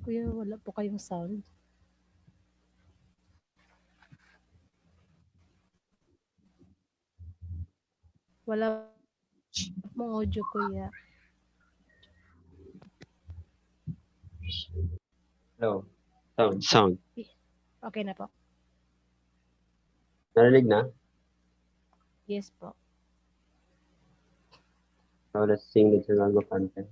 Kuya, wala po kayong sound. Wala pong audio, kuya. Hello. Sound. Okay na po. Narinig na? Yes po. So let's sing the Tagalog content.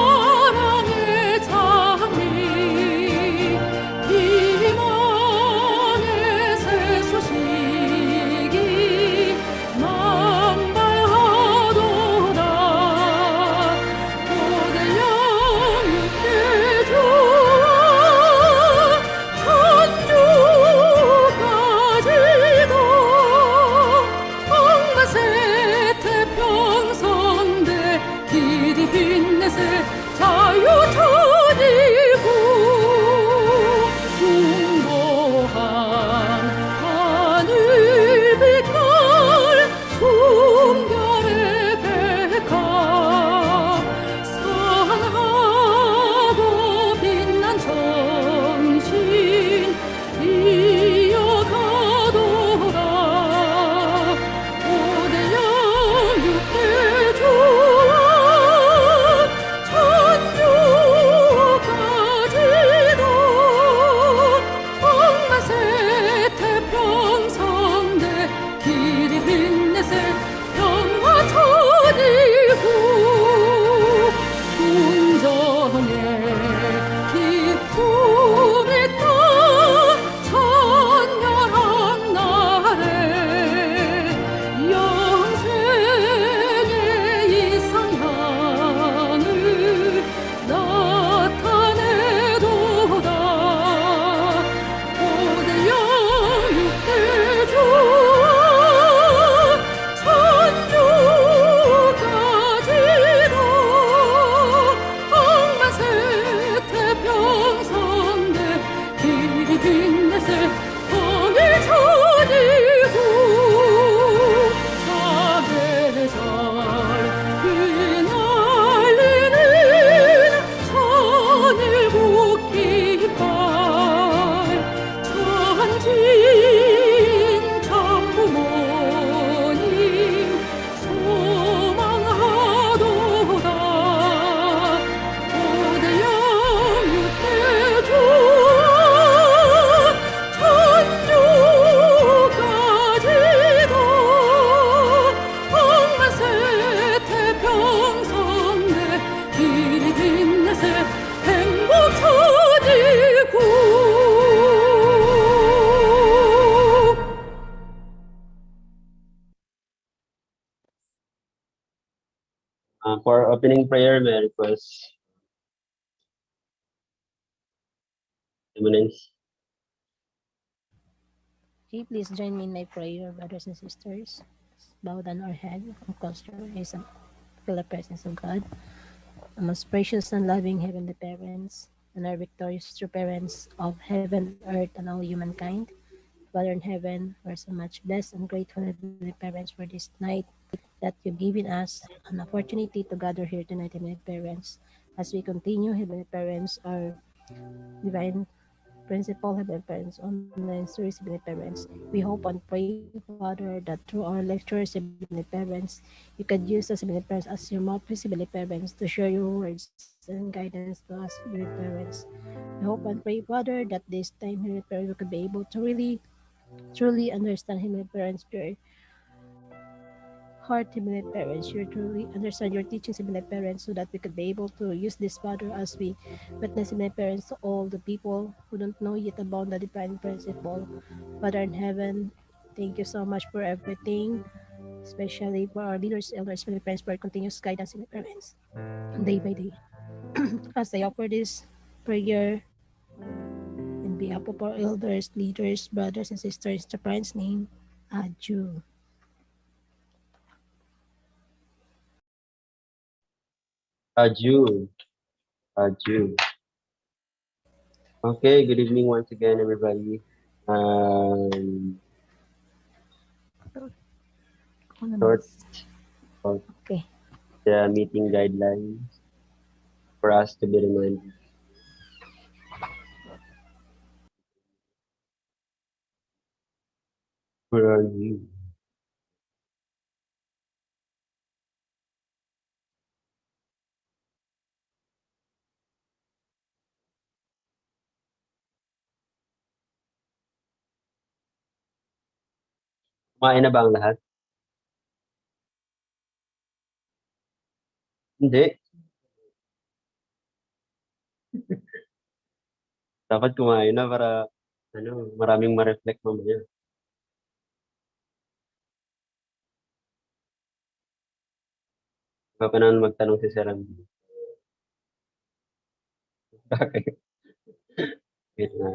사랑의 장미 희망의 새 소식이 만발하도다 고대 영육대주 천주까지도 억마세 태평성대 길이 빛내세 자유천이고 숭고한 하늘빛깔 숨결의 백합 산하고 빛난 정신 이어가도다 고대 영육대주 천주까지도 억만세 태평성대 길이 빛내세 평화천이고 순정의 기쁨이 있다 천년한 날에 영생의 이상향을 나타내도다 고대 영육대주 천주까지도 억만세 태평성대 길이 빛내세 통일천이고 사계절 휘날리는 천일국 깃발 천진 참부모님 소망하도다 고대 영육대주 천주까지도 억만세 태평성대 길이 빛내세 행복천이고 For opening prayer, may I request Eminence. Okay, please join me in my prayer, brothers and sisters. Bow down our head and close your eyes and feel the presence of God. Our most precious and loving Heavenly Parents, and our victorious true parents of heaven, earth, and all humankind. Father in heaven, we're so much blessed and grateful, Heavenly Parents, for this night that you've given us an opportunity to gather here tonight, Heavenly Parents. As we continue, Heavenly Parents, our divine principal, Heavenly Parents, online series, Heavenly Parents. We hope and pray, Father, that through our lectures, Heavenly Parents, you could use us, Heavenly Parents, as your mouthpiece, Heavenly Parents, to share your words and guidance to us, Heavenly Parents. We hope and pray, Father, that this time, Heavenly Parents, we could be able to truly understand, Heavenly Parents, your heart, Heavenly Parents. You truly understand your teachings, Heavenly Parents, so that we could be able to use this, Father, as we witness, Heavenly Parents, to all the people who don't know yet about the divine principle. Father in heaven, thank you so much for everything, especially for our leaders, elders, Heavenly Parents, for your continuous guidance, Heavenly Parents, day by day. As I offer this prayer in behalf of our elders, leaders, brothers, and sisters, in the parents' name, adieu. Adieu. Adieu. Okay, good evening once again, everybody. Ako naman. Short of Okay. the meeting guidelines for us to be reminded. Where are you? Kumain na ba ang lahat? Hindi. Dapat kumain na para maraming ma-reflect mamaya. Baka pa naman magtanong si Sir Randy. Bakit? Wait na.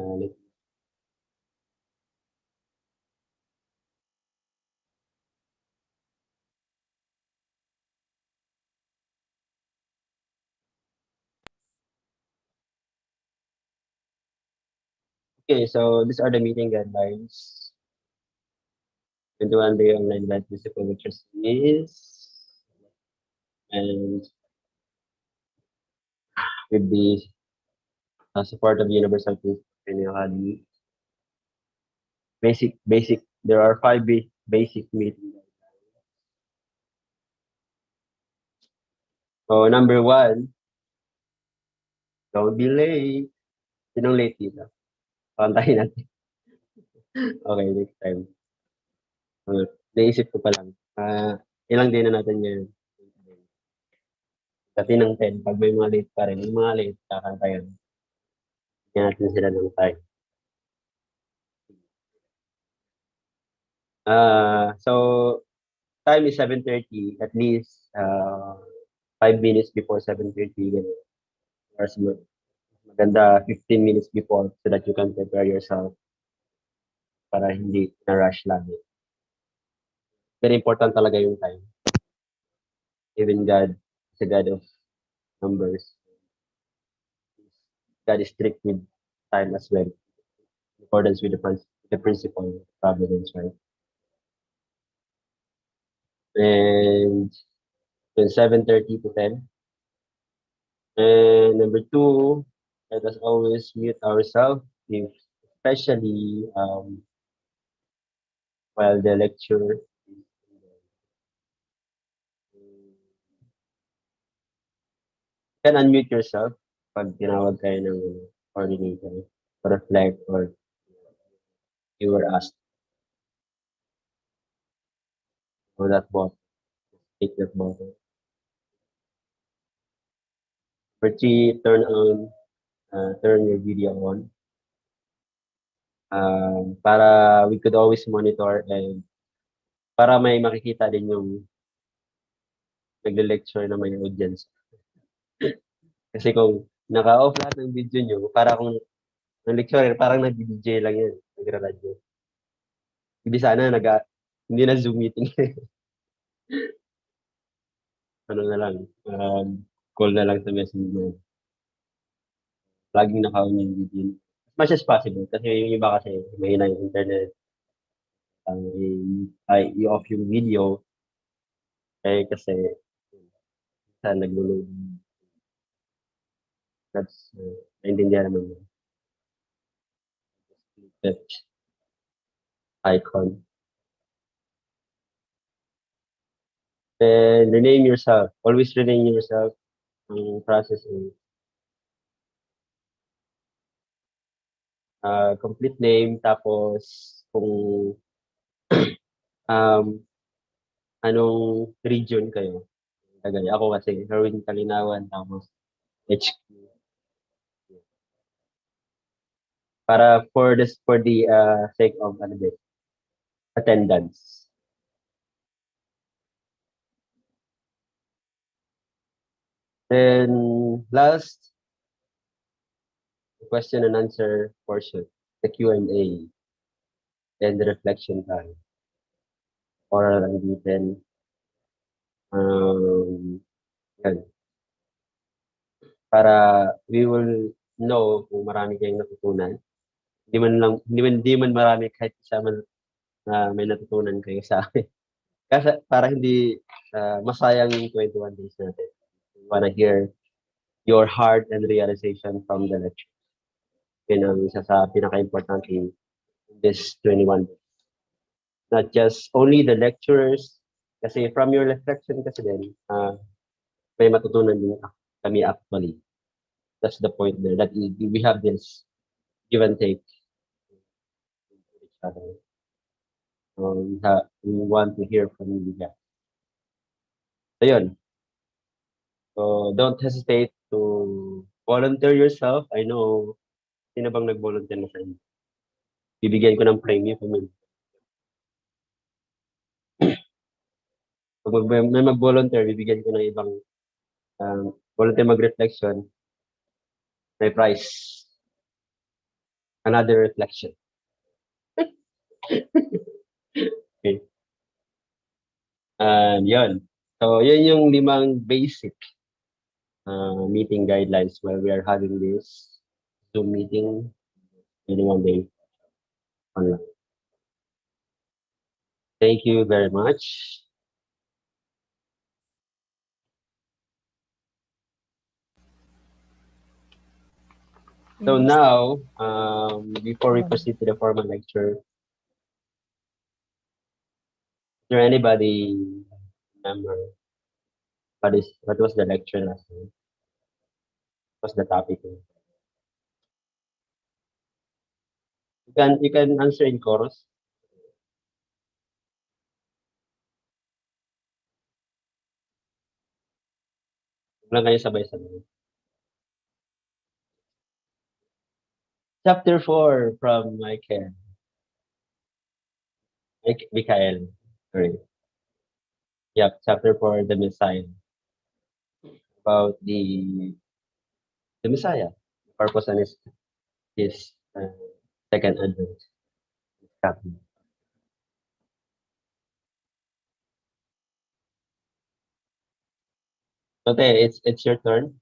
Okay, so these are the meeting guidelines. 21 day online live musical lectures is and with the support of Universal Peace Training Academy. Basic. There are five basic meeting guidelines. So number one, don't be late. Sinong late dito? Pantayin natin. Okay, next time. Naisip ko pa lang. Ilang din na natin ngayon. Dati ng 10, pag may mga late pa rin, yung mga late, kakantayan. Bigyan natin sila ng time. So, time is 7:30, at least 5 minutes before 7:30. Ganun. Or maganda 15 minutes before so that you can prepare yourself para hindi na-rush lagi. Very important talaga yung time. Even God is a God of numbers. God is strict with time as well, in accordance with the principle of providence, right? And then 7:30 to 10. And number two, let us always mute ourselves, especially while the lecture is you can unmute yourself pag tinawag kayo ng coordinator to reflect or you were asked for that bottle, take that bottle. For three, turn your video on. Para we could always monitor and para may makikita din yung nagle-lecture na may audience. Kasi kung naka-off lahat ng video nyo, para kung ng lecturer, parang nag-DJ lang yan, nagra-radyo. Hindi sana, hindi na Zoom meeting. Ano na lang, call na lang sa messenger. Laging naka-on yung video. As much as possible, kasi yung iba kasi, mahina yung internet. I-off yung video, kasi sa nag-load. That's, naintindihan naman yun. That icon. And rename yourself. Always rename yourself. Ang process is complete name, tapos kung um, anong region kayo. Tagay. Ako kasi, Herwin Kalinawan, tapos HQ. Para for the sake of attendance. Then last, question and answer portion, the Q&A, then the reflection time, oral and written. Um, yan. Para we will know kung marami kayong natutunan. Hindi man marami kahit isa man na may natutunan kayo sa akin. Kasi para hindi masayang yung 21 days natin. We wanna hear your heart and realization from the lecture. Yun ang isa sa pinaka-importante in this 21 days. Not just only the lecturers, kasi from your reflection kasi din, may matutunan din kami actually. That's the point there. That we have this give and take with each other. We want to hear from you guys. So yun. So don't hesitate to volunteer yourself. I know, sino bang nag-volunteer na sa inyo? Bibigyan ko ng premium kung may mag-volunteer, bibigyan ko ng ibang volunteer mag-reflection, may prize. Another reflection. Okay. Yun. So, yun yung 5 basic meeting guidelines while we are having this Zoom meeting 21 day online. Thank you very much. So now, before we proceed to the formal lecture, is there anybody remember what was the lecture last night? What's the topic? You can answer in chorus. Huwag lang kayo sabay-sabay. Chapter 4 from Michael. Sorry. Yep, chapter 4, the Messiah. About the Messiah, the purpose and his second advent. Happening. Okay, it's your turn.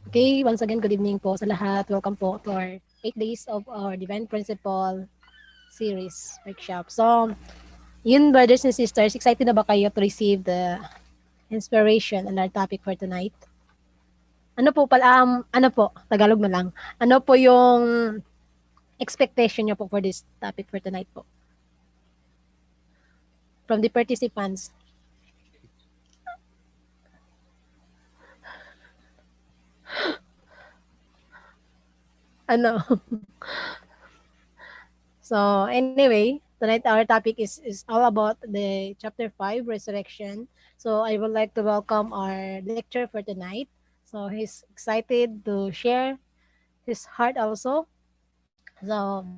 Okay, once again, good evening po sa lahat. Welcome po to our 8 days of our Divine Principle series workshop. So, yun, brothers and sisters, excited na ba kayo to receive the inspiration and our topic for tonight? Ano po pala, ano po, Tagalog na lang. Ano po yung expectation nyo po for this topic for tonight po? From the participants. Ano? So, anyway, tonight our topic is all about the chapter 5, resurrection. So, I would like to welcome our lecturer for tonight. So, he's excited to share his heart also. So,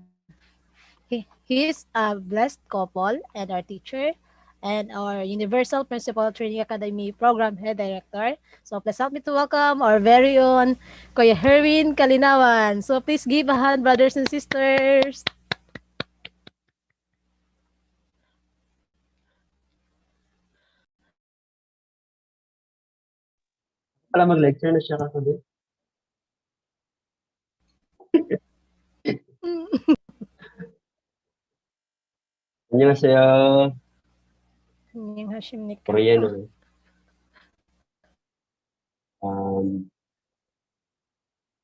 he is a blessed couple and our teacher and our Universal Principal Training Academy Program Head Director. So, please help me to welcome our very own Kuya Herwin Kalinawan. So, please give a hand, brothers and sisters. Pala mag-lecture na siya kagabi. 안녕하세요. 안녕하십니까. Koreano.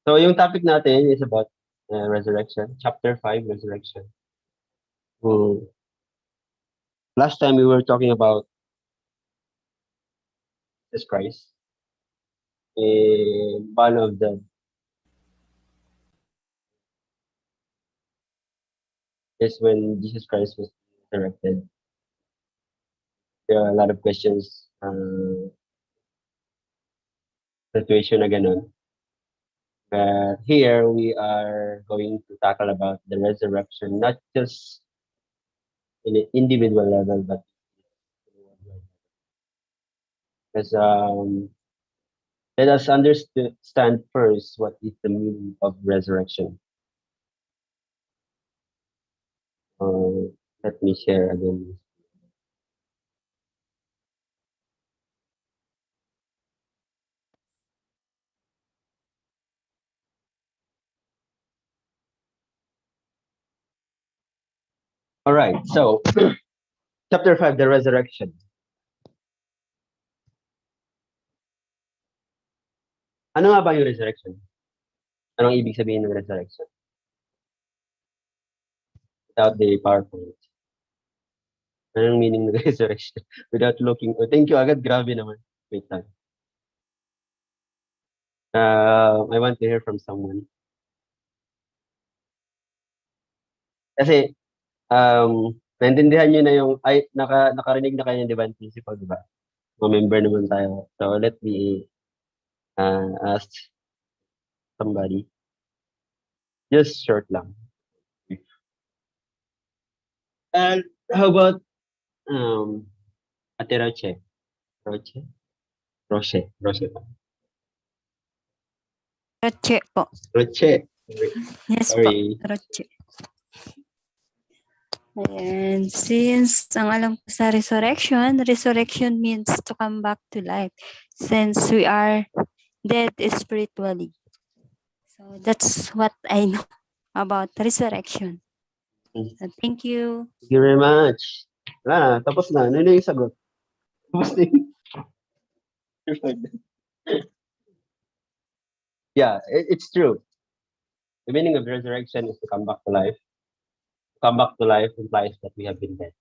So yung topic natin is about resurrection, chapter 5, resurrection. Last time we were talking about Jesus Christ. One of the is when Jesus Christ was resurrected. There are a lot of questions, situation na ganun. But here we are going to tackle about the resurrection, not just in an individual level, but because let us understand first what is the meaning of resurrection. Let me share again. All right, so chapter 5, the resurrection. Ano nga ba yung resurrection? Anong ibig sabihin ng resurrection? Without the PowerPoint. Anong meaning ng resurrection? Without looking. Oh, thank you agad. Grabe naman. Wait lang. I want to hear from someone. Kasi, naintindihan nyo na yung, ay, nakarinig na kayo ng divine principle, di ba? Mga member naman tayo. So, let me ask somebody. Just short lang. And how about Ate Roche? Roche? Roche pa. Roche po. Roche. Yes Sorry. po, Roche. And since ang alam ko sa resurrection means to come back to life since we are dead spiritually. So that's what I know about resurrection. So thank you. Thank you very much. Wala na, tapos na. Ano yung sagot? Tapos na yung... Yeah, it's true. The meaning of resurrection is to come back to life. To come back to life implies that we have been dead.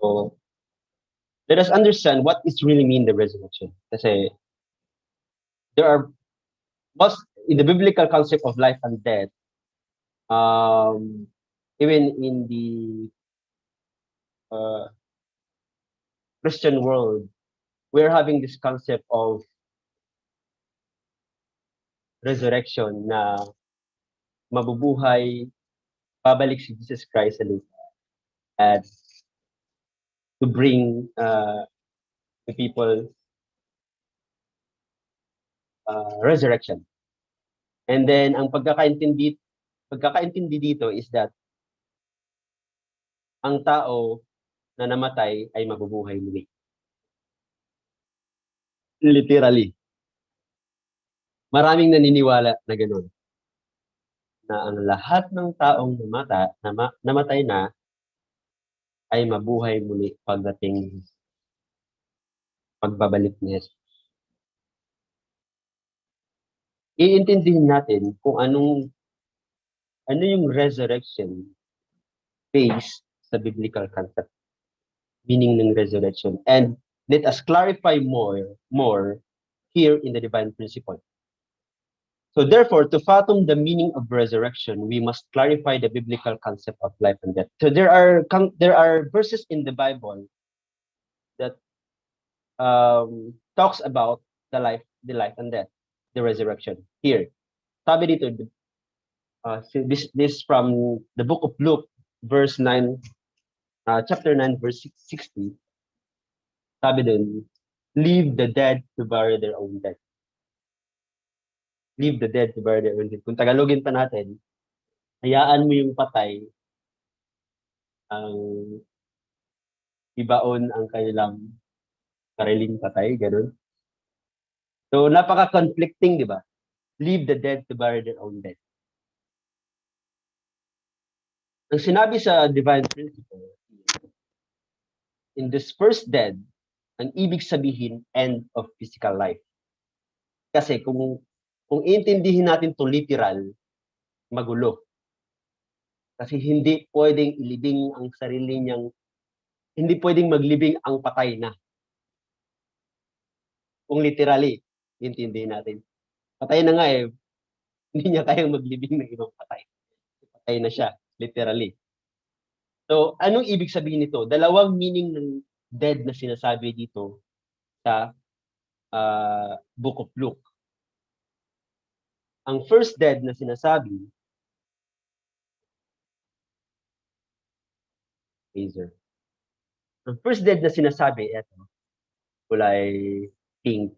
So, let us understand what is really mean the resurrection. Kasi there are most in the biblical concept of life and death, even in the Christian world, we're having this concept of resurrection na mabubuhay, babalik si Jesus Christ sa lupa at to bring the people resurrection. And then ang pagkakaintindi dito is that ang tao na namatay ay mabubuhay muli. Literally. Maraming naniniwala na gano'n. Na ang lahat ng taong namatay na ay mabuhay muli pagdating pagbabalik ni Jesus. Iintindihin natin kung ano yung resurrection based sa biblical concept, meaning ng resurrection. And let us clarify more here in the divine principle. So therefore, to fathom the meaning of resurrection, we must clarify the biblical concept of life and death. So there are verses in the Bible that talks about the life and death, the resurrection. Here, sabi dito, this from the book of Luke, verse 9, chapter 9, verse 60. Sabi dun, leave the dead to bury their own dead. Leave the dead to bury their own dead. Kung Tagalogin pa natin, hayaan mo yung patay ang ibaon ang kanilang sariling patay, ganun. So, napaka-conflicting, di ba? Leave the dead to bury their own dead. Ang sinabi sa divine principle, in this first dead, ang ibig sabihin, end of physical life. Kasi kung intindihin natin to literal, magulo. Kasi hindi pwedeng ilibing ang sarili niyang, hindi pwedeng maglibing ang patay na. Kung literally, intindihin natin. Patay na nga eh, hindi niya kayang maglibing ng ibang patay. Patay na siya, literally. So, anong ibig sabihin nito? Dalawang meaning ng dead na sinasabi dito sa Book of Luke. ang first dead na sinasabi, laser. Ang first dead na sinasabi, eto, kulay pink,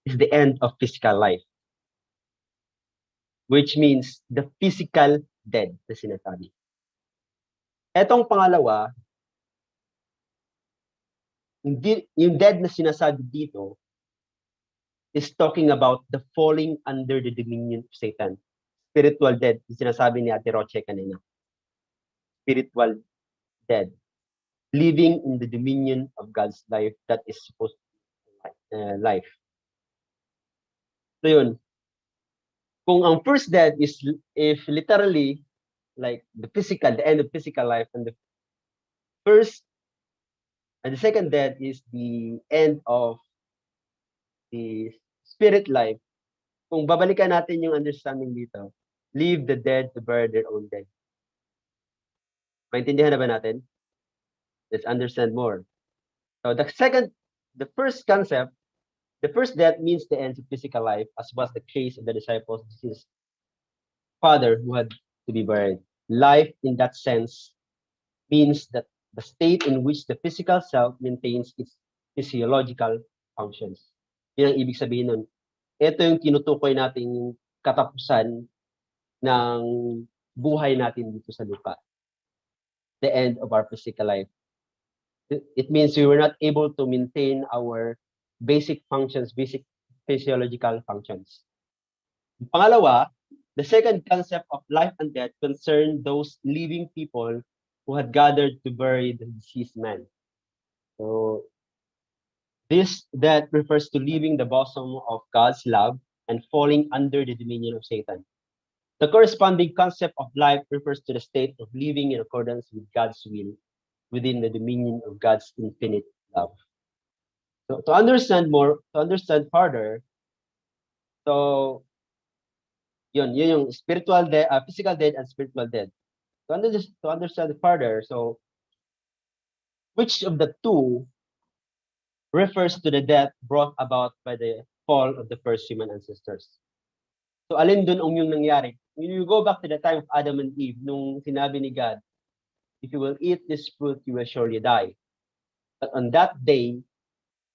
is the end of physical life. Which means the physical dead na sinasabi. Etong pangalawa, yung dead na sinasabi dito is talking about the falling under the dominion of Satan. Spiritual dead, yung sinasabi ni Ate Roche kanina. Spiritual dead. Living in the dominion of God's life that is supposed to be life. So yun. Kung ang first dead is if literally like the physical, the end of physical life, and the first and the second dead is the end of the spirit life. Kung babalikan natin yung understanding dito, leave the dead to bury their own dead. Maintindihan na ba natin? Let's understand more. So the first concept, the first death means the end of physical life, as was the case of the disciples. This is father who had to be buried. Life in that sense means that the state in which the physical self maintains its physiological functions. Yun ang ibig sabihin nun. Ito yung tinutukoy nating katapusan ng buhay natin dito sa lupa. The end of our physical life. It means we were not able to maintain our basic functions, basic physiological functions. Pangalawa, the second concept of life and death concerned those living people who had gathered to bury the deceased man. So this death refers to leaving the bosom of God's love and falling under the dominion of Satan. The corresponding concept of life refers to the state of living in accordance with God's will within the dominion of God's infinite love. So to understand further, so yun yung spiritual death, physical death and spiritual death. To understand further, so which of the two refers to the death brought about by the fall of the first human ancestors? So alin dun ang yung nangyari? When you go back to the time of Adam and Eve, nung sinabi ni God, if you will eat this fruit, you will surely die. But on that day,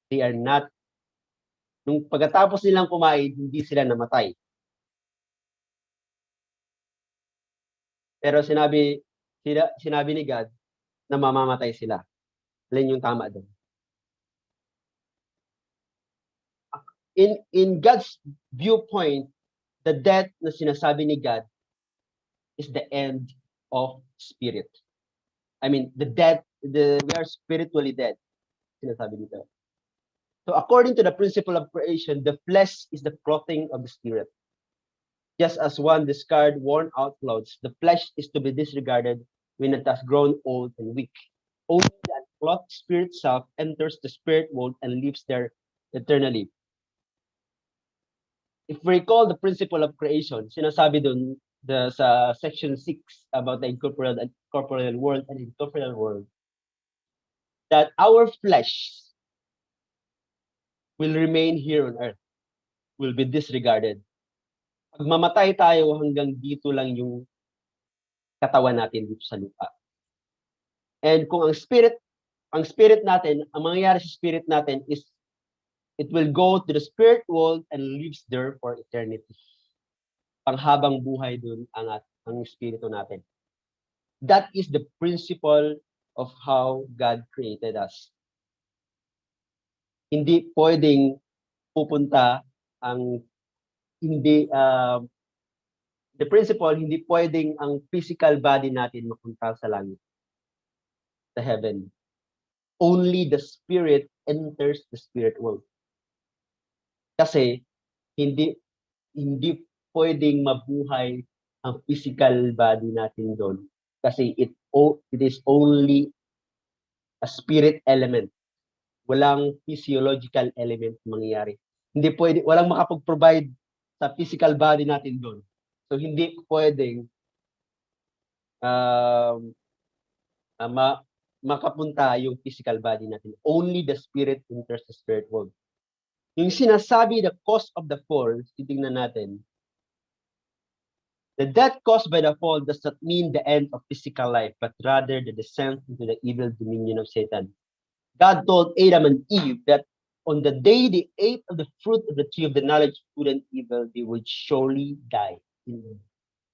they are not, nung pagkatapos nilang kumain, hindi sila namatay. Pero sinabi ni God na mamamatay sila. Alin yung tama doon? In God's viewpoint, the death na sinasabi ni God is the end of spirit. I mean, we are spiritually dead. Sinasabi nito. So according to the principle of creation, the flesh is the clothing of the spirit. Just as one discard worn out clothes, the flesh is to be disregarded when it has grown old and weak. Only the unclothed spirit self enters the spirit world and lives there eternally. If we recall the principle of creation, sinasabi dun sa section 6 about the incorporeal world and incorporeal world, that our flesh will remain here on earth, will be disregarded. Pag mamatay tayo, hanggang dito lang yung katawan natin dito sa lupa. And kung ang spirit natin, ang mangyayari sa spirit natin is it will go to the spirit world and lives there for eternity. Panghabang buhay dun ang espiritu natin. That is the principle of how God created us. Hindi pwedeng pupunta the principle, hindi pwedeng ang physical body natin mapunta sa langit, sa heaven. Only the spirit enters the spirit world. Kasi hindi pwedeng mabuhay ang physical body natin doon kasi it is only a spirit element. Walang physiological element mangyayari. Hindi pwede, walang makapag-provide sa physical body natin doon. So hindi pwedeng makapunta yung physical body natin. Only the spirit enters the spirit world. Yung sinasabi the cause of the fall, titingnan natin, The death caused by the fall does not mean the end of physical life, but rather the descent into the evil dominion of Satan. God told Adam and Eve that on the day they ate of the fruit of the tree of the knowledge of good and evil, they would surely die in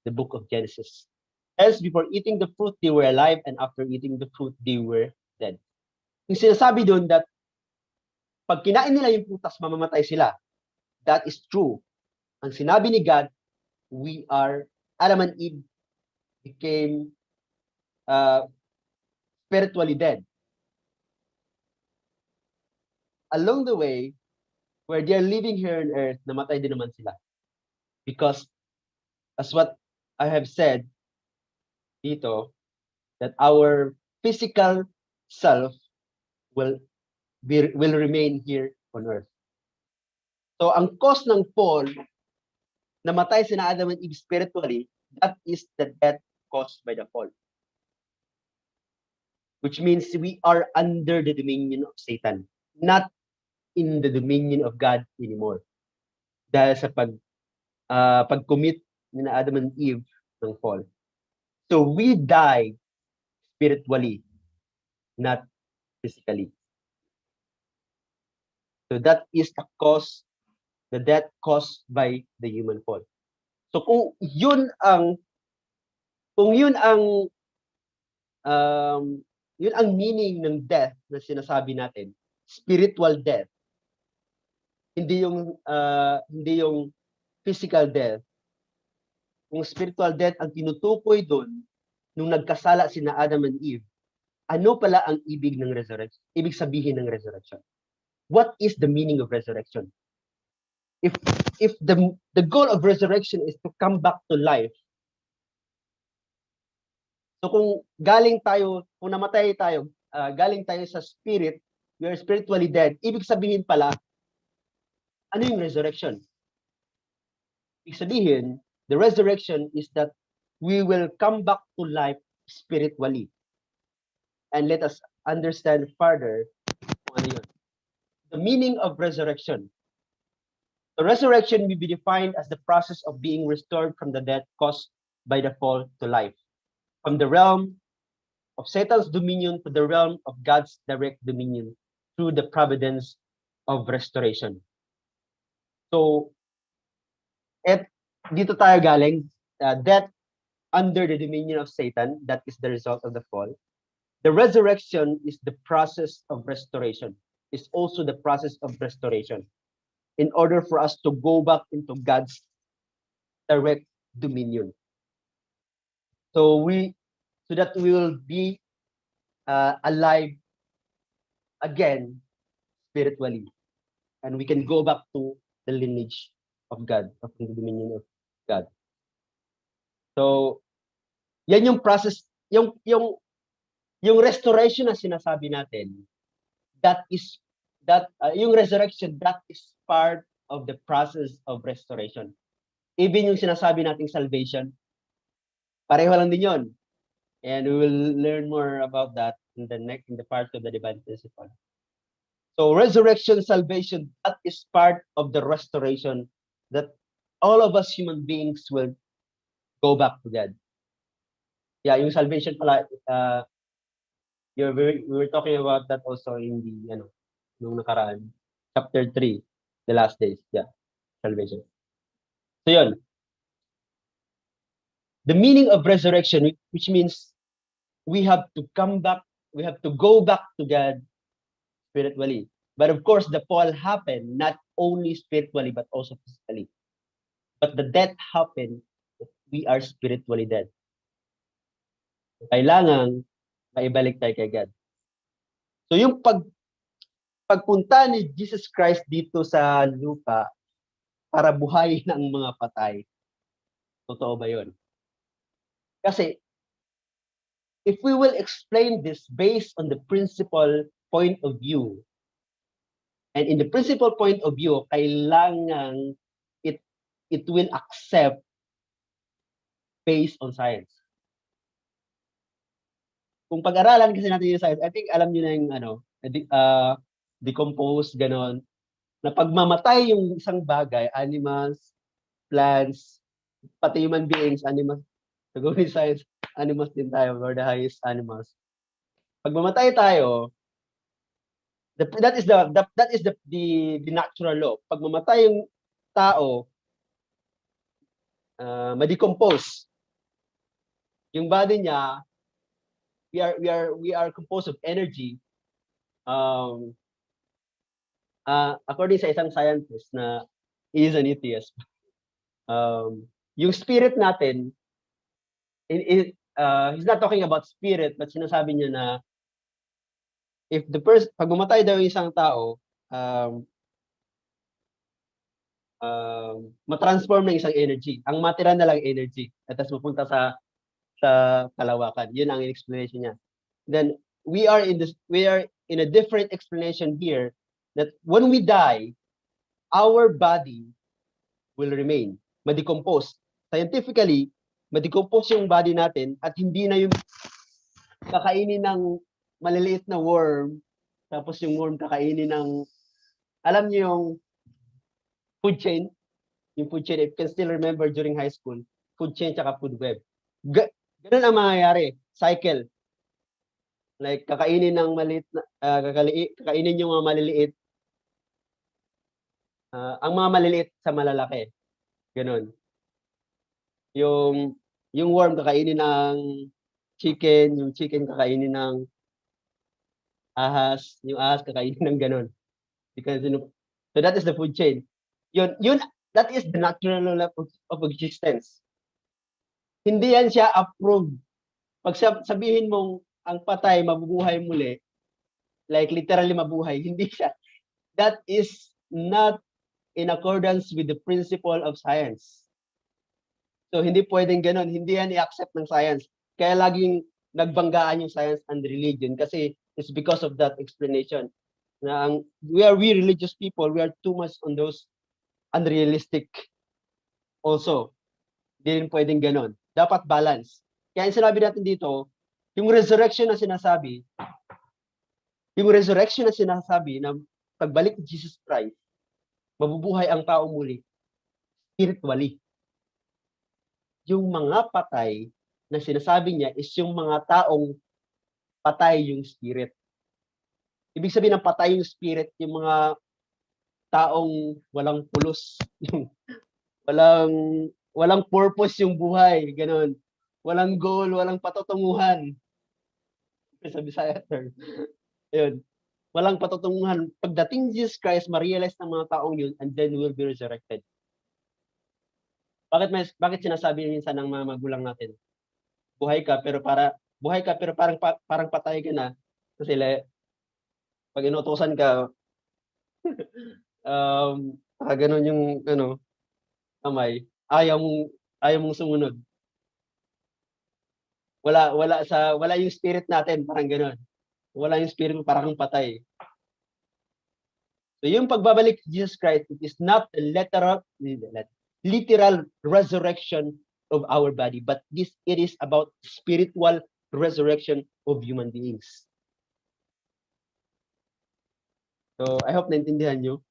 the book of Genesis. Else, before eating the fruit, they were alive, and after eating the fruit, they were dead. Yung sinasabi doon that pag kinain nila yung prutas, mamamatay sila. That is true. Ang sinabi ni God, Adam and Eve became spiritually dead. Along the way, where they are living here on earth, namatay din naman sila. Because, as what I have said dito, that our physical self will remain here on earth. So, ang cause ng fall, namatay sina Adam and Eve spiritually, that is the death caused by the fall. Which means we are under the dominion of Satan, not in the dominion of God anymore. Dahil sa pag-commit ni Adam and Eve ng fall. So we die spiritually, not physically. So that is the death caused by the human fall. So kung yun ang meaning ng death na sinasabi natin, spiritual death, hindi yung physical death. Kung spiritual death ang tinutukoy doon nung nagkasala sina Adam and Eve, ano pala ang ibig ng resurrection? Ibig sabihin ng resurrection. What is the meaning of resurrection? If the goal of resurrection is to come back to life, so kung namatay tayo, galing tayo sa spirit, we are spiritually dead, ibig sabihin pala, ano yung resurrection? Ibig sabihin, the resurrection is that we will come back to life spiritually. And let us understand further kung ano yun. The meaning of resurrection. The resurrection will be defined as the process of being restored from the death caused by the fall to life. From the realm of Satan's dominion to the realm of God's direct dominion through the providence of restoration. So, dito tayo galing, death under the dominion of Satan, that is the result of the fall. The resurrection is the process of restoration. It's also the process of restoration in order for us to go back into God's direct dominion. So that we will be alive again spiritually, and we can go back to the lineage of God, of the dominion of God. So, yan yung process, yung restoration na sinasabi natin, yung resurrection, that is part of the process of restoration. Even yung sinasabi nating salvation, pareho lang din yun. And we will learn more about that in the part of the divine principle. So resurrection, salvation, that is part of the restoration that all of us human beings will go back to God. Yeah, yung salvation pala, we were talking about that also in the nung nakaraan, chapter 3, the last days. Yeah, salvation. So yun. The meaning of resurrection, which means we have to come back, we have to go back to God spiritually. But of course, the fall happened not only spiritually but also physically. But the death happened, we are spiritually dead. Kailangan maibalik tayo kay God. So yung pagpunta ni Jesus Christ dito sa lupa para buhayin ang mga patay, totoo ba yun? Kasi if we will explain this based on the principal point of view, and in the principal point of view, kailangan it will accept based on science. Kung pag-aralan kasi natin yung science, I think alam niyo na yung decompose, ganon, na pagmamatay yung isang bagay, animals, plants, pati human beings, animals, siguro in science, animals din tayo, or the highest animals. Pag mamatay tayo, that is the natural law. Pag mamatay yung tao, ma-decompose yung body niya. We are composed of energy. According sa isang scientist na he is an atheist, yung spirit natin, he's not talking about spirit, but sinasabi niya na if the person, pag mamatay daw yung isang tao, matransform ng isang energy. Ang matira na lang energy. At tapos mapunta sa kalawakan. Yun ang explanation niya. Then we are in a different explanation here that when we die, our body will remain, ma-decompose. Scientifically, ma-decompose yung body natin at hindi na yung kakainin ng maliliit na worm, tapos yung worm kakainin ng, alam niyo yung food chain, if you can still remember during high school, food chain tsaka food web. Ganun ang mangyayari, cycle. Like kakainin ng maliit na kakainin yung mga maliliit, ang mga maliliit sa malalaki. Ganun. Yung worm kakainin ng chicken, yung chicken kakainin ng ahas, yung ahas kakainin ng ganun. Because so that is the food chain. Yun that is the natural law of existence. Hindi yan siya approved. Pag sabihin mong ang patay mabubuhay muli, like literally mabuhay, hindi siya. That is not in accordance with the principle of science. So hindi pwedeng ganun, hindi yan i-accept ng science. Kaya laging nagbanggaan yung science and religion kasi it's because of that explanation. Na we religious people, we are too much on those unrealistic also. Hindi rin pwedeng ganun. Dapat balance. Kaya yung sinabi natin dito, yung resurrection na sinasabi na pagbalik ni Jesus Christ, mabubuhay ang tao muli, spiritually. Yung mga patay na sinasabi niya is yung mga taong patay yung spirit. Ibig sabihin ng patay yung spirit, yung mga taong walang pulos, walang purpose yung buhay, ganun. Walang goal, walang patutunguhan. Sa Bisaya term. Ayun. Walang patutunguhan. Pagdating Jesus Christ, ma-realize ng mga taong yun, and then will be resurrected. Bakit sinasabi minsan ng mga magulang natin? Buhay ka pero parang patay ka na. Kasi pag inutusan ka, ganun yung kamay, ayaw mong sumunod. Wala yung spirit natin, parang gano'n. Wala yung spirit mo, parang patay. So yung pagbabalik ni Jesus Christ, it is not a literal resurrection of our body, but it is about spiritual resurrection of human beings. So I hope naintindihan nyo.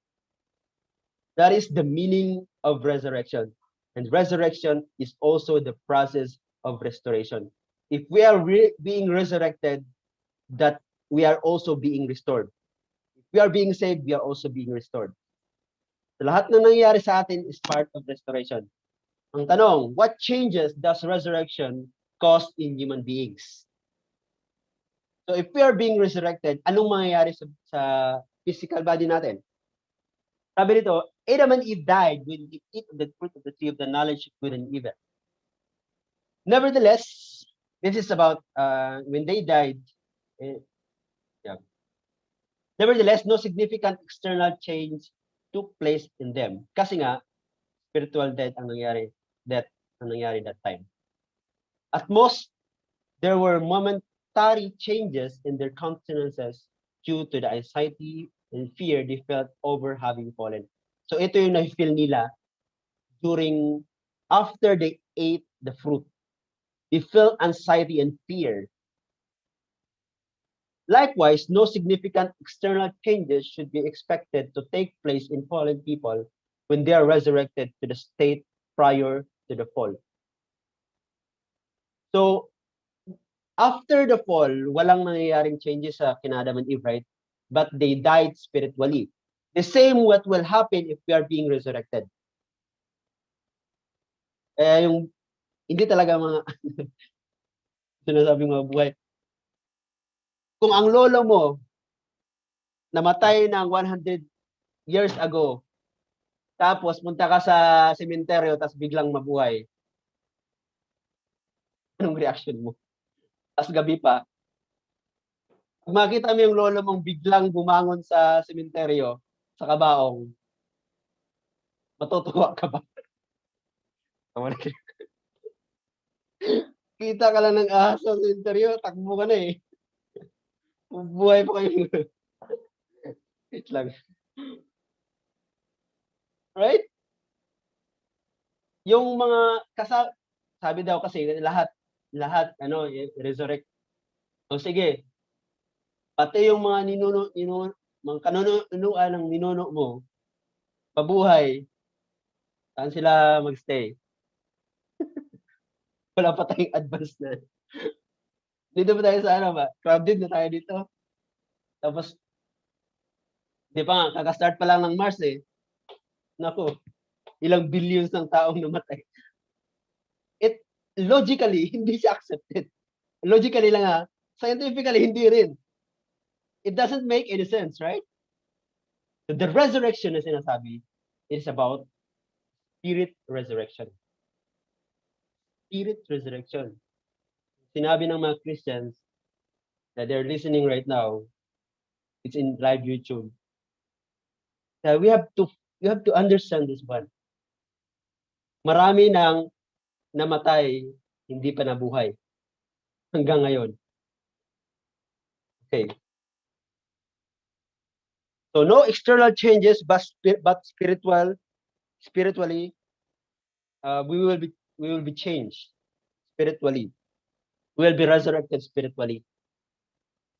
That is the meaning of resurrection. And resurrection is also the process of restoration. If we are being resurrected, that we are also being restored. If we are being saved, we are also being restored. So lahat ng nangyayari sa atin is part of restoration. Ang tanong, what changes does resurrection cause in human beings? So if we are being resurrected, anong mangyayari sa physical body natin? Sabi nito, Adam and Eve died when they ate of the fruit of the tree of the knowledge of good and evil. Nevertheless, this is about when they died. Nevertheless, no significant external change took place in them. Kasi nga, spiritual death ang nangyari that time. At most, there were momentary changes in their countenances due to the anxiety and fear they felt over having fallen. So ito yung na-feel nila after they ate the fruit. They felt anxiety and fear. Likewise, no significant external changes should be expected to take place in fallen people when they are resurrected to the state prior to the fall. So, after the fall, walang nangyayaring changes sa kina Adam and Eve, right? But they died spiritually. The same what will happen if we are being resurrected. Yung hindi talaga mga sinasabing mga buhay. Kung ang lolo mo namatay ng 100 years ago, tapos punta ka sa sementeryo, tapos biglang mabuhay, anong reaction mo? Tapos gabi pa, pag makita mo yung lolo mong biglang bumangon sa sementeryo, sa kabaong, matutuwa ka ba? Kita ka lang ng ahas sa sementeryo, takbo ka na eh. Buhay pa kayo. Wait lang. Right? Yung mga sabi daw kasi lahat resurrect. O sige, pati yung mga mga kanunuan ng ninuno mo, pabuhay, saan sila magstay? Wala pa tayong advance na. Dito pa tayo sa crowded na tayo dito. Tapos, di pa nga, kaka-start pa lang ng Mars eh. Naku, ilang billions ng taong namatay. Logically, hindi siya accepted. Logically lang scientifically, hindi rin. It doesn't make any sense, right? So the resurrection na sinasabi is about spirit resurrection. Spirit resurrection. Sinabi ng mga Christians that they're listening right now, it's in live YouTube. We have to understand this one. Marami nang namatay, hindi pa nabuhay. Hanggang ngayon. Okay. So no external changes, but spiritually, we will be changed spiritually. We will be resurrected spiritually.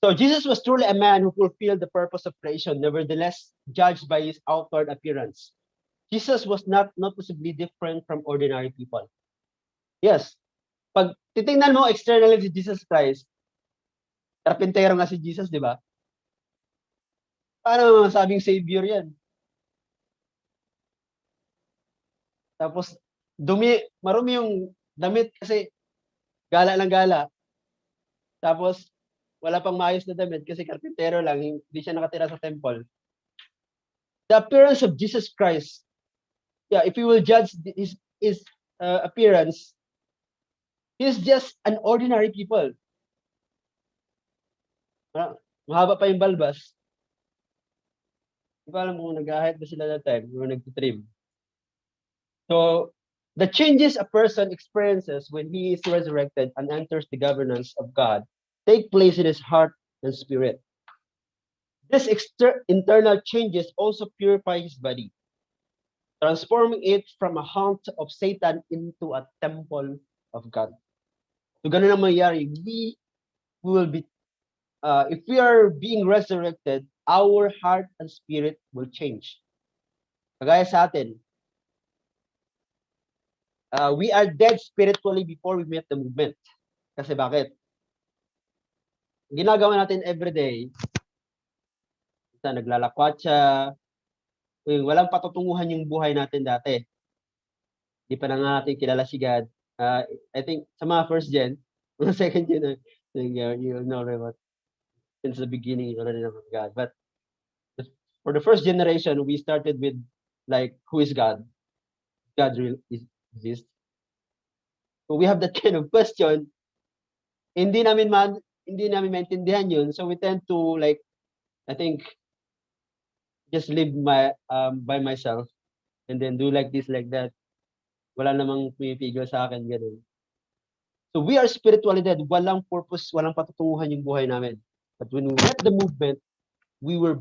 So Jesus was truly a man who fulfilled the purpose of creation, nevertheless judged by his outward appearance. Jesus was not noticeably different from ordinary people. Yes. Pag titingnan mo externally si Jesus Christ, karpintero nga si Jesus, di ba? Paano masabing savior yan? Tapos, marumi yung damit kasi gala lang gala. Tapos, wala pang maayos na damit kasi karpintero lang, hindi siya nakatira sa temple. The appearance of Jesus Christ, if you will judge his appearance, he's just an ordinary people. Mahaba pa yung balbas. Hindi ko alam kung nag-ahit ba sila that time, kung nag-trim. So, the changes a person experiences when he is resurrected and enters the governance of God take place in his heart and spirit. This internal changes also purify his body, transforming it from a haunt of Satan into a temple of God. So, ganun ang mangyayari. We will be, if we are being resurrected, our heart and spirit will change. Kagaya sa atin, we are dead spiritually before we met the movement. Kasi bakit? Ginagawa natin everyday, naglalakwatsa, walang patutunguhan yung buhay natin dati. Di pa na nga natin kilala si God. I think sa mga first gen, mga second gen, you'll know about since the beginning, you already know God. But for the first generation, we started with like, who is God? God really exists. So we have that kind of question. Hindi namin maintindihan yun. So we tend to like, I think, just live by myself and then do like this, like that. Wala namang pumipigil sa akin, ganun. So we are spiritually dead. Walang purpose, walang patutunguhan yung buhay namin. But when we met the movement, we were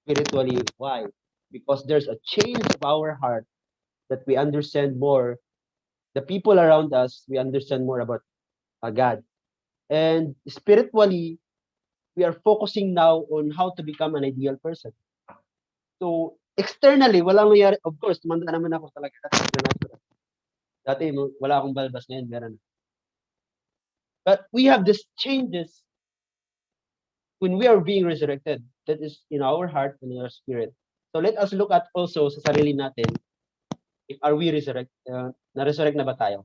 spiritually. Why? Because there's a change of our heart that we understand more. The people around us, we understand more about God. And spiritually, we are focusing now on how to become an ideal person. So, externally, walang nangyari. Of course, tumanda naman ako talaga. Dati wala akong balbas, ngayon meron. But we have these changes when we are being resurrected. That is in our heart and in our spirit. So let us look at also sa sarili natin, if are we na-resurrect na ba tayo?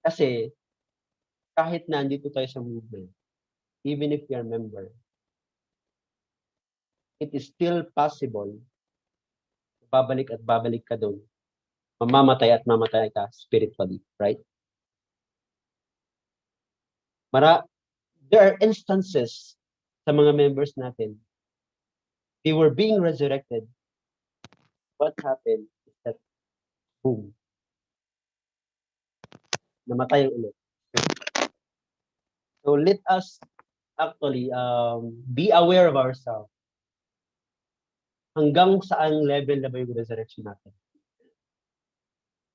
Kasi kahit nandito tayo sa movement, even if we are member, it is still possible babalik at babalik ka doon. Mamamatay at mamatay ka spiritually, right? There are instances sa mga members natin, they were being resurrected. What happened is that, boom, namatay ulit. So let us actually be aware of ourselves. Hanggang saan level na ba yung resurrection natin?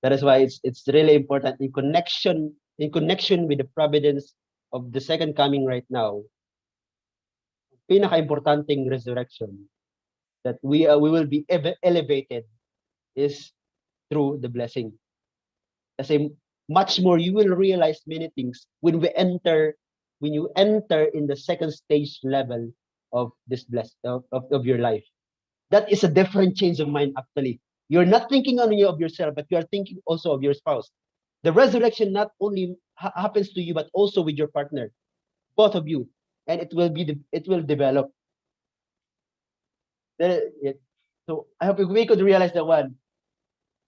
That is why it's really important in connection with the providence of the second coming right now. Pinaka-importanting resurrection that we will be elevated is through the blessing. Kasi much more you will realize many things when you enter in the second stage level of this of your life. That is a different change of mind actually. You're not thinking only of yourself, but you are thinking also of your spouse. The resurrection not only happens to you, but also with your partner, both of you, and it will develop. So I hope we could realize that one.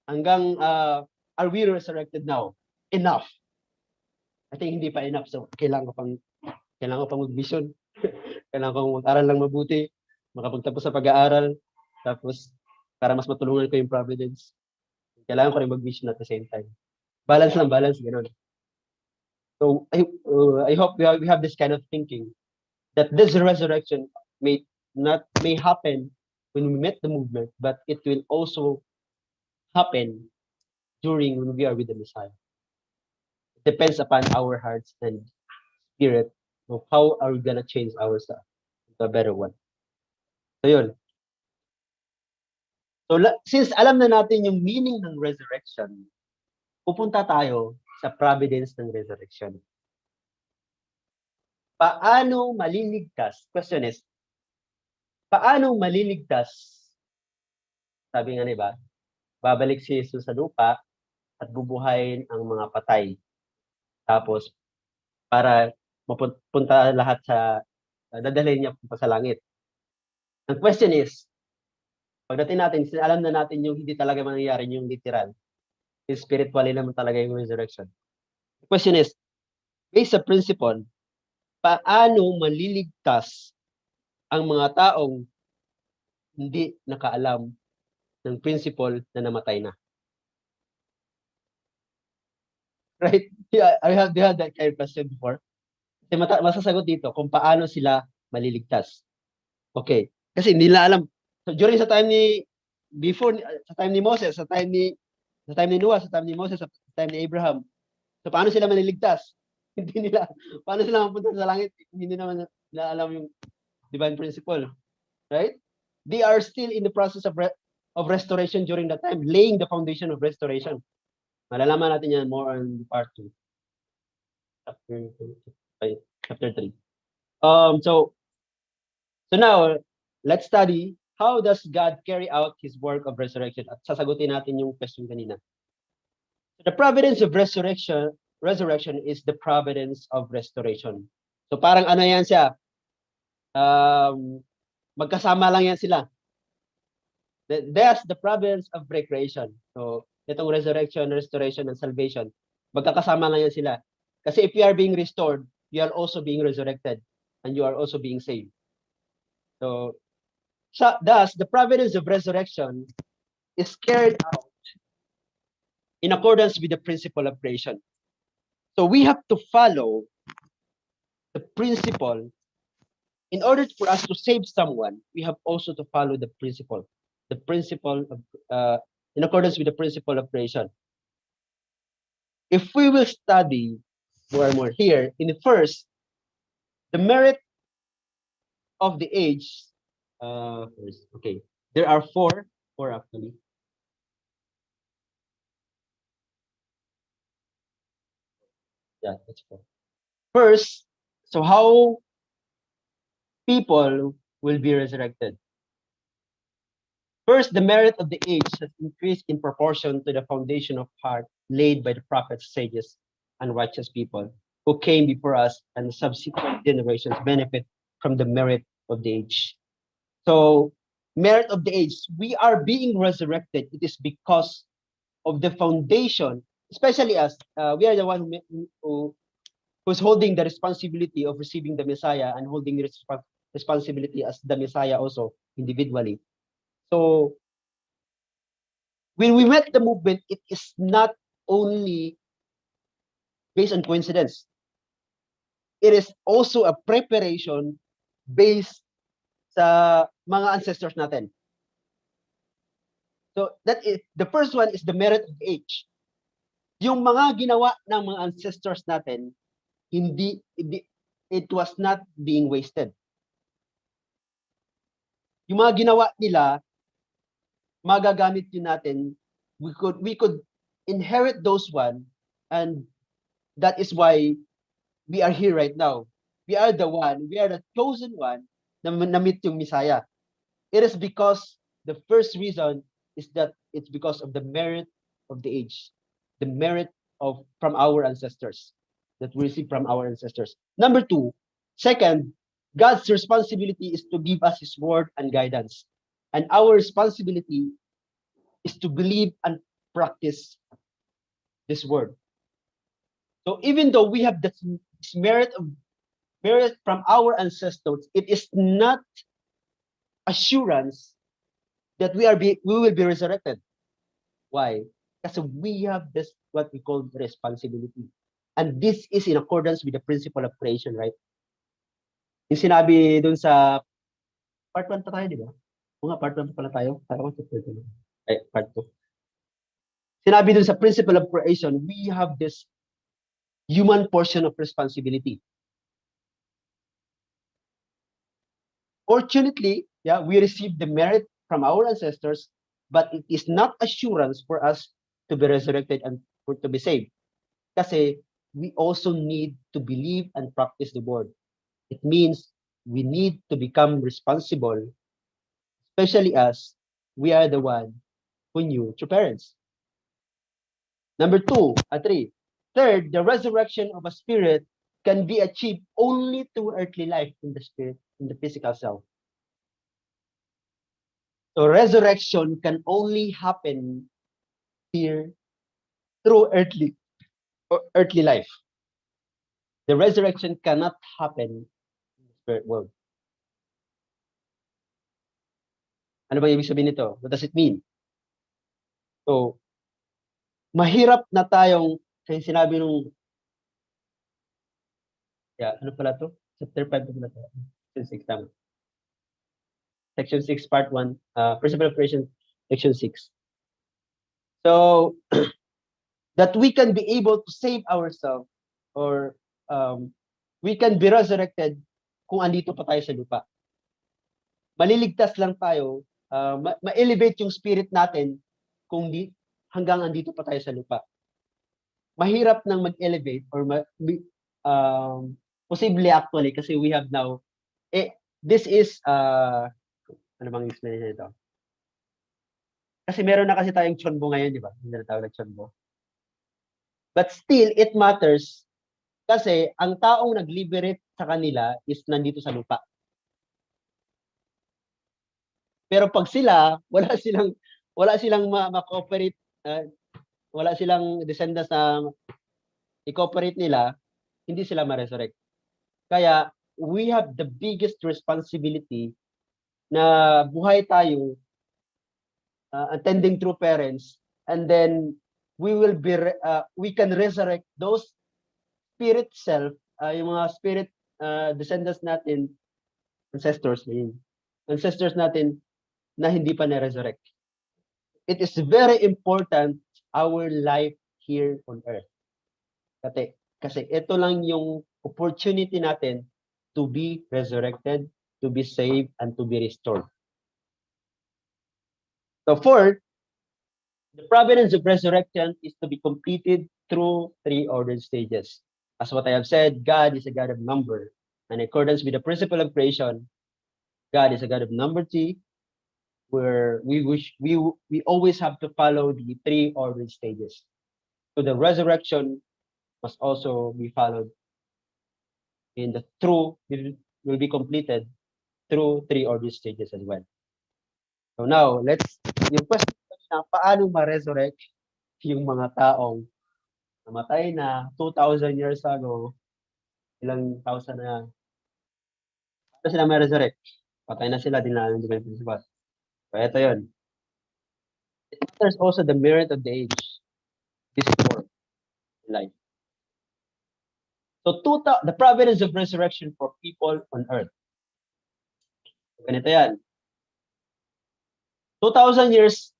Hanggang are we resurrected now? Enough. I think hindi pa enough. So kailangan ko pang mag-vision. Kailangan ko mag-aral lang mabuti, makapagtapos sa pag-aaral, tapos para mas matulungan ko yung providence. Kailangan ko rin mag-vision at the same time. Balance, gano'n. So I hope we have this kind of thinking that this resurrection may happen when we met the movement, but it will also happen during when we are with the Messiah. It depends upon our hearts and spirit of how are we gonna change ourselves to a better one. So yun. So since alam na natin yung meaning ng resurrection, pupunta tayo sa providence ng resurrection. Paano maliligtas? Question is, paano maliligtas? Sabi nga diba, babalik si Jesus sa lupa at bubuhayin ang mga patay. Tapos, para mapunta lahat sa, dadalhin niya pa sa langit. Ang question is, pagdating natin, alam na natin yung hindi talaga mangyayari yung literal. Spiritually naman talaga yung resurrection. The question is, based sa principle, paano maliligtas ang mga taong hindi nakaalam ng principle na namatay na? Right? Yeah, I have that kind of question before. Kasi masasagot dito kung paano sila maliligtas. Okay. Kasi hindi nila alam. So during sa time ni Moses, sa time ni Noah, sa time ni Moses, sa time ni Abraham. So paano sila maliligtas? Hindi nila, paano sila mapunta sa langit? Hindi naman nila alam yung divine principle. Right? They are still in the process of restoration during that time, laying the foundation of restoration. Malalaman natin yan more on part 2. Chapter 3. So now, let's study how does God carry out His work of resurrection? At sasagutin natin yung question kanina. The providence of resurrection is the providence of restoration. So parang ano yan siya? Magkasama lang yan sila. That's the providence of recreation. So itong resurrection, restoration, and salvation, magkakasama lang yan sila. Kasi if you are being restored, you are also being resurrected, and you are also being saved. So thus, the providence of resurrection is carried out in accordance with the principle of creation. So we have to follow the principle. In order for us to save someone, we have also to follow the principle of in accordance with the principle of creation. If we will study more and more here, in the first, the merit of the age, okay, there are four actually. Yeah, that's four. First, so how people will be resurrected. First, the merit of the age has increased in proportion to the foundation of heart laid by the prophets, sages, and righteous people who came before us, and subsequent generations benefit from the merit of the age. So, merit of the age, we are being resurrected. It is because of the foundation, especially us. We are the one who's holding the responsibility of receiving the Messiah and holding the responsibility as the Messiah also individually. So when we met the movement, it is not only based on coincidence. It is also a preparation based sa mga ancestors natin. So that is the first one is the merit of age. Yung mga ginawa ng mga ancestors natin, it was not being wasted. Yung mga ginawa nila, magagamit yun natin. We could inherit those one, and that is why we are here right now. We are the chosen one na na-meet yung Messiah. It is because the first reason is that it's because of the merit of the age, the merit of from our ancestors that we receive from our ancestors. Number two, second, God's responsibility is to give us His word and guidance, and our responsibility is to believe and practice this word. So even though we have this merit from our ancestors, it is not assurance that we will be resurrected. Why? Because we have this what we call responsibility. And this is in accordance with the principle of creation, right? Yung sinabi dun sa part 1 pa tayo, di ba? Mga part 1 pa pala tayo. Parang ay, part 2. Sinabi dun sa principle of creation, we have this human portion of responsibility. Fortunately, yeah, we received the merit from our ancestors, but it is not assurance for us to be resurrected and for to be saved. Kasi we also need to believe and practice the word. It means we need to become responsible, especially as we are the one who knew your parents. Number 3. Third, the resurrection of a spirit can be achieved only through earthly life in the spirit, in the physical self. So resurrection can only happen here through earthly life. The resurrection cannot happen in the spirit world. Ano ba ibig sabihin nito? What does it mean? So, mahirap na tayong, kasi sinabi nung, ano pala to? Chapter 5 pala to. Section 6 tama. Section 6, part 1, principle of creation, section 6. So, that we can be able to save ourselves or we can be resurrected kung andito pa tayo sa lupa. Maliligtas lang tayo, ma-elevate yung spirit natin kung hanggang andito pa tayo sa lupa. Mahirap nang mag-elevate or possibly actually kasi we have now this is ano bang explanation nito? Kasi meron na kasi tayong chonbo ngayon, di ba? Hindi na tawag na chonbo. But still, it matters kasi ang taong nag-liberate sa kanila is nandito sa lupa. Pero pag sila, wala silang ma-cooperate, wala silang descendants na i-cooperate nila, hindi sila ma-resurrect. Kaya, we have the biggest responsibility na buhay tayo attending true parents, and then we can resurrect those spirit self, yung mga spirit descendants natin, ancestors natin na hindi pa na-resurrect. It is very important our life here on earth. Kasi ito lang yung opportunity natin to be resurrected, to be saved, and to be restored. So fourth, the providence of resurrection is to be completed through 3 ordered stages. As what I have said, God is a God of number. And in accordance with the principle of creation, God is a God of number three, where we always have to follow the three ordered stages. So the resurrection must also be followed in the through will be completed through three ordered stages as well. So now, yung question na paano ma-resurrect yung mga taong namatay na 2,000 years ago, ilang thousand na, paano sila ma-resurrect? Patay na sila, dinala ng divine principle. So ito yun. There's also the merit of the age, this form in life. So the providence of resurrection for people on earth. Ganito yan. 2,000 years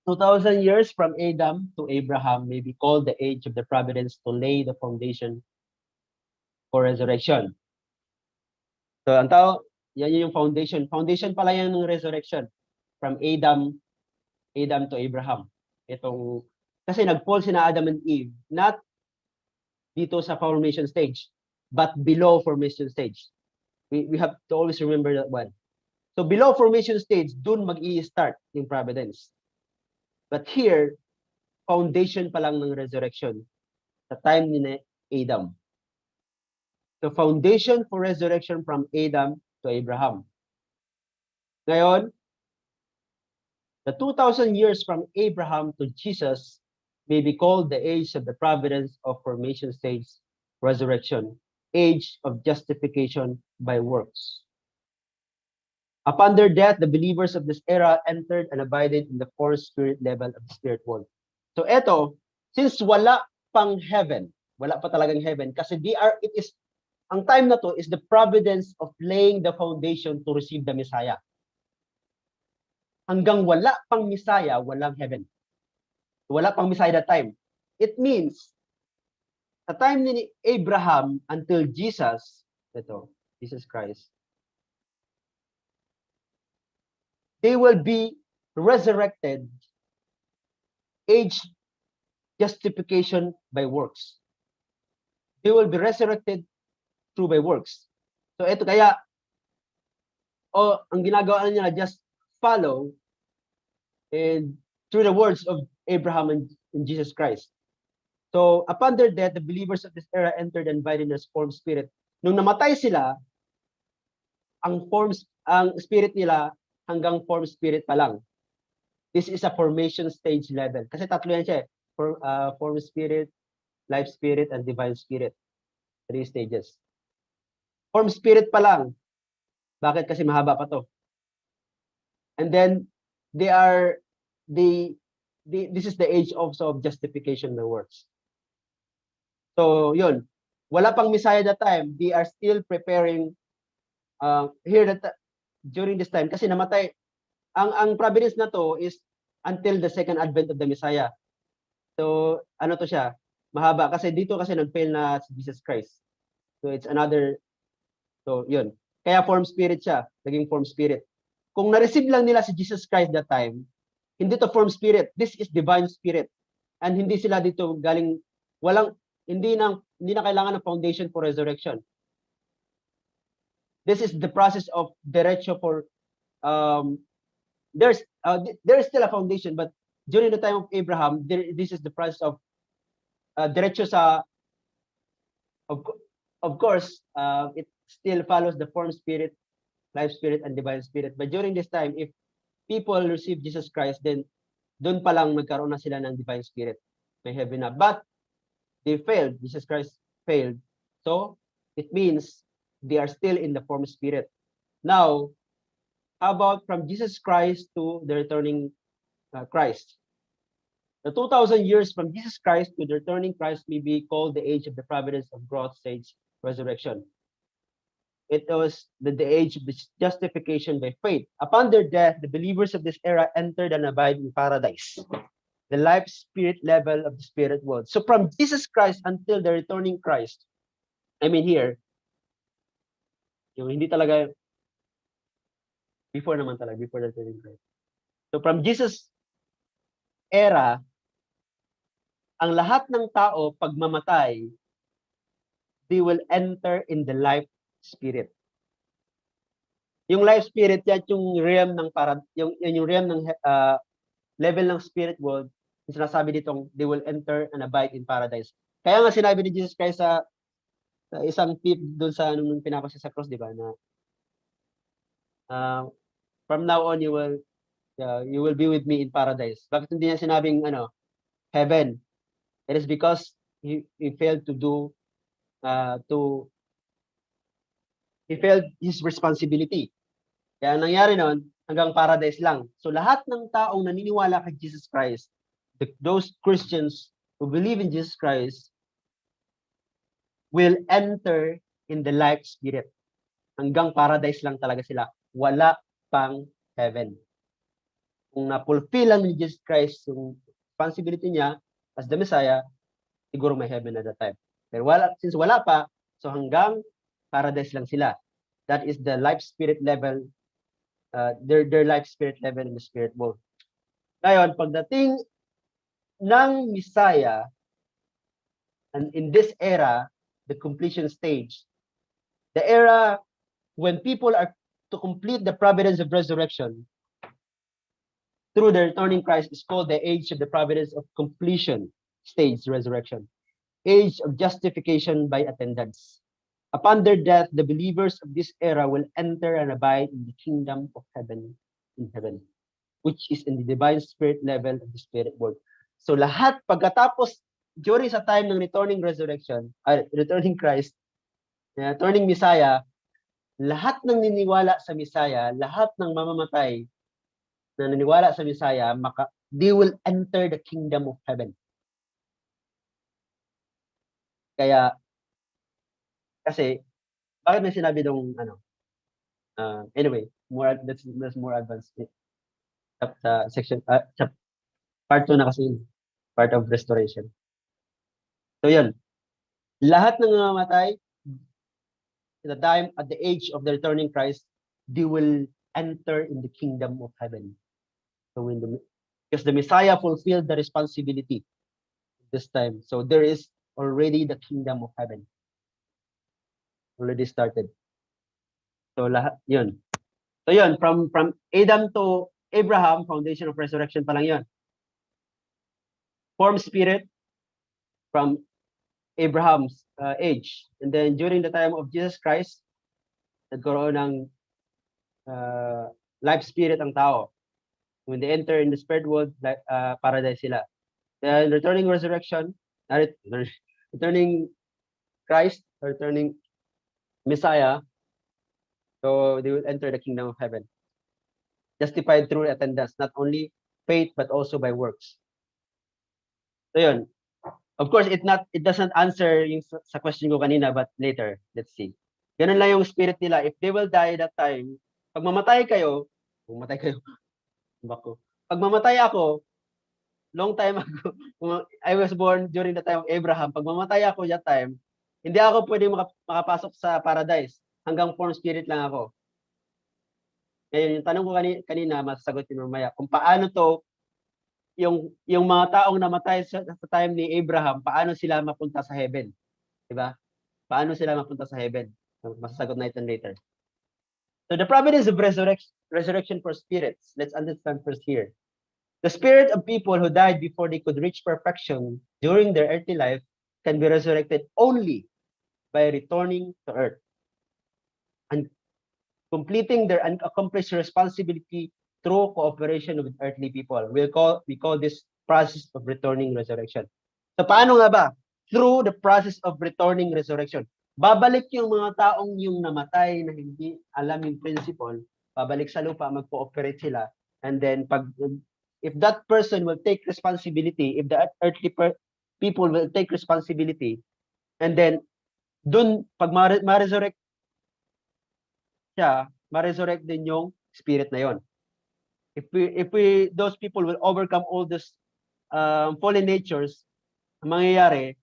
2,000 years from Adam to Abraham may be called the age of the providence to lay the foundation for resurrection. So ang yan yung foundation. Foundation pala yan ng resurrection from Adam to Abraham. Kasi nag-fall sina Adam and Eve, not dito sa formation stage, but below formation stage. We have to always remember that one. So below formation stage, dun mag-i-start yung providence. But here, foundation pa lang ng resurrection sa time ni Adam. The foundation for resurrection from Adam to Abraham. Ngayon, the 2,000 years from Abraham to Jesus may be called the age of the providence of formation stage resurrection, age of justification by works. Upon their death, the believers of this era entered and abided in the fourth spirit level of the spirit world. So eto, since wala pang heaven, wala pa talagang heaven, kasi ang time na to is the providence of laying the foundation to receive the Messiah. Hanggang wala pang Messiah, walang heaven. Wala pang Messiah that time. It means, sa time ni Abraham until Jesus Christ, they will be resurrected, age justification by works. They will be resurrected through by works. So ito kaya, ang ginagawa nila just follow and through the words of Abraham and Jesus Christ. So upon their death, the believers of this era entered and abided in this form spirit. Nung namatay sila, ang spirit nila hanggang form spirit pa lang. This is a formation stage level. Kasi tatlo yan siya, form spirit, life spirit, and divine spirit. 3 stages. Form spirit pa lang. Bakit? Kasi mahaba pa to. And then this is the age also of justification by works. So yun, wala pang Messiah that time. They are still preparing during this time kasi namatay. Ang providence na to is until the second advent of the Messiah. So ano to siya? Mahaba kasi dito kasi nag-fail na si Jesus Christ. So it's another. So yun. Kaya form spirit siya, naging form spirit. Kung na-receive lang nila si Jesus Christ that time, hindi to form spirit. This is divine spirit. And hindi sila dito galing, hindi na kailangan ng foundation for resurrection. This is the process of derecho for, there is still a foundation, but during the time of Abraham, this is the process of derecho sa, of course, it still follows the form spirit, life spirit, and divine spirit. But during this time, if people receive Jesus Christ, then doon pa lang nagkaroon na sila ng divine spirit. May heaven na. But they failed. Jesus Christ failed. So it means they are still in the form spirit. Now, how about from Jesus Christ to the returning Christ? The 2,000 years from Jesus Christ to the returning Christ may be called the age of the providence of growth stage resurrection. It was the age of justification by faith. Upon their death, the believers of this era entered and abide in paradise, the life spirit level of the spirit world. So from Jesus Christ until the returning Christ, I mean here, yung hindi talaga, before the returning Christ. So from Jesus era, ang lahat ng tao pag mamatay, they will enter in the life spirit. Yung life spirit, yan yung realm ng yung realm ng level ng spirit world, yung sinasabi ditong they will enter and abide in paradise. Kaya nga sinabi ni Jesus Christ sa isang tip doon sa nung pinako siya sa cross, di ba, na from now on you will be with me in paradise. Bakit hindi niya sinabing heaven? It is because he failed to do he failed his responsibility. Kaya ang nangyari noon, hanggang paradise lang. So lahat ng taong naniniwala kay Jesus Christ, those Christians who believe in Jesus Christ will enter in the life spirit. Hanggang paradise lang talaga sila. Wala pang heaven. Kung na-fulfill lang ni Jesus Christ yung responsibility niya as the Messiah, siguro may heaven at that time. Pero since wala pa, so hanggang paradise lang sila. That is the life spirit level, their life spirit level in the spirit world. Ngayon, pagdating ng Messiah, and in this era, the completion stage, the era when people are to complete the providence of resurrection through the returning Christ is called the age of the providence of completion stage resurrection, age of justification by attendance. Upon their death, the believers of this era will enter and abide in the kingdom of heaven, in heaven, which is in the divine spirit level of the spirit world. So lahat pagkatapos, during sa time ng returning resurrection, returning Christ, returning Messiah, lahat ng niniwala sa Messiah, lahat ng mamamatay na naniwala sa Messiah, they will enter the kingdom of heaven. Kaya, kasi, bakit may sinabi dong, anyway, that's more advanced section, part 2 na kasi, part of restoration. So yun, lahat ng mamamatay, at the age of the returning Christ, they will enter in the kingdom of heaven. So because the Messiah fulfilled the responsibility this time. So there is already the kingdom of heaven. Already started. So lahat yun. So yun, from Adam to Abraham, foundation of resurrection pa lang yun. Form spirit from Abraham's age. And then during the time of Jesus Christ, nagkaroon ng life spirit ang tao. When they enter in the spirit world, paradise sila. Then returning resurrection, returning Christ, returning Messiah, so they will enter the kingdom of heaven. Justified through attendance, not only faith, but also by works. So yun. Of course, it doesn't answer yung sa question ko kanina, but later, let's see. Ganun lang yung spirit nila. If they will die that time, pag mamatay kayo, pag mamatay ako, long time ago, I was born during the time of Abraham, pag mamatay ako that time, hindi ako pwede makapasok sa paradise. Hanggang form spirit lang ako. Ngayon, yung tanong ko kanina, masasagot yun mamaya. Kung paano to, yung mga taong namatay sa time ni Abraham, paano sila mapunta sa heaven? Diba? Paano sila mapunta sa heaven? Masasagot na ito later. So the providence of resurrection for spirits. Let's understand first here. The spirit of people who died before they could reach perfection during their earthly life can be resurrected only by returning to earth and completing their unaccomplished responsibility through cooperation with earthly people. We call this process of returning resurrection. So paano nga ba? Through the process of returning resurrection. Babalik yung mga taong yung namatay na hindi alam yung principle, babalik sa lupa, mag-cooperate sila, and then if that person will take responsibility, if the earthly people will take responsibility, and then dun pag ma-resurrect siya, ma-resurrect din yung spirit na yon. If those people will overcome all this fallen natures, ang mangyayari,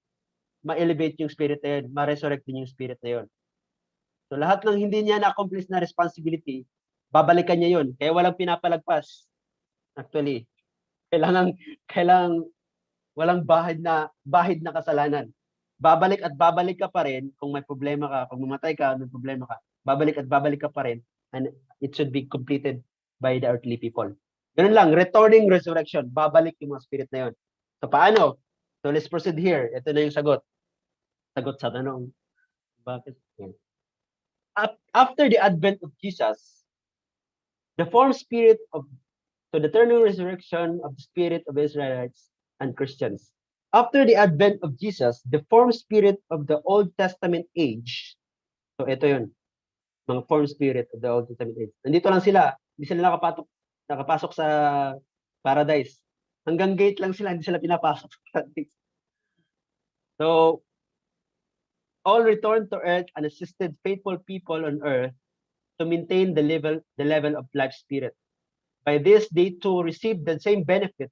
ma-elevate yung spirit na yun, ma-resurrect din yung spirit na yun. So lahat ng hindi niya na-accomplish na responsibility, babalikan niya yun. Kaya walang pinapalagpas. Actually, kailangan walang bahid na kasalanan. babalik at babalik ka pa rin kung may problema ka, pag mamatay ka, may problema ka, babalik at babalik ka pa rin, and it should be completed by the earthly people. Ganun lang, returning resurrection, babalik yung mga spirit na yun. So paano? So let's proceed here. Ito na yung sagot. Sagot sa tanong. Bakit? After the advent of Jesus, the form spirit of the eternal resurrection of the spirit of Israelites and Christians. After the advent of Jesus, the form spirit of the Old Testament age, so ito yun, mga form spirit of the Old Testament age. Nandito lang sila, hindi sila nakapasok sa paradise. Hanggang gate lang sila, hindi sila pinapasok sa paradise. So, all returned to earth and assisted faithful people on earth to maintain the level of life spirit. By this, they too receive the same benefit,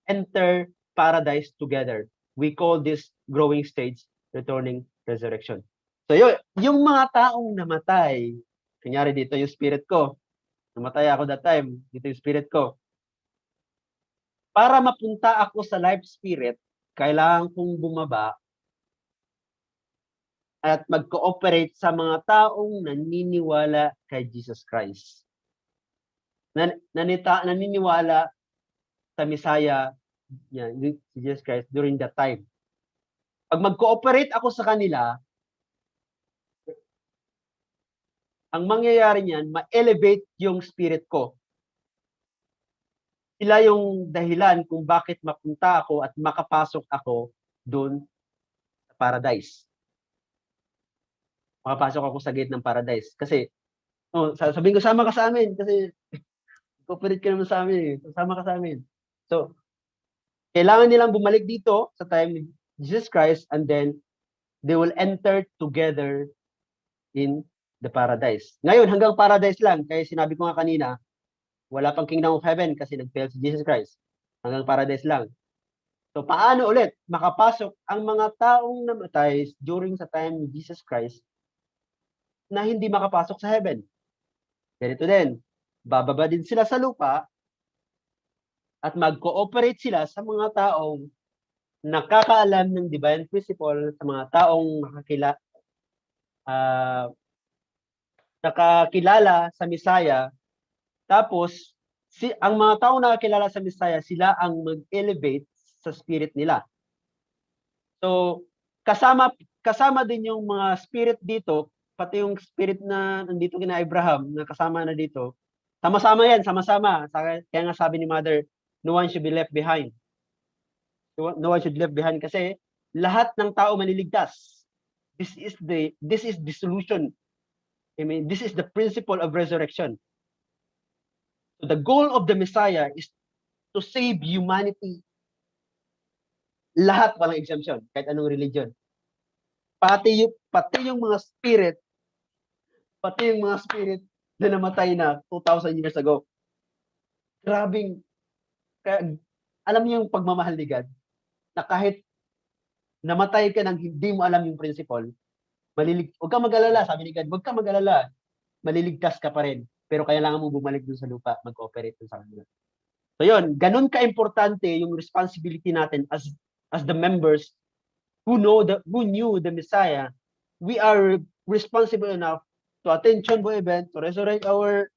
enter paradise together. We call this growing stage returning resurrection. So yun, yung mga taong namatay, kunyari dito yung spirit ko, namatay ako that time, dito yung spirit ko. Para mapunta ako sa life spirit, kailangan kong bumaba at mag-cooperate sa mga taong naniniwala kay Jesus Christ. Naniniwala sa Messiah, Jesus Christ, during that time. Pag mag-cooperate ako sa kanila, ang mangyayari niyan, ma-elevate yung spirit ko. Sila yung dahilan kung bakit mapunta ako at makapasok ako doon sa paradise. Makapasok ako sa gate ng paradise. Kasi, sabihin ko, sama ka sa amin. Kasi, cooperate ka naman sa amin. Sama ka sa amin. So, kailangan nilang bumalik dito sa time ni Jesus Christ, and then they will enter together in the paradise. Ngayon, hanggang paradise lang. Kaya sinabi ko nga kanina, wala pang kingdom of heaven kasi nag-fail si Jesus Christ. Hanggang paradise lang. So, paano ulit makapasok ang mga taong namatay during sa time ni Jesus Christ na hindi makapasok sa heaven? Ganito din. Bababa din sila sa lupa at mag-cooperate sila sa mga taong nakakaalam ng divine principle, sa mga taong nakakilala sa Messiah. Tapos, ang mga taong nakakilala sa Messiah, sila ang mag-elevate sa spirit nila. So, kasama din yung mga spirit dito, pati yung spirit na nandito kina Abraham, na kasama na dito. Sama-sama yan, sama-sama. Kaya nga sabi ni Mother, no one should be left behind. No one should be left behind kasi lahat ng tao maniligtas. This is the solution. I mean, this is the principle of resurrection. So the goal of the Messiah is to save humanity. Lahat, walang exemption, kahit anong religion. Pati yung mga spirit na namatay na 2,000 years ago. Grabing, alam niyo yung pagmamahal ni God, na kahit namatay ka nang hindi mo alam yung principle, huwag kang mag-alala, sabi ni God, huwag kang mag-alala, maliligtas ka pa rin. Pero kailangan mo bumalik dun sa lupa, mag-cooperate dun sa kanila. So yun, ganun ka-importante yung responsibility natin as the members who knew the Messiah. We are responsible enough to attend Chonbo event, to resurrect our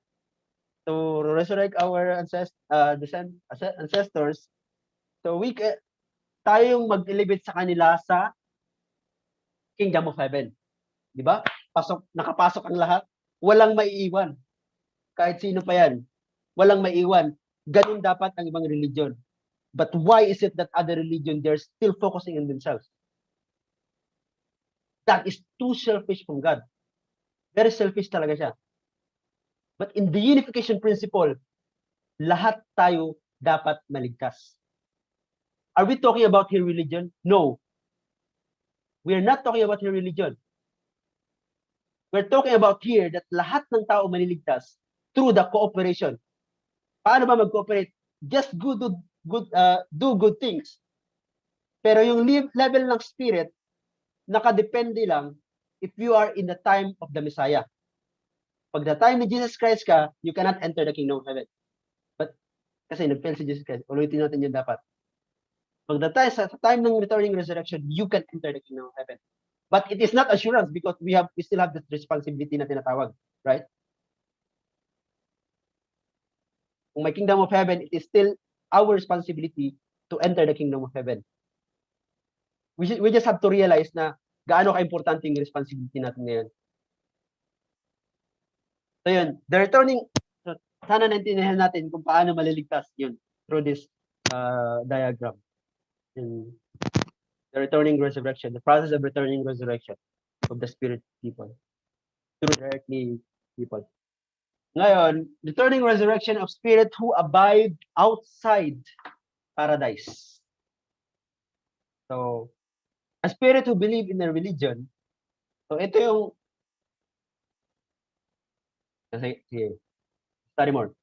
ancestors. So tayo yung mag-elevate sa kanila sa Kingdom of Heaven. Di ba? Nakapasok ang lahat. Walang maiiwan. Kahit sino pa yan. Walang maiiwan. Ganun dapat ang ibang religion. But why is it that other religion, they're still focusing on themselves? That is too selfish from God. Very selfish talaga siya. But in the unification principle, lahat tayo dapat maligtas. Are we talking about here religion? No. We are not talking about here religion. We're talking about here that lahat ng tao maniligtas through the cooperation. Paano ba mag-cooperate? Just do good things. Pero yung level ng spirit, nakadepende lang if you are in the time of the Messiah. Pag the time ni Jesus Christ ka, you cannot enter the kingdom of heaven. But kasi nag-fail si Jesus Christ, ulitin natin yun dapat. Sa time ng returning resurrection, you can enter the kingdom of heaven. But it is not assurance because we still have this responsibility na tinatawag, right? Kung may kingdom of heaven, it is still our responsibility to enter the kingdom of heaven. We just have to realize na gaano ka-importante yung responsibility natin ngayon. So yun, the returning, sana naintindihan natin kung paano maliligtas yun through this diagram. And the returning resurrection, the process of returning resurrection of the spirit people through the earthly people. Ngayon, returning resurrection of spirit who abide outside paradise. So, a spirit who believe in a religion. So, ito yung study more.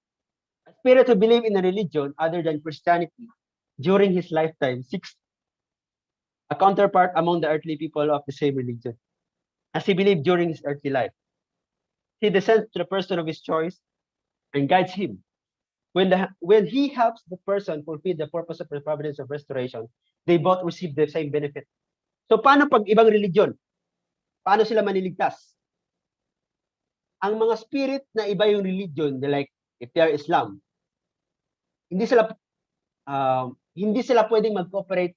A spirit who believe in a religion other than Christianity during his lifetime seeks a counterpart among the earthly people of the same religion, as he believed during his earthly life. He descends to the person of his choice and guides him. When he helps the person fulfill the purpose of the providence of restoration, they both receive the same benefit. So, paano pag ibang religion? Paano sila maniligtas? Ang mga spirit na iba yung religion, like if they are Islam, hindi sila pwedeng mag-cooperate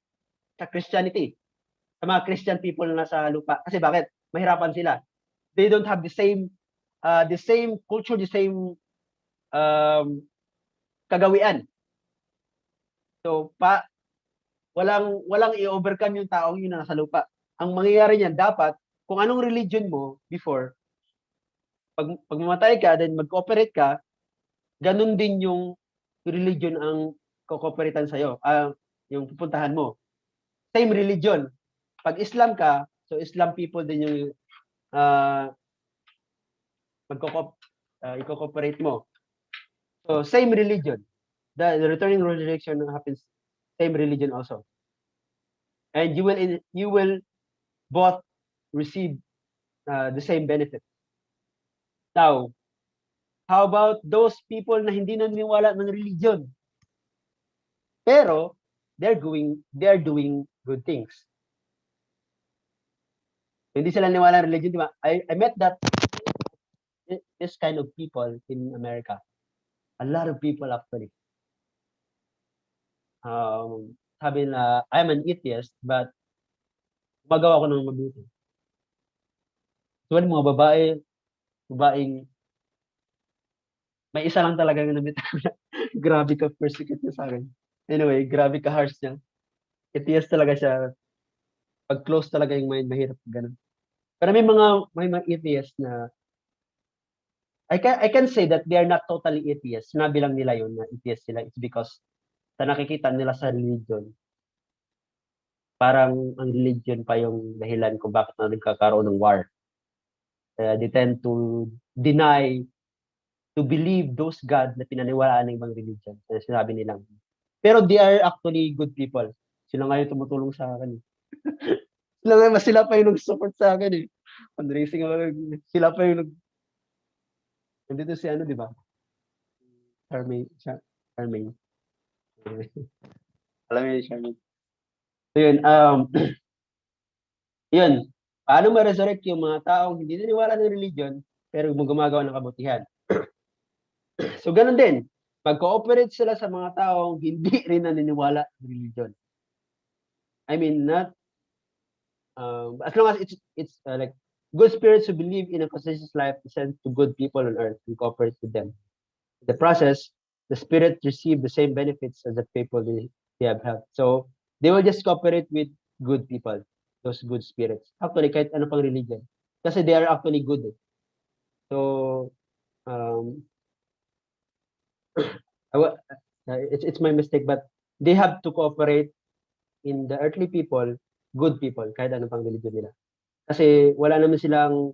sa Christianity, sa mga Christian people na nasa lupa. Kasi bakit? Mahirapan sila. They don't have the same culture, the same kagawian. So, walang i-overcome yung taong yun na nasa lupa. Ang mangyayari niyan, dapat, kung anong religion mo before, pag mamatay ka, then mag-cooperate ka, ganun din yung religion ang ko-cooperetan sa'yo, yung pupuntahan mo. Same religion. Pag Islam ka, so Islam people din yung i-cooperate mo. So, same religion. The returning resurrection happens, same religion also. And you will both receive the same benefit. Now, how about those people na hindi naniniwala ng religion? Pero they're doing good things. Hindi sila naniniwala ng religion, di ba? I met this kind of people in America. A lot of people actually. Sabi na, I'm an atheist, but magawa ko ng mabuti. So, mga babaeng, may isa lang talaga yung namit. Grabe ka persecute niya sa akin. Anyway, grabe ka harsh niya. Atheist talaga siya. Pag close talaga yung mind, mahirap ganun. Pero may mga atheist na I can say that they are not totally atheists. Sinabi lang nila yun na atheist sila. It's because sa nakikita nila sa religion, parang ang religion pa yung dahilan kung bakit na nagkakaroon ng war. They tend to deny, to believe those God na pinaniwalaan ng ibang religion. Sinabi nilang. Pero they are actually good people. Sila nga yung tumutulong sa akin. Sila pa yung nag-support sa akin eh. Fundraising, sila pa yung nandito si ano, di ba? Charmaine. Alam mo yun, Charmaine. So yun, yun. Paano ma-resurrect yung mga taong hindi naniwala ng religion, pero gumagawa ng kabutihan? So, ganun din. Pag-cooperate sila sa mga taong hindi rin naniniwala ng religion. I mean, not, as long as it's like, good spirits who believe in a conscious life descend to good people on earth and cooperate with them. In the process, the spirit receive the same benefits as the people they have helped. So, they will just cooperate with good people, those good spirits. Actually, kahit ano pang religion. Kasi they are actually good. Eh. So, it's my mistake, but they have to cooperate in the earthly people, good people, kahit ano pang religion nila. Kasi wala naman silang,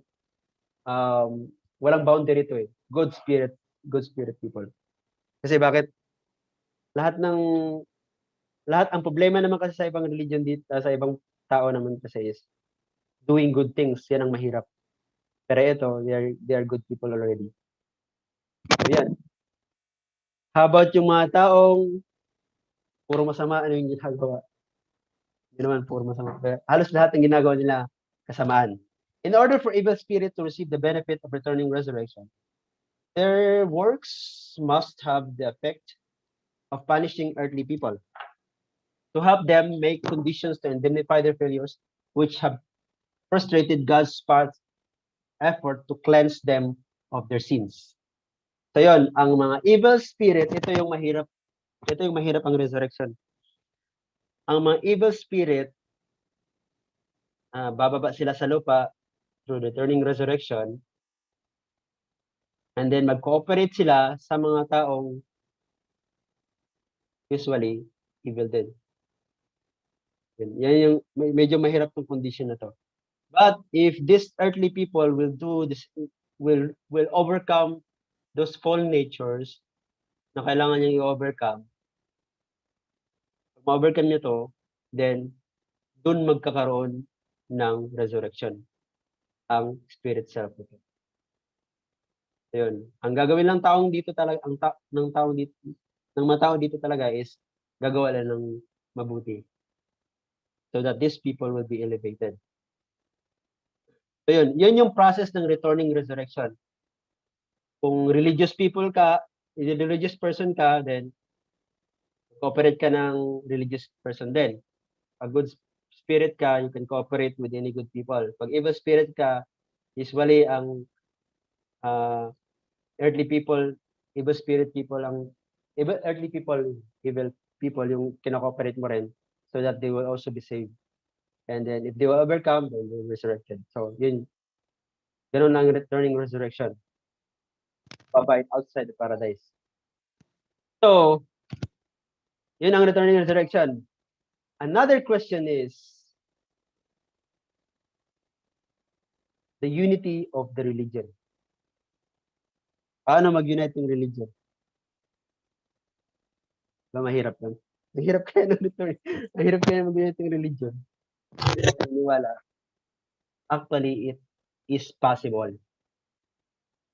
walang boundary to eh. Good spirit people. Kasi bakit? Lahat ang problema naman kasi sa ibang religion dito, sa ibang tao naman kasi is doing good things. Yan ang mahirap. Pero ito, they are good people already. So yan. How about yung mga taong puro masama ano yung ginagawa? Hindi naman puro masama. Halos lahat ng ginagawa nila kasamaan. In order for evil spirit to receive the benefit of returning resurrection, their works must have the effect of punishing earthly people, to help them make conditions to indemnify their failures, which have frustrated God's effort to cleanse them of their sins. So yun, ang mga evil spirit, ito yung mahirap ang resurrection. Ang mga evil spirit, bababa sila sa lupa through the turning resurrection, and then mag-cooperate sila sa mga taong usually evil din. Yan yung medyo mahirap ng condition na to. But if these earthly people will do this, will overcome those fallen natures na kailangan niyang i-overcome, pag ma-overcome niyo to, then dun magkakaroon ng resurrection ang spirit self nito. Ayun. Ang gagawin ng taong dito talaga, ng mga tao dito talaga is gagawa lang ng mabuti, so that these people will be elevated. So yun yung process ng returning resurrection. Kung religious person ka, then cooperate ka ng religious person din. Pag good spirit ka, you can cooperate with any good people. Pag evil spirit ka, usually ang earthly people, evil spirit people, evil people yung kinakooperate mo rin, so that they will also be saved. And then if they will overcome, then they will be resurrected. So yun, ganun ang returning resurrection. Babait outside the paradise. So, yun ang returning resurrection. Another question is the unity of the religion. Paano mag-unite yung religion? Ba mahirap lang. Mahirap kaya ng return. Mahirap kaya mag-unite yung religion. Niwala. Actually, it is possible.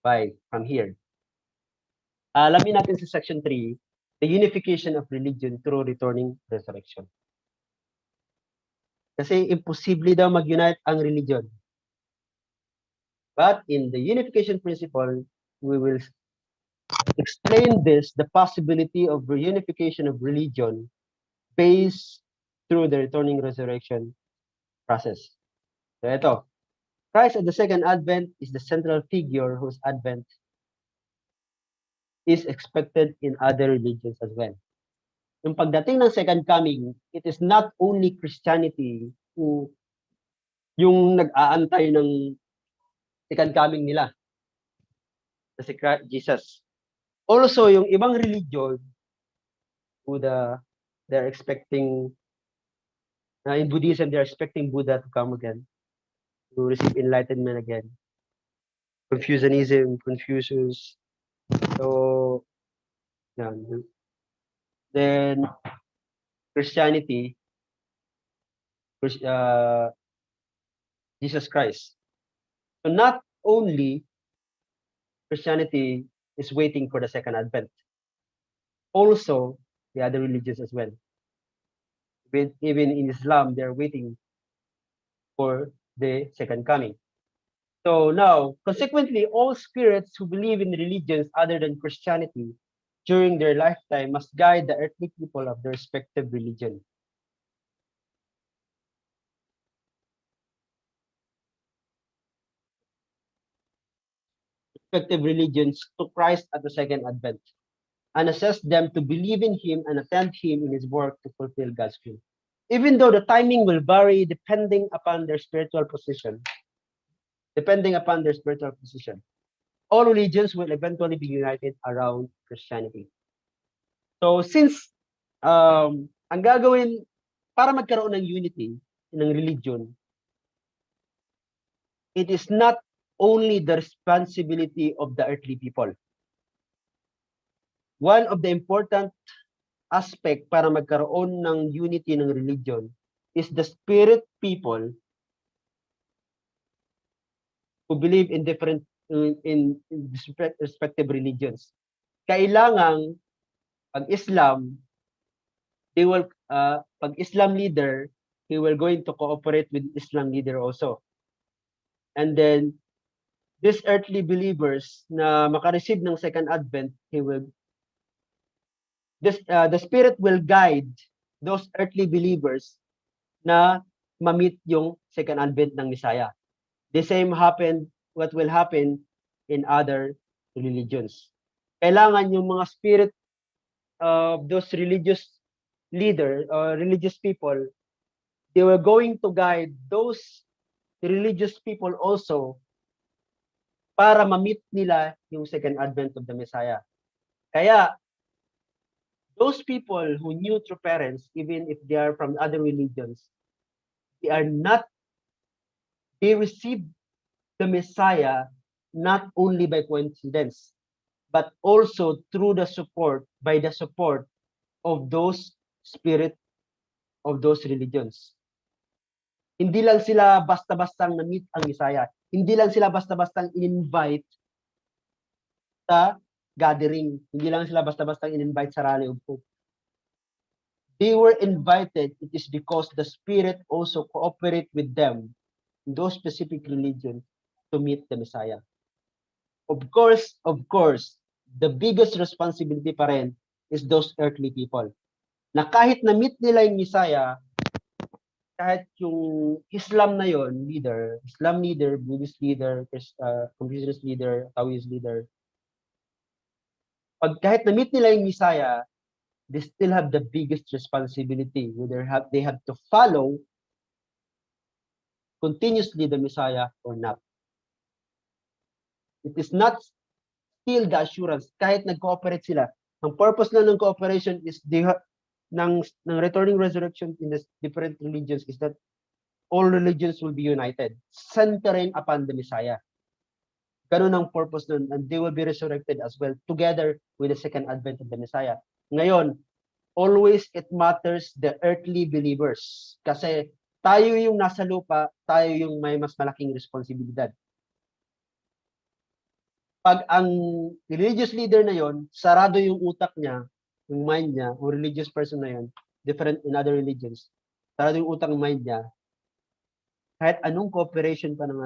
By from here. Alamin natin sa section 3, the unification of religion through returning resurrection. Kasi imposible daw mag-unite ang religion. But in the unification principle, we will explain the possibility of reunification of religion based through the returning resurrection process. So ito, Christ at the second advent is the central figure whose advent is expected in other religions as well. Yung pagdating ng second coming, it is not only Christianity who yung nag-aantay ng second coming nila, na si Jesus. Also, yung ibang religion, they're expecting, in Buddhism, they're expecting Buddha to come again, to receive enlightenment again. Confucianism, Confucius. So, yan. Then, Christianity, Jesus Christ. So, not only Christianity is waiting for the second advent, also the other religions as well. Even in Islam, they're waiting for the second coming. So now, consequently, all spirits who believe in religions other than Christianity during their lifetime must guide the earthly people of their respective religion. Respective religions to Christ at the second advent, and assess them to believe in him and attend him in his work to fulfill God's will. Even though the timing will vary depending upon their spiritual position, all religions will eventually be united around Christianity. So since ang gagawin para magkaroon ng unity ng religion, it is not only the responsibility of the earthly people. One of the important aspect para magkaroon ng unity ng religion is the spirit people who believe in different in respective religions. Kailangang pag Islam, pag Islam leader, he will going to cooperate with Islam leader also. And then, these earthly believers na makareceive ng second advent, the Spirit will guide those earthly believers na ma-meet yung second advent ng Messiah. The same what will happen in other religions. Kailangan yung mga spirit of those religious leader or religious people, they were going to guide those religious people also para ma-meet nila yung second advent of the Messiah. Kaya, those people who knew true parents, even if they are from other religions, they received the Messiah not only by coincidence, but also through by the support of those spirit of those religions. Hindi lang sila basta-bastang na-meet ang Messiah. Hindi lang sila basta-bastang in-invite sa gathering. Hindi lang sila basta-bastang in-invite sa rally of hope. They were invited. It is because the Spirit also cooperate with them in those specific religions to meet the Messiah. Of course, the biggest responsibility pa rin is those earthly people. Na kahit na-meet nila yung Messiah, kahit yung Islam na yon, Islam leader, Buddhist leader, Confucianist leader, Taoist leader, kahit na-meet nila yung Messiah, they still have the biggest responsibility. They have to follow continuously the Messiah or not. It is not still the assurance, kahit nag-cooperate sila. Ang purpose na ng cooperation is ng returning resurrection in the different religions is that all religions will be united, centering upon the Messiah. Ganun ang purpose nun, and they will be resurrected as well, together with the second advent of the Messiah. Ngayon, always it matters the earthly believers. Kasi tayo yung nasa lupa, tayo yung may mas malaking responsibilidad. Pag ang religious leader na yon, sarado yung utak niya, yung mind niya, o religious person na yon, different in other religions, sarado yung utak ng mind niya, kahit anong cooperation pa ng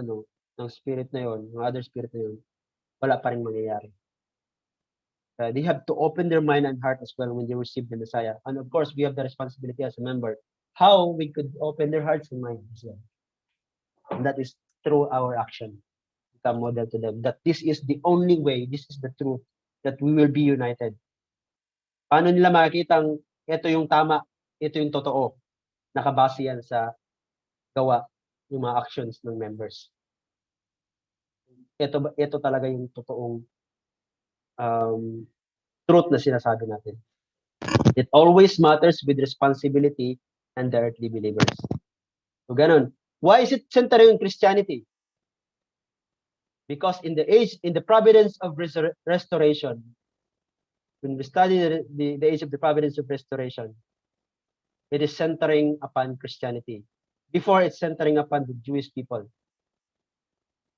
spirit na yon, ng other spirit na yon, wala pa rin mangyayari. They have to open their mind and heart as well when they receive the Messiah. And of course, we have the responsibility as a member, how we could open their hearts and minds as well. And that is through our action. Become model to them. That this is the only way, this is the truth, that we will be united. Paano nila makikitang ito yung tama, ito yung totoo? Nakabase yan sa gawa, yung mga actions ng members. Ito talaga yung totoong truth na sinasabi natin. It always matters with responsibility and the earthly believers. So ganun. Why is it centering in Christianity? Because in the providence of restoration, when we study the age of the providence of restoration, it is centering upon Christianity. Before, it's centering upon the Jewish people,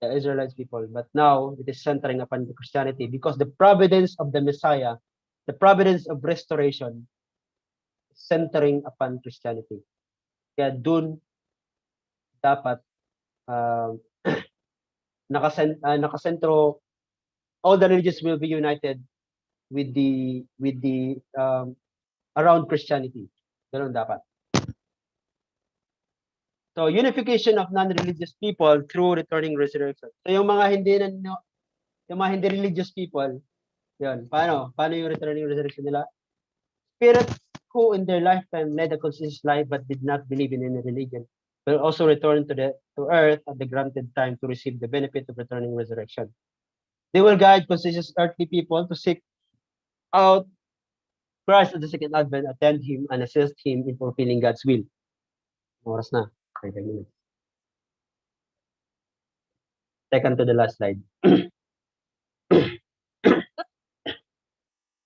the Israelites people, but now it is centering upon the Christianity because the providence of the Messiah, the providence of restoration, is centering upon Christianity. Kaya dun dapat nakasentro, all the religions will be united with the around Christianity. Ganun dapat. So unification of non-religious people through returning resurrection. So yung mga hindi religious people, yun, paano yung returning resurrection nila? Spirits who in their lifetime led a conscious life but did not believe in any religion will also return to earth at the granted time to receive the benefit of returning resurrection. They will guide conscious earthly people to seek out Christ at the second advent, attend him, and assist him in fulfilling God's will. Oras na. 5 minutes. Second to the last slide.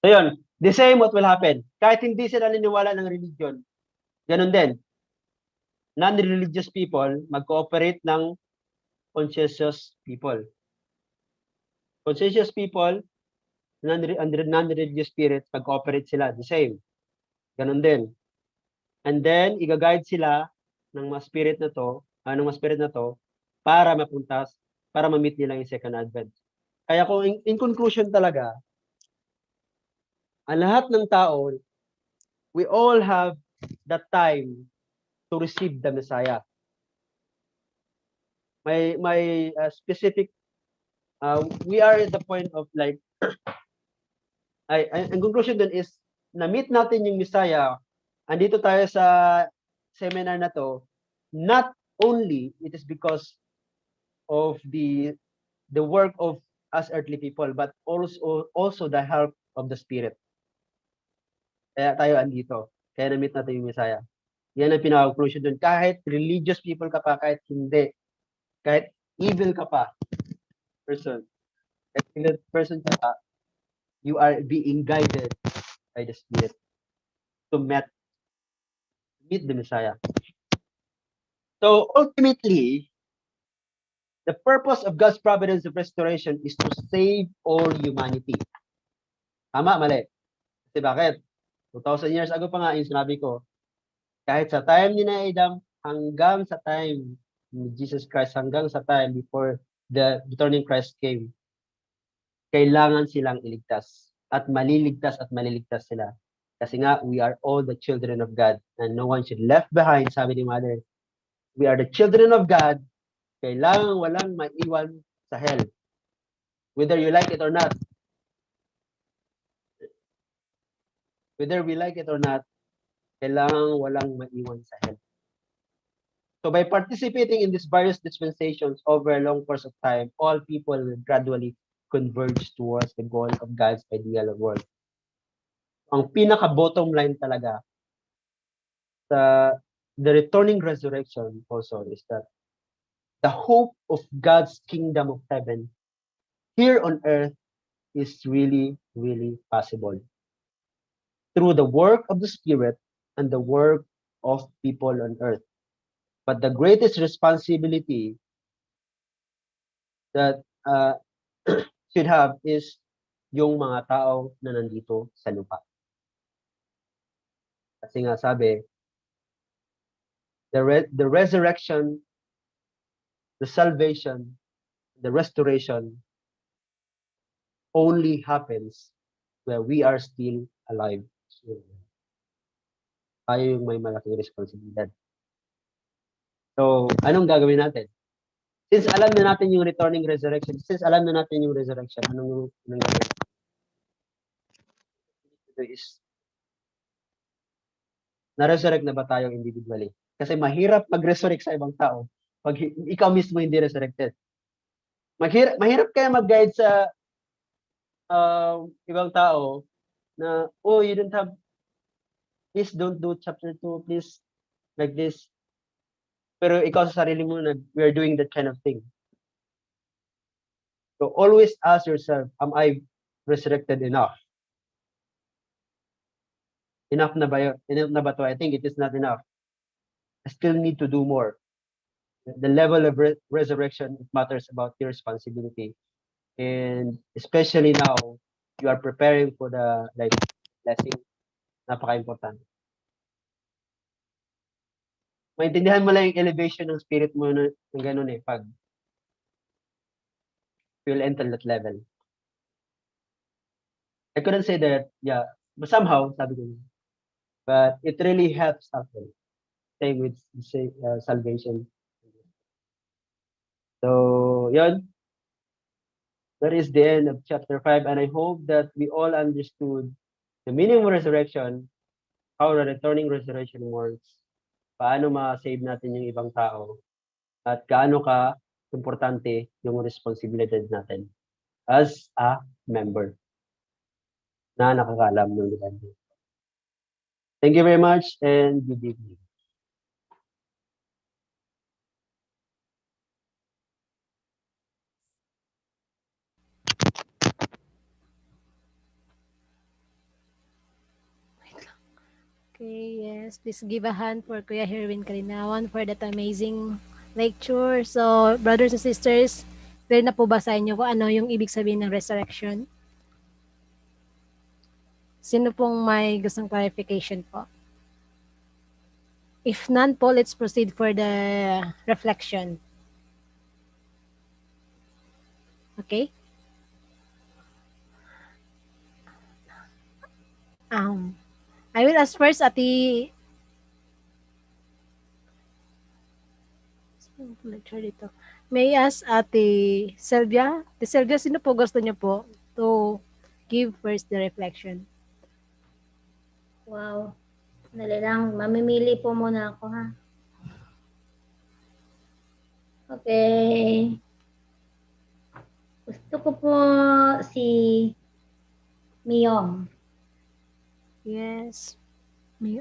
So yun, the same what will happen. Kahit hindi sila naniniwala ng religion, ganun din. Non-religious people mag-cooperate ng conscientious people. Conscientious people, non-religious spirits, mag-cooperate sila. The same. Ganun din. And then, i-guide sila ng mga spirit na to, ng mga spirit na to, para mapuntas, para ma-meet nila yung second advent. Kaya kung in conclusion talaga, ang lahat ng tao, we all have that time to receive the Messiah. May specific, we are at the point of like, ang conclusion dun is, na-meet natin yung Messiah, andito tayo sa seminar na to, not only it is because of the work of us earthly people, but also the help of the Spirit. Kaya tayo andito. Kaya na-meet natin yung Messiah. Yan ang pinaka-conclusion dun. Kahit religious people ka pa, kahit hindi, kahit evil ka pa, person, kahit evil person ka pa, you are being guided by the Spirit to meet the Messiah. So ultimately, the purpose of God's providence of restoration is to save all humanity. Tama, mali. Kasi bakit? 2,000 years ago pa nga yung sinabi ko, kahit sa time ni Adam hanggang sa time ni Jesus Christ, hanggang sa time before the returning Christ came, kailangan silang iligtas. At maliligtas sila. Kasi nga, we are all the children of God and no one should left behind, sabi ni Mother. We are the children of God, kailangan walang maiwan sa hell. Whether you like it or not. Whether we like it or not, kailangan walang maiwan sa hell. So by participating in these various dispensations over a long course of time, all people will gradually converge towards the goal of God's ideal world. Ang pinaka-bottom line talaga sa the returning resurrection also is that the hope of God's kingdom of heaven here on earth is really, really possible through the work of the Spirit and the work of people on earth. But the greatest responsibility that should have is yung mga tao na nandito sa lupa. Kasi nga sabi, the resurrection, the salvation, the restoration only happens where we are still alive. Tayo yung may malaking responsibilidad. So, anong gagawin natin? Since alam na natin yung returning resurrection, anong gagawin? Ito is, na-resurrect na ba tayo individually? Kasi mahirap mag-resurrect sa ibang tao pag ikaw mismo hindi resurrected. Mahirap kaya mag-guide sa ibang tao na, oh, you don't have, please don't do chapter 2, please, like this. Pero ikaw sa sarili mo, we are doing that kind of thing. So always ask yourself, am I resurrected enough? Enough na ba yun? Enough na ba to? I think it is not enough. I still need to do more. The level of resurrection matters about your responsibility. And especially now, you are preparing for the blessing. Napaka-important. Maintindihan mo lang yung elevation ng spirit mo ng ganun pag you'll enter that level. I couldn't say that, yeah, but somehow, sabi ko, but it really helps us. Same with salvation. So, yun. That is the end of chapter 5, and I hope that we all understood the meaning of resurrection, how the returning resurrection works, paano ma-save natin yung ibang tao, at gaano ka importante yung responsibilidad natin as a member na nakakalam ng Ebanghelyo. Thank you very much and good evening. Okay, yes. Please give a hand for Kuya Herwin Kalinawan for that amazing lecture. So, brothers and sisters, clear na po ba sa inyo kung ano yung ibig sabihin ng resurrection? Sino pong may gustong clarification po? If none po, let's proceed for the reflection. Okay? I will ask first Ati lecture dito. May I ask Ate Sylvia? Ate Sylvia, sino po gusto niyo po to give first the reflection? Wow. Dali lang. Mamimili po muna ako, ha? Okay. Gusto ko po si Miyong. Yes. Mi?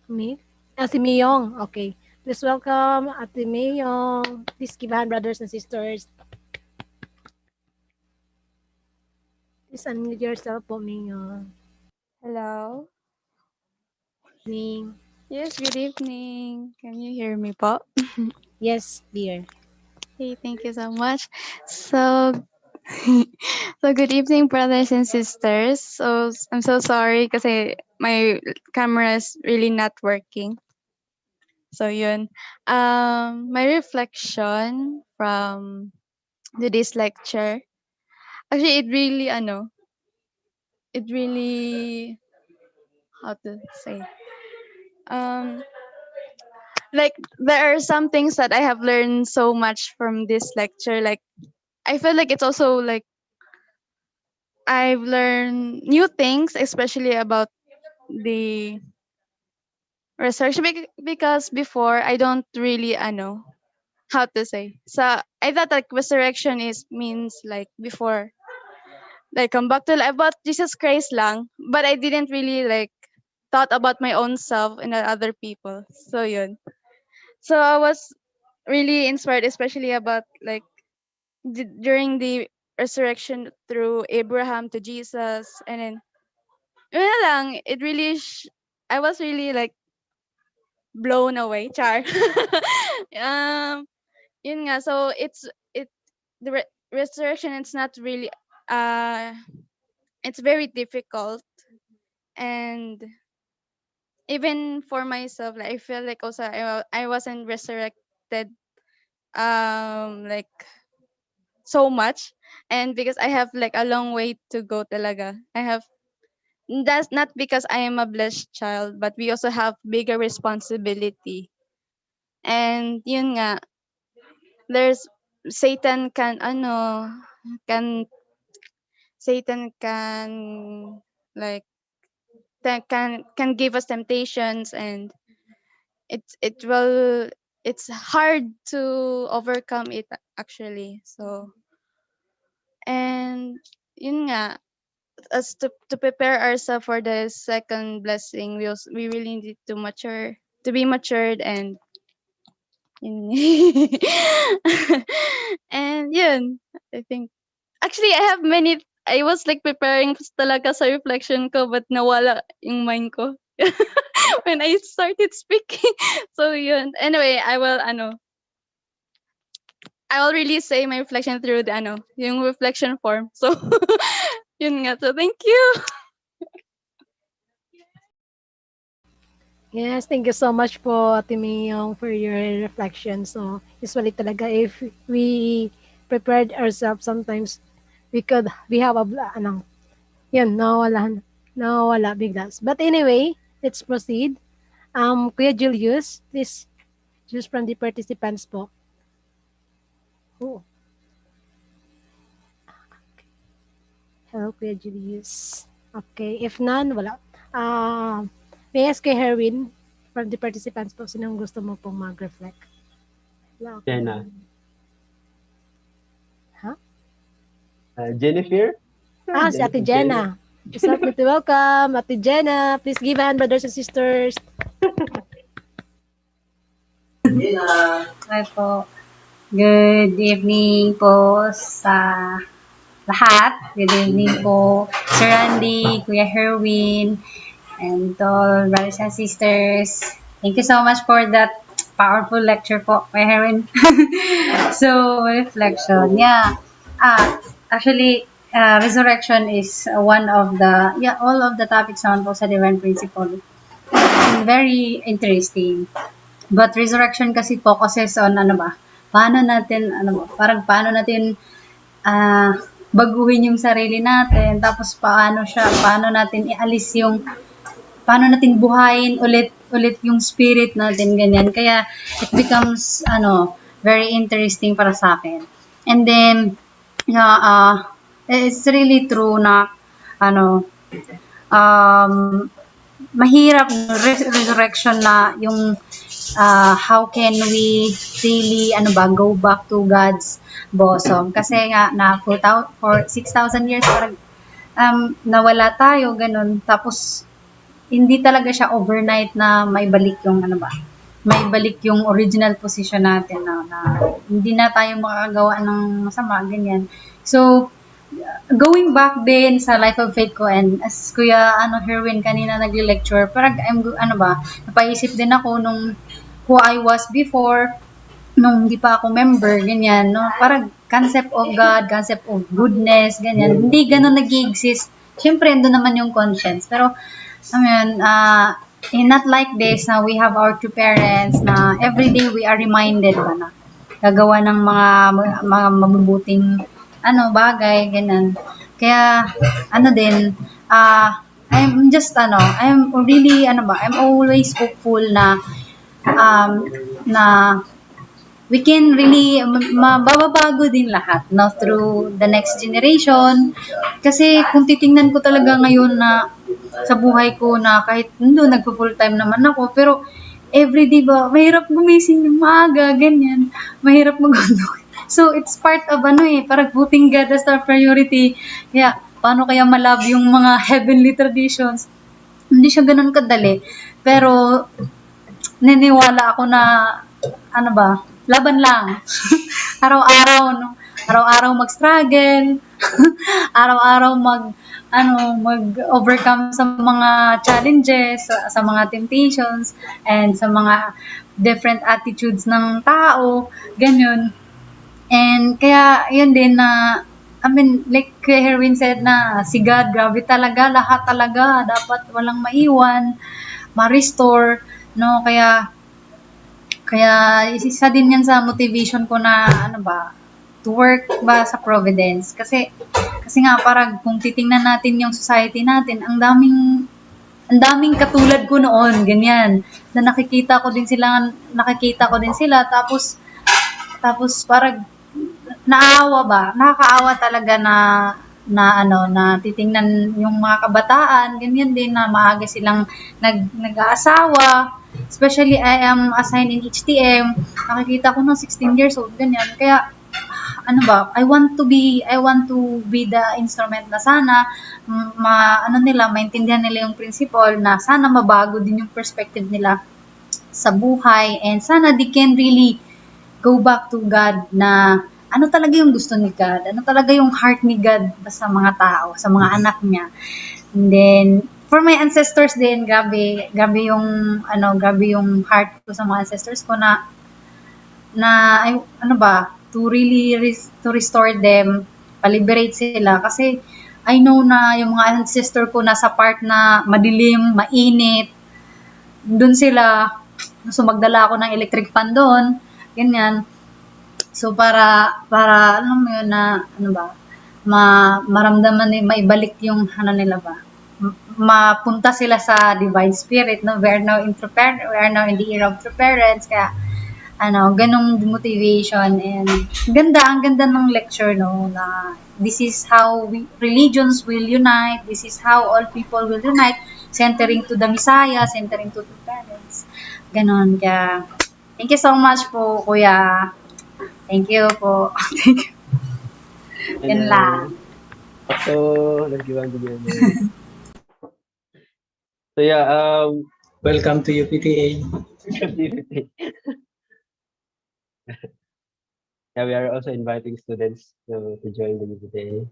Mi? Si Miyong. Okay. Please welcome Ate Miyong. Please give hand, brothers and sisters. Please unmute yourself po, Miyong. Hello. Evening. Yes, good evening. Can you hear me po? Yes, dear. Hey, thank you so much. So, so good evening, brothers and sisters. So, I'm so sorry kasi my camera is really not working. So, yun. My reflection from today's lecture. Actually, it really, how to say, um, like there are some things that I have learned so much from this lecture. Like I feel like it's also like I've learned new things, especially about the research because before I don't really know how to say. So I thought like resurrection is means like before like come back to life about Jesus Christ lang, but I didn't really like thought about my own self and the other people. So yun. So I was really inspired, especially about like during the resurrection through Abraham to Jesus, and then yun na lang, it really I was really like blown away, char. um, yun nga, so it the resurrection. It's not really uh, it's very difficult, and even for myself, like I feel like also I wasn't resurrected like so much, and because I have like a long way to go talaga. That's not because I am a blessed child, but we also have bigger responsibility. And yun nga, there's Satan can Satan can like that can give us temptations, and it will it's hard to overcome it actually. So and yun nga, as to prepare ourselves for the second blessing, we really need to be matured, and yun. And yun, I think actually I was like preparing talaga sa reflection ko, but nawala yung mind ko when I started speaking. So yun, anyway, I will really say my reflection through the yung reflection form. So yun nga, so thank you. Yes, thank you so much po, Ate Miyong, for your reflection. So, usually talaga, if we prepared ourselves, sometimes we have yun, nawawala biglas. But anyway, let's proceed. Kuya Julius, please choose from the participants po. Oh. Hello, Kuya Julius. Okay, if none, wala. May I ask kay Herwin from the participants po, sinong gusto mo pong mag-reflect? Wala ako. Jenna. Ha? Jennifer? Si Ate Jenna. Please help me to welcome Ate Jenna. Please give a hand, brothers and sisters. Hi po. Good evening po sa lahat. Good evening po, Sir Randy, Kuya Herwin, and all brothers and sisters. Thank you so much for that powerful lecture po, Kuya Herwin. So, reflection. Yeah. Actually, resurrection is one of all of the topics on po sa divine principle. very interesting. But resurrection kasi focuses on ano ba, paano natin, ano ba, parang paano natin baguhin yung sarili natin, tapos paano natin ialis yung, paano natin buhayin ulit yung spirit natin, ganyan. Kaya it becomes, very interesting para sa akin. And then, yeah, it's really true na, mahirap resurrection na yung how can we really go back to God's bosom, kasi nga na for 6,000 years parang nawala tayo ganun, tapos hindi talaga siya overnight na may balik yung may balik yung original position natin na hindi na tayo makakagawa ng masama, ganyan. So going back din sa life of faith ko, and as Kuya Herwin kanina nagli-lecture, parang napaisip din ako nung who I was before, nung hindi pa ako member, ganyan, no? Parang concept of God, concept of goodness, ganyan. Hindi ganun nag-exist. Siyempre, doon naman yung conscience. Pero, not like this, we have our two parents na everyday we are reminded ba na gagawa ng mga mabubuting bagay, ganyan. Kaya, I'm just, I'm really, I'm always hopeful na, na we can really, mababago din lahat, no, through the next generation. Kasi kung titingnan ko talaga ngayon na, sa buhay ko na kahit nagpo-full time naman ako, pero everyday ba, mahirap gumising ng maaga, ganyan. Mahirap mag-unok. So, it's part of parang putting God as our priority. Kaya, paano kaya malove yung mga heavenly traditions? Hindi siya ganun kadali. Pero, niniwala ako na, laban lang. Araw-araw, no? Araw-araw mag-struggle. Araw-araw mag-overcome sa mga challenges, sa mga temptations, and sa mga different attitudes ng tao, ganyan. And kaya, yun din na, like Herwin said na, si God, grabe talaga, lahat talaga, dapat walang maiwan, ma-restore, no? Kaya, isa din yan sa motivation ko na, to work ba sa Providence. Kasi nga, parang kung titingnan natin yung society natin, ang daming katulad ko noon, ganyan, na nakikita ko din sila, tapos parang nakakaawa talaga na titingnan yung mga kabataan, ganyan din na maaga silang nag-aasawa, especially I am assigned in HTM, nakikita ko ng 16 years old, ganyan, kaya I want to be the instrument na sana maintindihan nila yung principle, na sana mabago din yung perspective nila sa buhay, and sana they can really go back to God, na ano talaga yung gusto ni God, ano talaga yung heart ni God sa mga tao, sa mga anak niya. And then for my ancestors din, grabe yung heart ko sa mga ancestors ko na to really to restore them, paliberate sila, kasi I know na yung mga ancestor ko nasa part na madilim, mainit, doon sila, so magdala ako ng electric fan doon, ganyan. So para alam mo yun na maramdaman maibalik yung nila ba, mapunta sila sa divine spirit, no? We are now in the era of true parents, kaya ganong motivation, and ang ganda ng lecture, no, na this is how religions will unite, this is how all people will unite, centering to the Messiah, centering to the parents, ganon. Kaya thank you so much po, Kuya. Thank you po. Thank you. Yan lang. So, nag-iwan din yun. So, yeah, Welcome to UPTA. yeah, we are also inviting students to join the UPTA.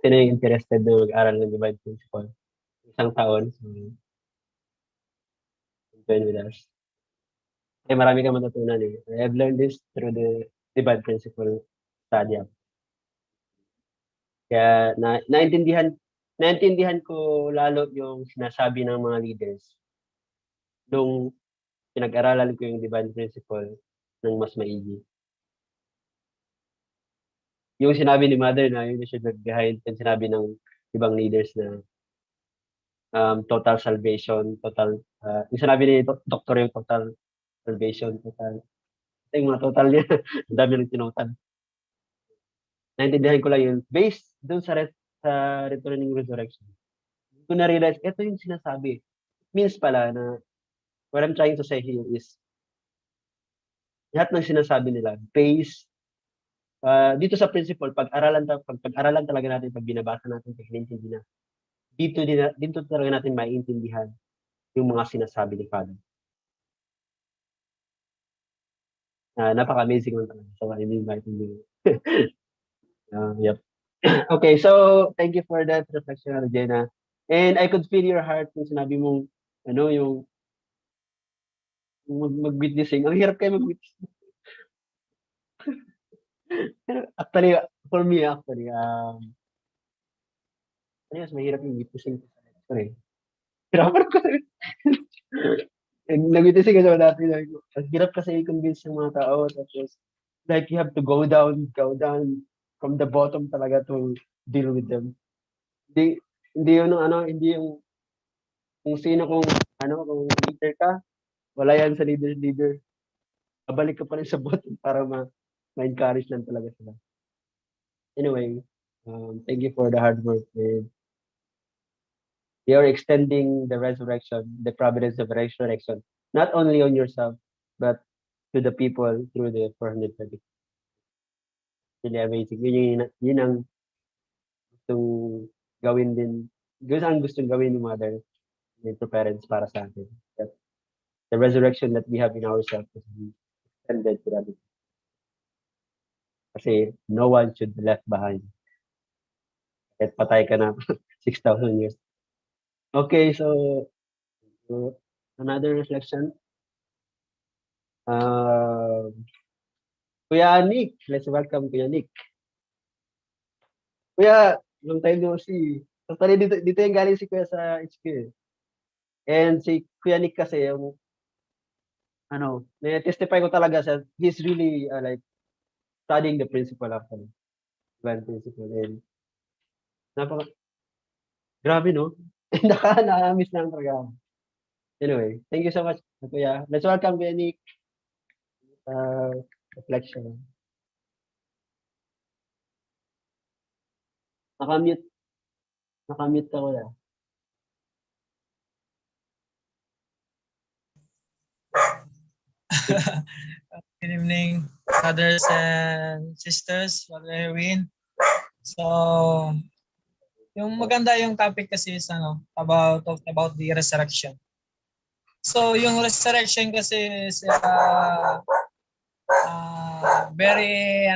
Sino yung interested na mag-aral ng Divine Principle? Isang taon. So, join with us. Kasi marami kang matutunan eh. I've learned this through the Divine Principle study. Kaya naintindihan ko lalo yung sinasabi ng mga leaders nung pinag-aralan ko yung divine principle ng mas maigi. Yung sinabi ni Mother na yun should look behind, and sinabi ng ibang leaders na total salvation, total, yung sinabi ni Doktor yung total salvation, total, yung mga total niya, ang dami ng tinotal. Naintindihan ko lang yun, based dun sa returning resurrection. Ko na-realize, ito yung sinasabi. Means pala na, what I'm trying to say here is, lahat ng sinasabi nila, based, dito sa principle, pag-aralan talaga natin, pag binabasa natin, pag hinintindi na, dito talaga natin maiintindihan yung mga sinasabi ni Father. Napaka-amazing lang talaga. So, I mean, maiintindihan. Yep. Okay, so thank you for that reflection, Jenna. And I could feel your heart kung sinabi mong, yung mag-witnessing. Ang hirap kayo mag-witnessing. Pero actually, for me, mas mahirap yung witnessing sa lecture eh. Hirapan ko. Nag-witnessing kasi dati. Ang hirap kasi i-convince yung mga tao. Tapos, like, you have to go down from the bottom talaga to deal with them. Hindi yung kung sino kung leader ka, wala yan sa leader. Babalik ka pa rin sa bottom para ma-encourage lang talaga sila. Anyway, thank you for the hard work. And you're extending the resurrection, the providence of resurrection, not only on yourself, but to the people through the 430. Really amazing. Yun ang gustong gawin din. Ang gustong gawin ng mother and to parents para sa atin. That the resurrection that we have in ourselves is extended to others. Kasi no one should be left behind. Kahit patay ka na 6,000 years. Okay, so another reflection. Kuya Nick, let's welcome Kuya Nick. Kuya, long time no see. Actually, dito yung galing si Kuya sa HQ. And si Kuya Nick kasi, testify ko talaga sa, he's really like studying the principle actually. Divine principle. And grabe no? Nakamiss lang talaga. Anyway, thank you so much, Kuya. Let's welcome Kuya Nick. Reflection. Nakamute ka, Kuya. Good evening, brothers and sisters, Brother Erwin. So, yung maganda yung topic kasi is about the resurrection. So, yung resurrection kasi is very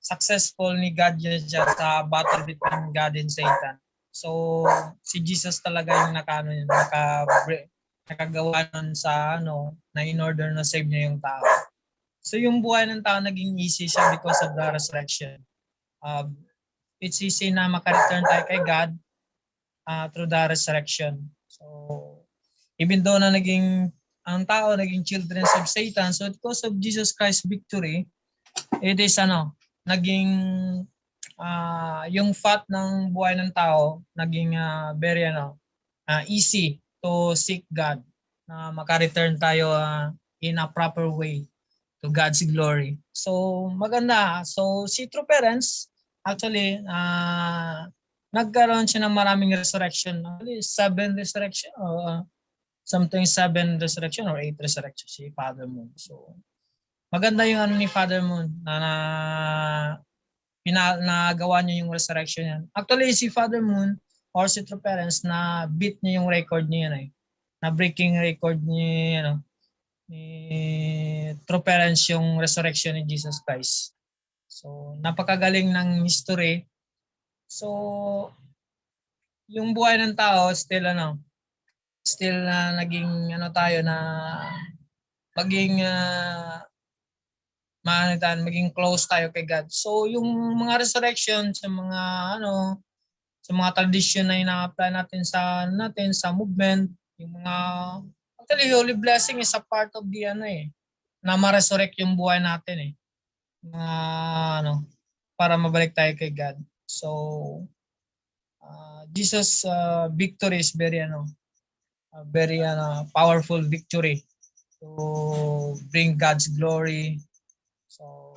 successful ni God siya sa battle between God and Satan. So, si Jesus talaga yung nakagawa nun sa na in order na save niya yung tao. So yung buhay ng tao naging easy siya because of the resurrection. It's easy na maka-return tayo kay God through the resurrection. So even though na ang tao naging children of Satan, so because of Jesus Christ's victory, it is naging yung fat ng buhay ng tao naging very easy to seek God, na maka-return tayo in a proper way to God's glory. So maganda. So si true parents actually nagkaroon siya ng maraming resurrection. Actually 7 resurrection or something 7 resurrection or 8 resurrection si Father Moon. So maganda yung ni Father Moon nagawa niya yung resurrection yan. Actually si Father Moon or si True Parents na beat niya yung record niya na breaking record niya ni True Parents yung resurrection ni Jesus Christ. So napakagaling ng history. So yung buhay ng tao still naging tayo na maging close tayo kay God. So yung mga resurrection sa mga tradition na ina-apply natin sa movement, yung mga Actually, holy blessing is a part of the na ma-resurrect yung buhay natin Na para mabalik tayo kay God. So Jesus victory is very powerful victory to bring God's glory. So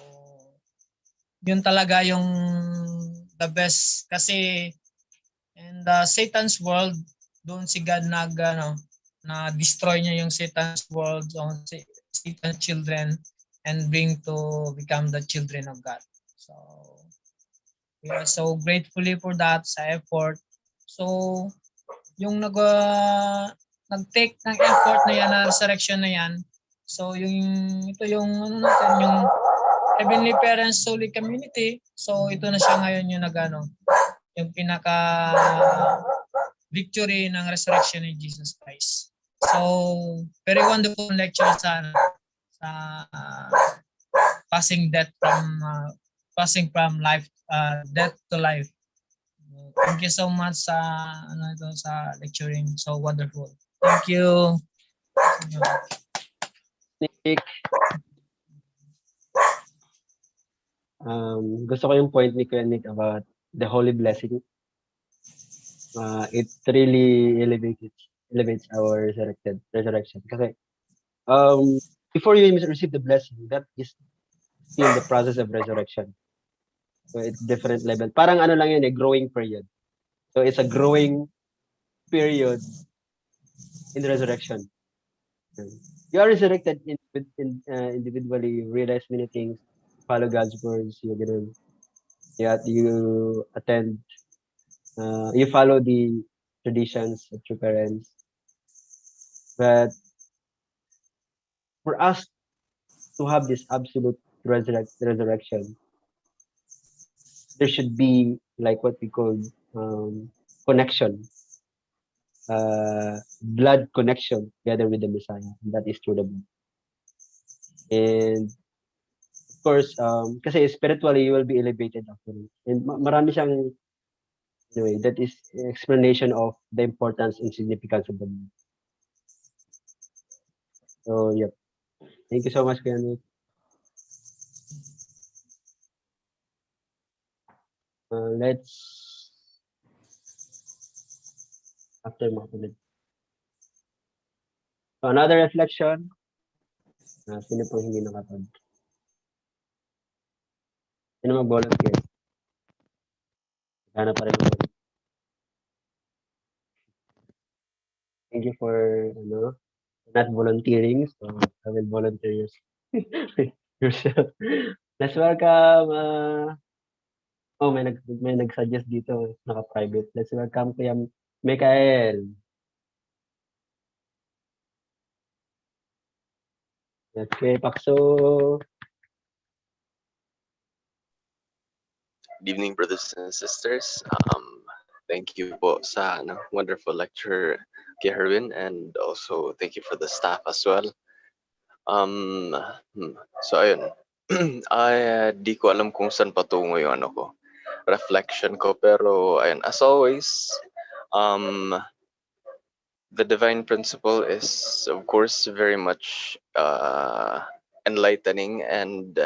yun talaga yung the best kasi in the Satan's world doon si God na destroy niya yung Satan's world on Satan's children and bring to become the children of God. So we are so gratefully for that sa effort. So yung nag-take ng effort na yan na resurrection na yan. So ito yung yung Heavenly Parents Holy Community. So ito na siya ngayon yung yung pinaka victory ng resurrection ni Jesus Christ. So very wonderful lecture sa passing from life death to life. Thank you so much sa sa lecturing. So wonderful. Thank you. Nick, gusto ko yung point ni Kuya Nick about the holy blessing. It really elevates our resurrection. Kasi before you receive the blessing, that is still the process of resurrection. So it's different level. Parang lang yun, growing period. So it's a growing period in the resurrection. You are resurrected individually. You realize many things. Follow God's words. You attend. You follow the traditions of your parents. But for us to have this absolute resurrection, there should be like what we call connection, blood connection together with the Messiah. And that is through the blood. And of course, kasi spiritually you will be elevated after. And marami siyang anyway, that is explanation of the importance and significance of the blood. So yep. Thank you so much, Kuya Nick. Let's after mga so another reflection. Sino pong hindi nakapag? Sino mag-volunteer? Sana pa rin Thank you for not volunteering. So I will volunteer yourself. Let's welcome may nag-suggest dito naka-private. Let's welcome Kuya Mikael. Okay, Pakso. Good evening, brothers and sisters. Thank you po sa wonderful lecture, Kuya Herwin, and also thank you for the staff as well. So ayun, di ko alam kung saan patungo yung reflection ko, pero ayun, as always, the divine principle is of course very much enlightening, and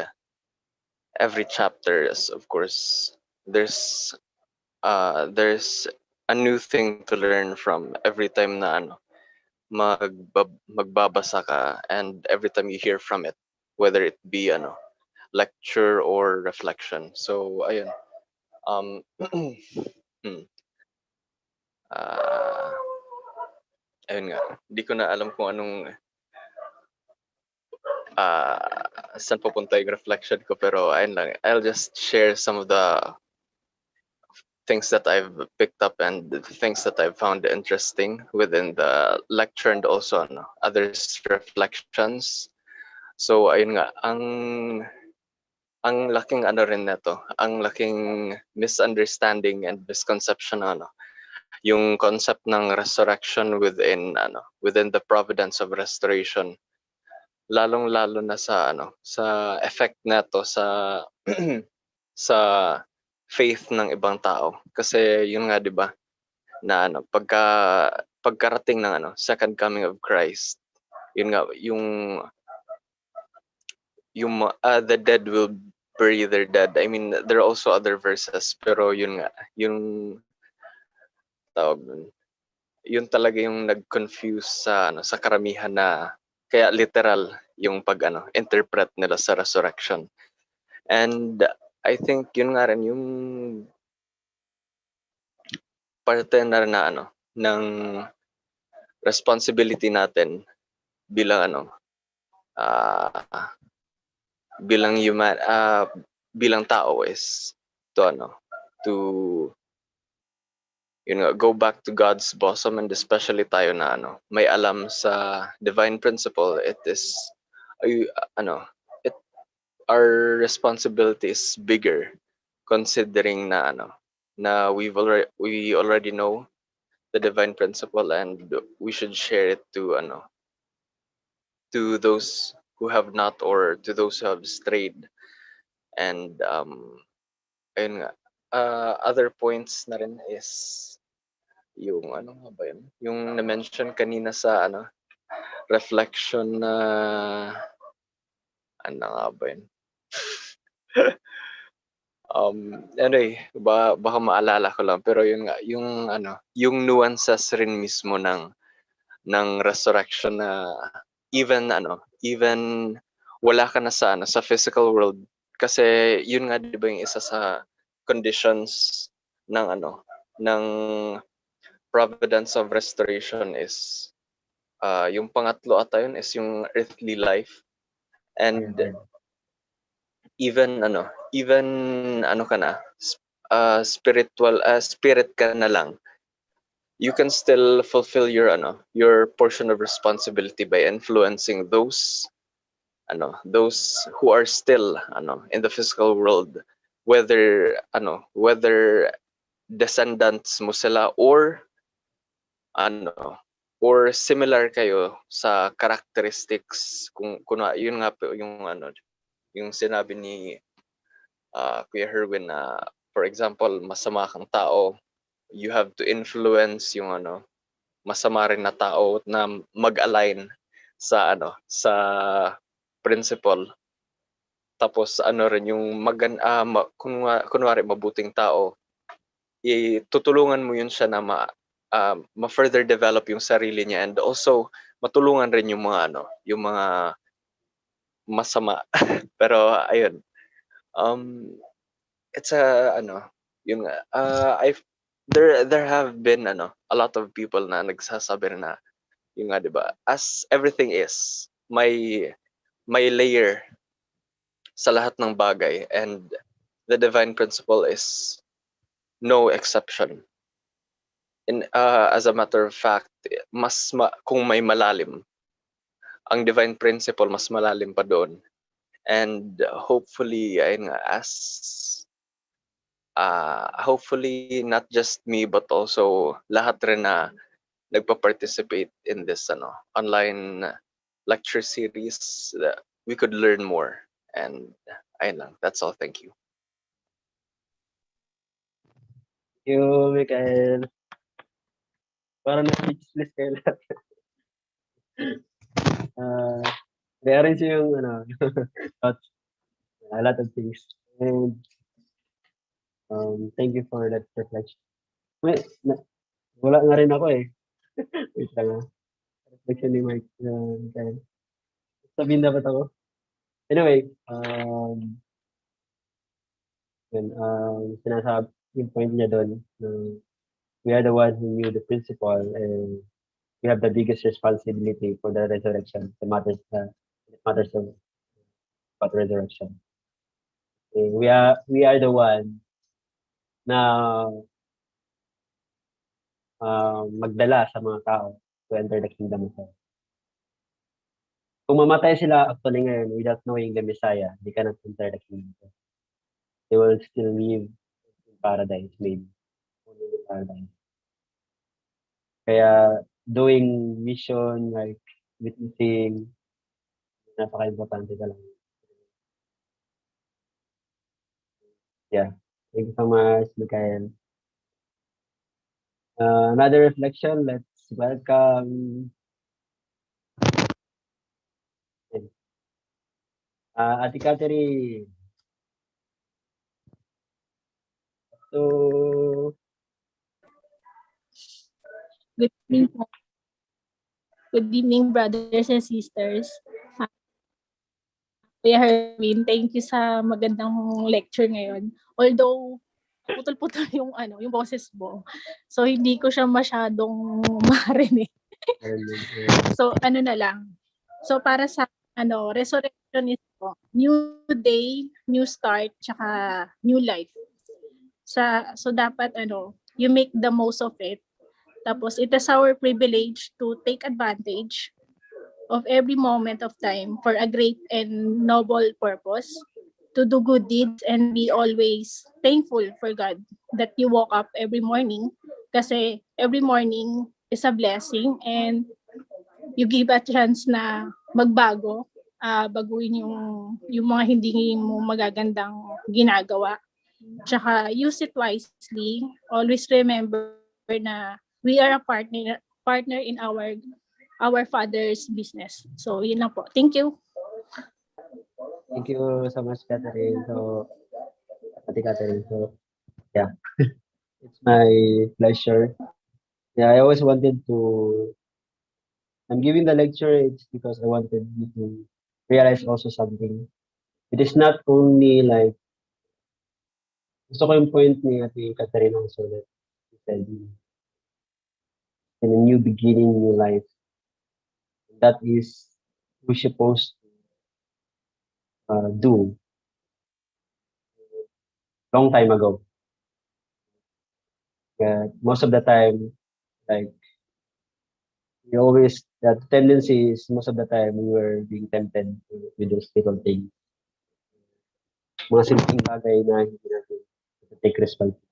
every chapter is of course there's a new thing to learn from every time na magbabasa ka, and every time you hear from it, whether it be lecture or reflection. So ayun, ayun nga, di ko na alam kung anong saan pupunta yung reflection ko, pero ayun lang, I'll just share some of the things that I've picked up and the things that I've found interesting within the lecture, and also others' reflections. So ayun nga, ang laking rin neto, ang laking misunderstanding and misconception yung concept ng resurrection within the providence of restoration, lalong-lalo na sa sa effect neto sa sa faith ng ibang tao. Kasi yun nga, 'di ba, na pagkarating ng second coming of Christ, yun nga, the dead will bury their dead. I mean, there are also other verses, pero yun nga, yung tawag nun, yun talaga yung nag-confuse sa karamihan na kaya literal yung interpret nila sa resurrection. And I think yun nga rin yung parte na rin ng responsibility natin bilang bilang bilang tao is to go back to God's bosom, and especially tayo na may alam sa divine principle. It is it our responsibility is bigger, considering na we already know the divine principle, and we should share it to those who have not, or to those who have strayed. And ayun nga, other points na rin is yung nga ba yun? Yung na-mention kanina sa reflection na nga ba yun? Anyway, baka maalala ko lang, pero yun nga, yung nuances rin mismo ng resurrection, na even wala ka na sa physical world, kasi yun nga, di ba, yung isa sa conditions ng providence of restoration is yung pangatlo ata yun is yung earthly life. And even ka na spirit ka na lang, you can still fulfill your portion of responsibility by influencing those who are still in the physical world, whether descendants mo sila, or or similar kayo sa characteristics, kung yun nga po yung sinabi ni Kuya Herwin, na for example, masama kang tao, you have to influence yung masama rin na tao na mag-align sa sa principle. Tapos rin yung kunwari mabuting tao, tutulungan mo yun siya na ma-further develop yung sarili niya, and also matulungan rin yung mga yung mga masama. Pero ayun, it's yung there have been a lot of people na nagsasabi na yung nga, 'di ba, as everything is may layer sa lahat ng bagay, and the divine principle is no exception. As a matter of fact, kung may malalim, ang divine principle mas malalim pa doon. And hopefully, ayun nga, hopefully not just me, but also lahat rin na nagpa-participate in this online lecture series, that we could learn more. And ayun lang, that's all. Thank you. Thank you, Mikael. Parang na-speechless kayo lahat. Rearrange yung thoughts, a lot of things. And thank you for that reflection. Wala nga rin ako eh. Wait lang. Reflection ni Mike. Mikael. Sabihin dapat ako. Anyway, sinasabi yung point niya doon, we are the one who knew the principle, and we have the biggest responsibility for the resurrection, the matters of about resurrection. Okay, we are the one na magdala sa mga tao to enter the kingdom of God. Kung mamatay sila actually ngayon without knowing the Messiah, they cannot enter the kingdom of God. They will still live in paradise, maybe. Only in paradise. Kaya doing mission, like witnessing, napaka-importante talaga. Yeah. Thank you so much, Mikael. Another reflection, let's welcome Ate Catherine. So, Good evening po. Good evening, brothers and sisters. Kuya Herwin, thank you sa magandang lecture ngayon. Although, putol-putol yung yung boses mo. So, hindi ko siya masyadong marinig. So, na lang. So, para sa resurrection is new day, new start, tsaka new life. So dapat you make the most of it. Tapos, it is our privilege to take advantage of every moment of time for a great and noble purpose, to do good deeds and be always thankful for God that you woke up every morning, kasi every morning is a blessing and you give a chance na magbago, baguhin yung mga hindi mo magagandang ginagawa. Tsaka use it wisely. Always remember na we are a partner in our Father's business. So, yun lang po. Thank you. thank you so much, Catherine. So, Ate Catherine. So, yeah, it's my pleasure. Yeah, I always wanted to. I'm giving the lecture. It's because I wanted you to realize also something. It is not only like gusto ko yung point ni Ate Catherine also that she said in a new beginning, new life. That is we're supposed to do long time ago. Most of the time, like we always the tendency is most of the time we were being tempted with those little things. Mga simpleng bagay na hindi natin take responsibility.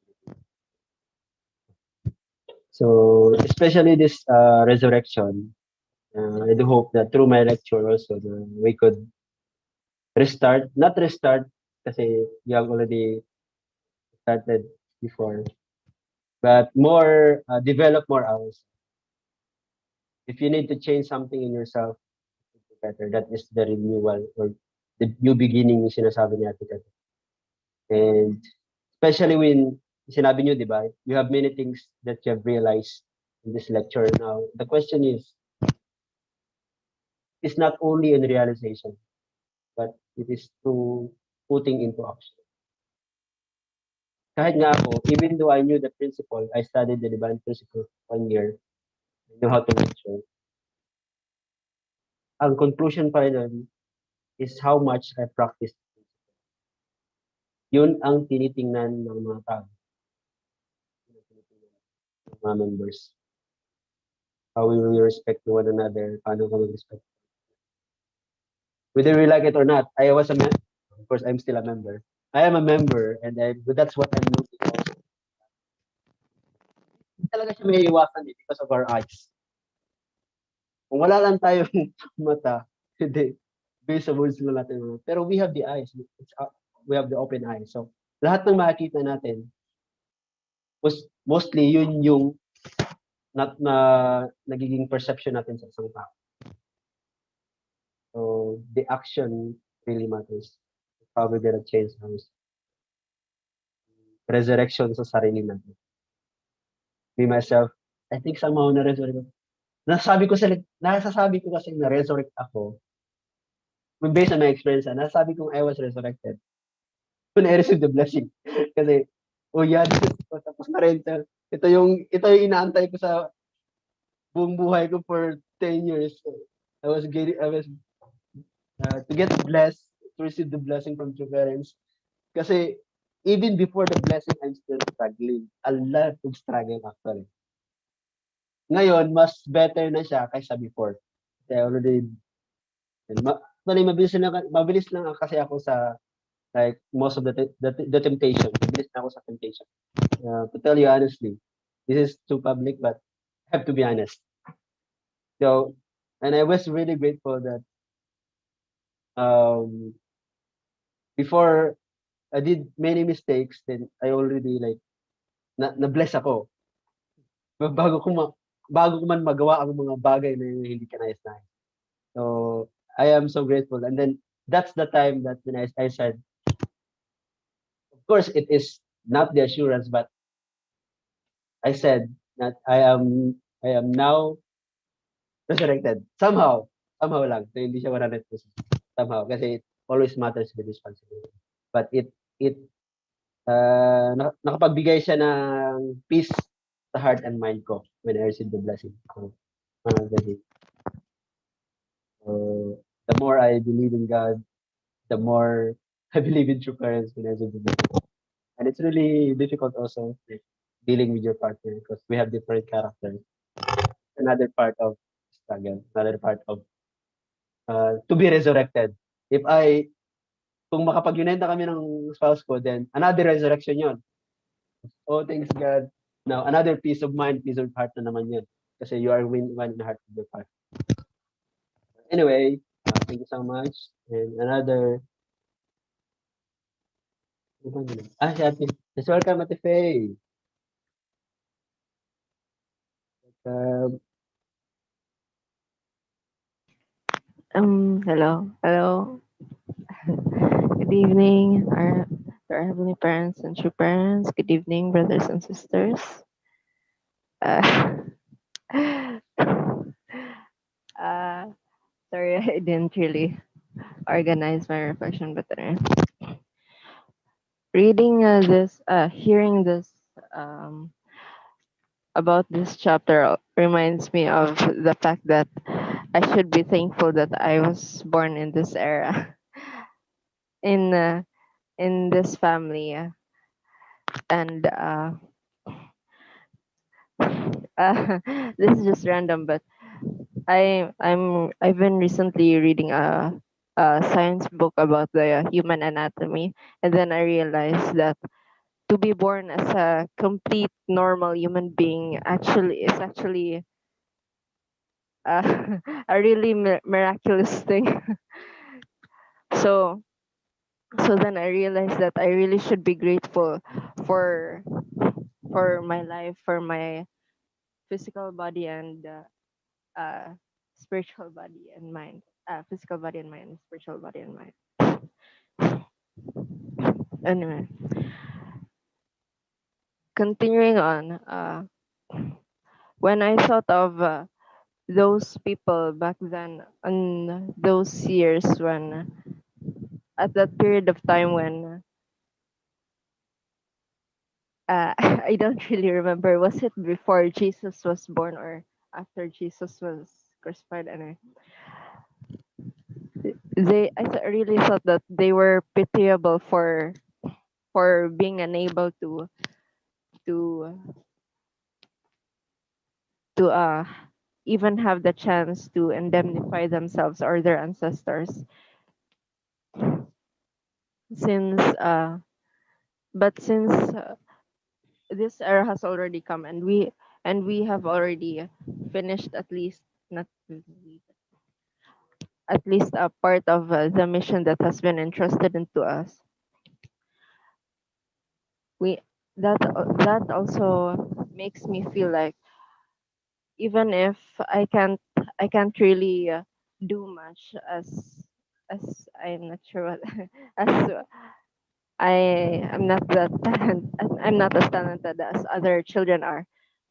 So especially this resurrection, I do hope that through my lecture also we could not restart kasi we have already started before, but more develop more hours. If you need to change something in yourself, better. That is the renewal or the new beginning yung sinasabi ni Ate Kat. And especially when sinabi niyo, di ba, you have many things that you have realized in this lecture now. The question is, it's not only in realization, but it is through putting into action. Kahit nga ako, even though I knew the principle, I studied the divine principle 1 year, I knew how to lecture. Ang conclusion pa rin is how much I practiced. Yun ang tinitingnan ng mga tao. Mga members. How we will respect to one another, paano ka mag-respect. Whether we like it or not, I was a member. Of course, I'm still a member. I am a member, and that's what I'm looking for. Hindi talaga siya may iwasan because of our eyes. Kung wala lang tayong mata, hindi. Based sa words lang natin. Pero we have the eyes. We have the open eyes. So, lahat ng makikita natin, mostly yun yung nagiging perception natin sa isang tao. So, the action really matters. How we're gonna change ours. Resurrection sa sarili natin. Me, myself, I think somehow na-resurrect. Nasasabi ko kasi na-resurrect ako. Based on my experience, nasasabi kong I was resurrected. When I received the blessing. Kasi, yan, tapos na rin. Ito yung inaantay ko sa buong buhay ko for 10 years. I was to get blessed, to receive the blessing from your parents. Kasi even before the blessing, I'm still struggling. A lot of struggle actually. Ngayon, mas better na siya kaysa before. Kasi already, mabilis lang kasi ako sa like most of the temptation. Mabilis na ako sa temptation. To tell you honestly, this is too public, but I have to be honest. So, and I was really grateful that before I did many mistakes, then I already like na-bless ako. Bago ko man magawa ang mga bagay na hindi ka nais-nais. So I am so grateful. And then that's the time that when I said, of course, it is not the assurance, but I said that I am now resurrected. Somehow lang. So, hindi siya 100%. Somehow. Kasi it always matters with responsibility. But it nakapagbigay siya ng peace sa heart and mind ko when I received the blessing. So, ganun. So, the more I believe in God, the more I believe in true parents when I received the blessing. And it's really difficult also like, dealing with your partner because we have different characters. Another part of struggle, another part of to be resurrected. If kung makapag-unite na kami ng spouse ko, then another resurrection yon. Oh, thanks God. Now, another peace of mind, peace of heart na naman yun. Kasi you are one in the heart of your partner. Anyway, thank you so much. And another, si Ate. Yes, welcome, Ate Faye. Hello. Good evening, to our heavenly parents and true parents. Good evening, brothers and sisters. Uh, sorry, I didn't really organize my reflection, but reading hearing this um, about this chapter reminds me of the fact that I should be thankful that I was born in this era, in this family, and this is just random, but I've been recently reading a science book about the human anatomy, and then I realized that to be born as a complete normal human being is actually a really miraculous thing. so so then I realized that I really should be grateful for my life, for my physical body and spiritual body and mind, physical body and mind, spiritual body and mind. Anyway, continuing on, when I thought of those people back then, in those years when, at that period of time when, I don't really remember, was it before Jesus was born or after Jesus was crucified? Anyway, really thought that they were pitiable for being unable to to even have the chance to indemnify themselves or their ancestors, since this era has already come, and we have already finished at least, not at least a part of the mission that has been entrusted into us. We that also makes me feel like, even if I can't really do much, as I'm not sure what as I'm not that I'm not as talented as other children are.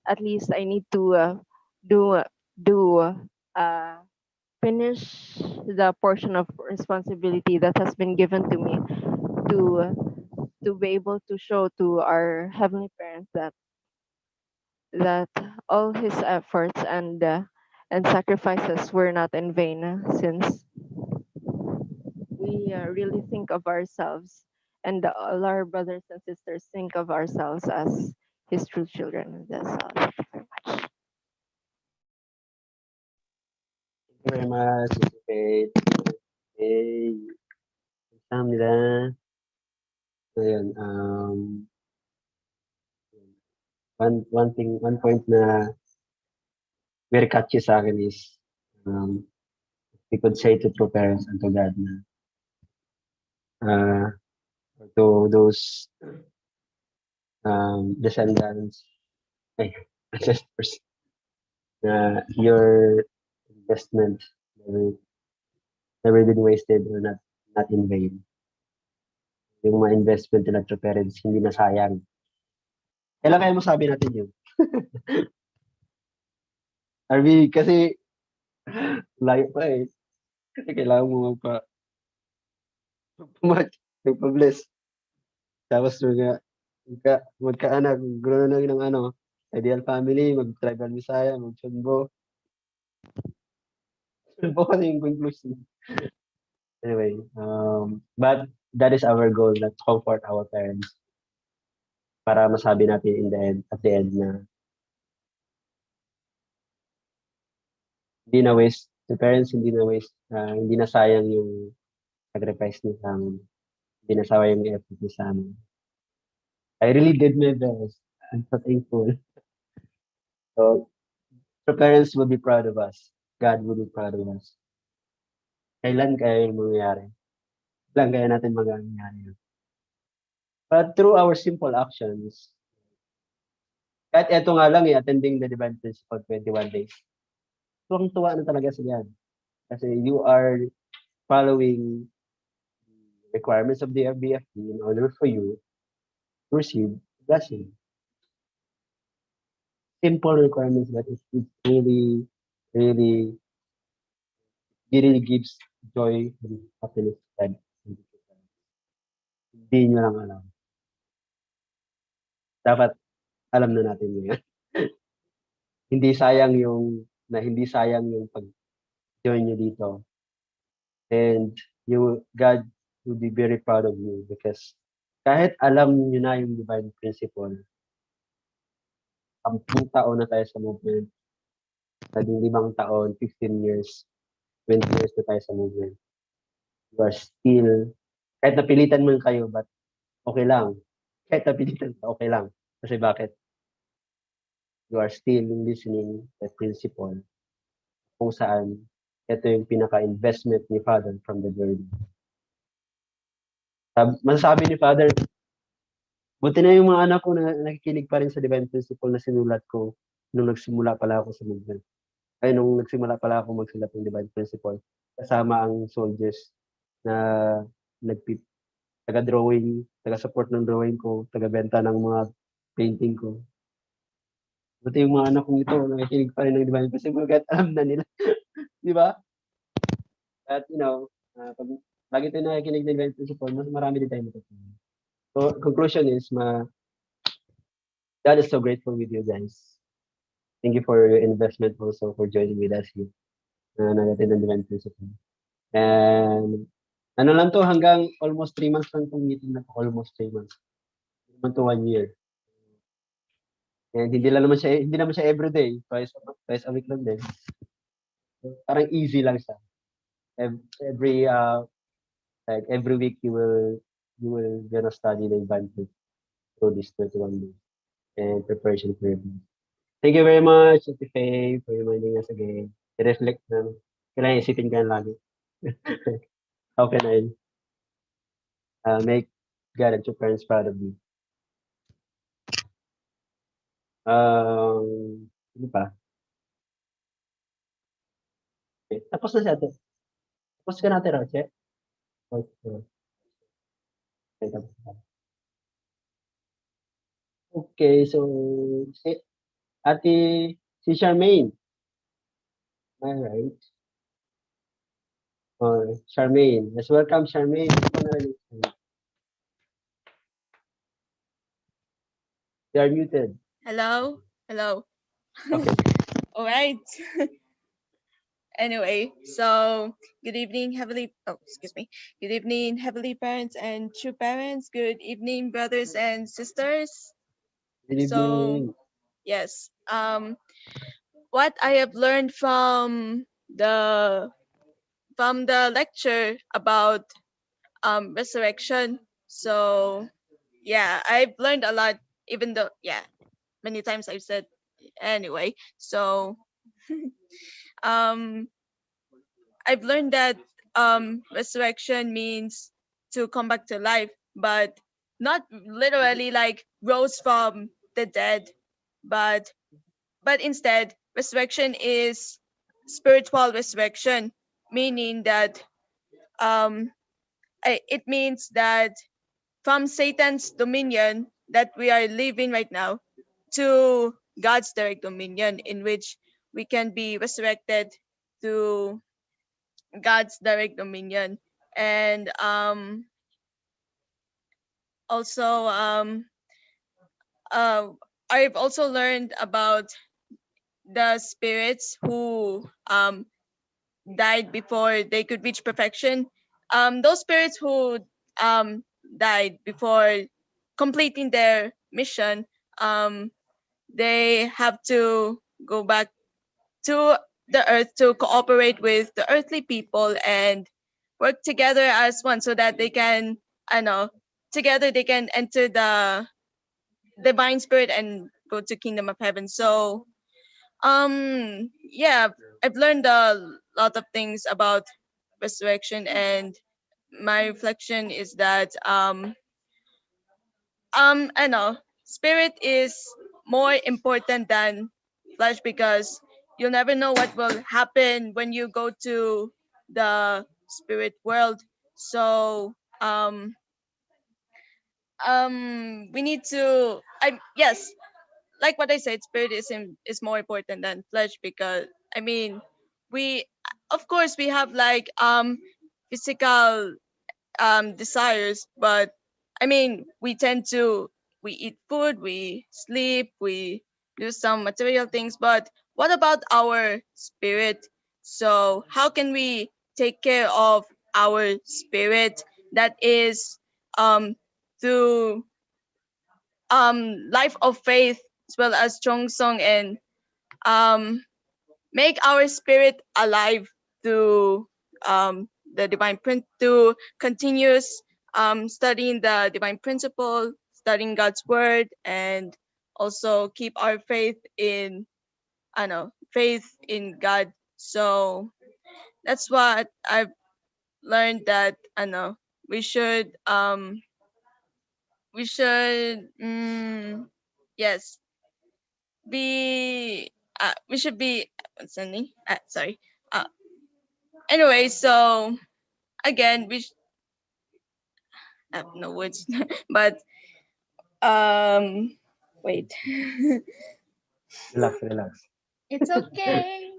At least I need to do do uh, finish the portion of responsibility that has been given to me, to be able to show to our heavenly parents that all his efforts and sacrifices were not in vain, since we really think of ourselves, and all our brothers and sisters think of ourselves as his true children. That's all. Thank you very much. Thank you very much, Ate Faye. Hey, kamsahamnida. Ayun, one point na very catchy sa akin is, we could say to true parents and to God na, uh, to those descendants, ay, ancestors, na your investment never, never been wasted or not not in vain. Yung mga investment nila to parents, hindi na sayang. Kailan kaya masabi natin yun? Arby, kasi layo pa eh. Kasi kailangan mo magpa-bless. Tapos magkaanak, grow na ng ideal family, mag-tribal Messiah, mag-sunbo. Sunbo kasi yung conclusion. Anyway, but that is our goal, to comfort our parents. Para masabi natin at the end na hindi na waste, the parents hindi na waste, hindi na sayang yung sacrifice niya sa amin. Hindi na sayang yung effort niya sa amin. I really did my best. I'm so thankful. So, the parents will be proud of us. God will be proud of us. Kailan kaya yung mangyayari? Kailan kaya natin mangyayari yun? But through our simple actions, kahit eto nga lang attending the Divine Principle 21 days, tuwang-tuwa na talaga si God. Kasi you are following the requirements of the BFP in order for you to receive blessing. Simple requirements, but it really, really, it really gives joy and happiness to God. Hindi nyo lang alam. Dapat alam na natin yun. hindi sayang yung pag-join nyo dito. And God will be very proud of you because kahit alam nyo na yung divine principle, 10 taon na tayo sa movement, 15 taon, 15 years, 20 years na tayo sa movement. You are still, kahit napilitan man kayo, but okay lang. Kahit napilitan ka, okay lang. Kasi bakit? You are still listening the principle kung saan ito yung pinaka-investment ni Father from the journey. Masasabi ni Father, buti na yung mga anak ko na nakikinig pa rin sa divine principle na sinulat ko nung nagsimula pala ako sa movement. Nung nagsimula pala ako magsulat ng divine principle, kasama ang soldiers na taga-drawing, taga-support ng drawing ko, taga-benta ng mga painting ko. Buti yung mga anak kong ito, nakikinig pa rin ng divine principle kahit alam na nila. Di ba? At pag lagi tayo nakikinig ng divine principle, mas marami din tayo matutunan. So, conclusion is, God is so grateful with you guys. Thank you for your investment also for joining with us here. Nagatin ng divine principle. And lang to, hanggang almost 3 months lang itong meeting na to. Almost 3 months. Naman to 1 year. And hindi naman siya everyday. Twice a week lang din. So, parang easy lang siya. Every week you will gonna study the divine principle through this 21 days and preparation for your blessing. Thank you very much, Ate Faye, for reminding us again. I-reflect na. Kailangan isipin ka lagi. How can I make God and your parents proud of you? Ano pa? Okay. Tapos na si Ate. Tapos ka natin, Roche. Okay, so si Charmaine. All right. Charmaine. Let's welcome Charmaine. You are muted. Hello? Hello. Okay. All right. Anyway, so good evening, Good evening, heavenly parents and true parents. Good evening, brothers and sisters. Good evening. So, yes. What I have learned from the lecture about resurrection. So, yeah, I've learned a lot. Even though, many times I've said anyway. So, I've learned that resurrection means to come back to life, but not literally like rose from the dead, but instead resurrection is spiritual resurrection, meaning that it means that from Satan's dominion that we are living right now to God's direct dominion, in which we can be resurrected to God's direct dominion. And also, uh, I've also learned about the spirits who died before they could reach perfection. Those spirits who died before completing their mission, they have to go back to the earth to cooperate with the earthly people and work together as one so that they can, I know, together they can enter the divine spirit and go to kingdom of heaven. So yeah, I've learned a lot of things about resurrection, and my reflection is that I know spirit is more important than flesh, because you'll never know what will happen when you go to the spirit world. So we need to, I yes, like what I said, spirit is more important than flesh, because I mean, we, of course we have like physical desires, but I mean, we eat food, we sleep, we do some material things, but what about our spirit? So how can we take care of our spirit, that is through life of faith, as well as strong song, and um make our spirit alive to the divine print, to continuous studying the divine principle, studying God's word, and also keep our faith in, I know, faith in God. So that's what I've learned, that I know we should yes, be we should be what's the name? Sorry. Uh, anyway, so again, I have no words, but wait. Relax, relax. It's okay.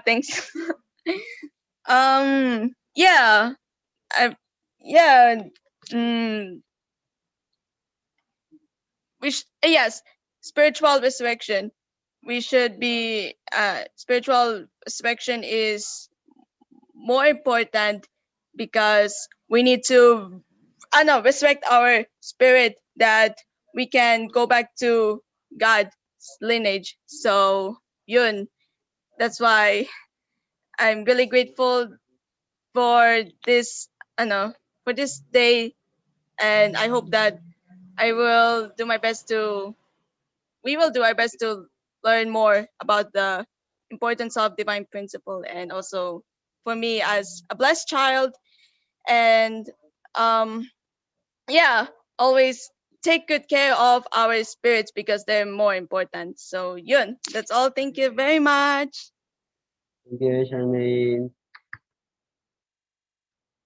Thanks. Yeah, I, yeah. Mm, yes, spiritual resurrection. We should be spiritual resurrection is more important, because we need to, I know, resurrect our spirit, that we can go back to God's lineage. So yun, that's why I'm really grateful for this, I know, for this day, and I hope that I will do my best to we will do our best to learn more about the importance of divine principle, and also for me as a blessed child, and um yeah, always take good care of our spirits, because they're more important. So yun, that's all. Thank you very much. Thank you, Charmaine.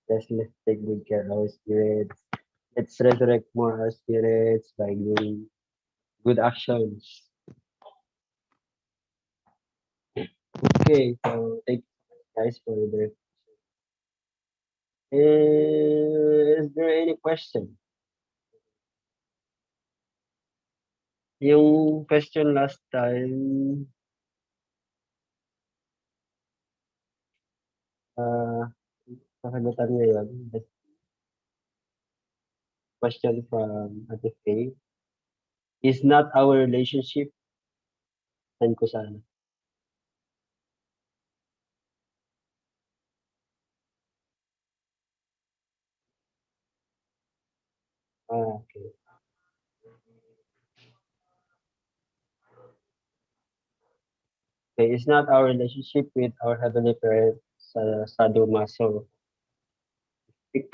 Yes, let's take good care of our spirits. Let's resurrect more our spirits by doing good actions. Okay, so thank you guys for the. Is there any question? Yung question last time, nakagutan ngayon. The question from Ate Faye. Is not our relationship and ko sana. Okay. Okay, it's not our relationship with our Heavenly Parents sa Dumaso. Pick.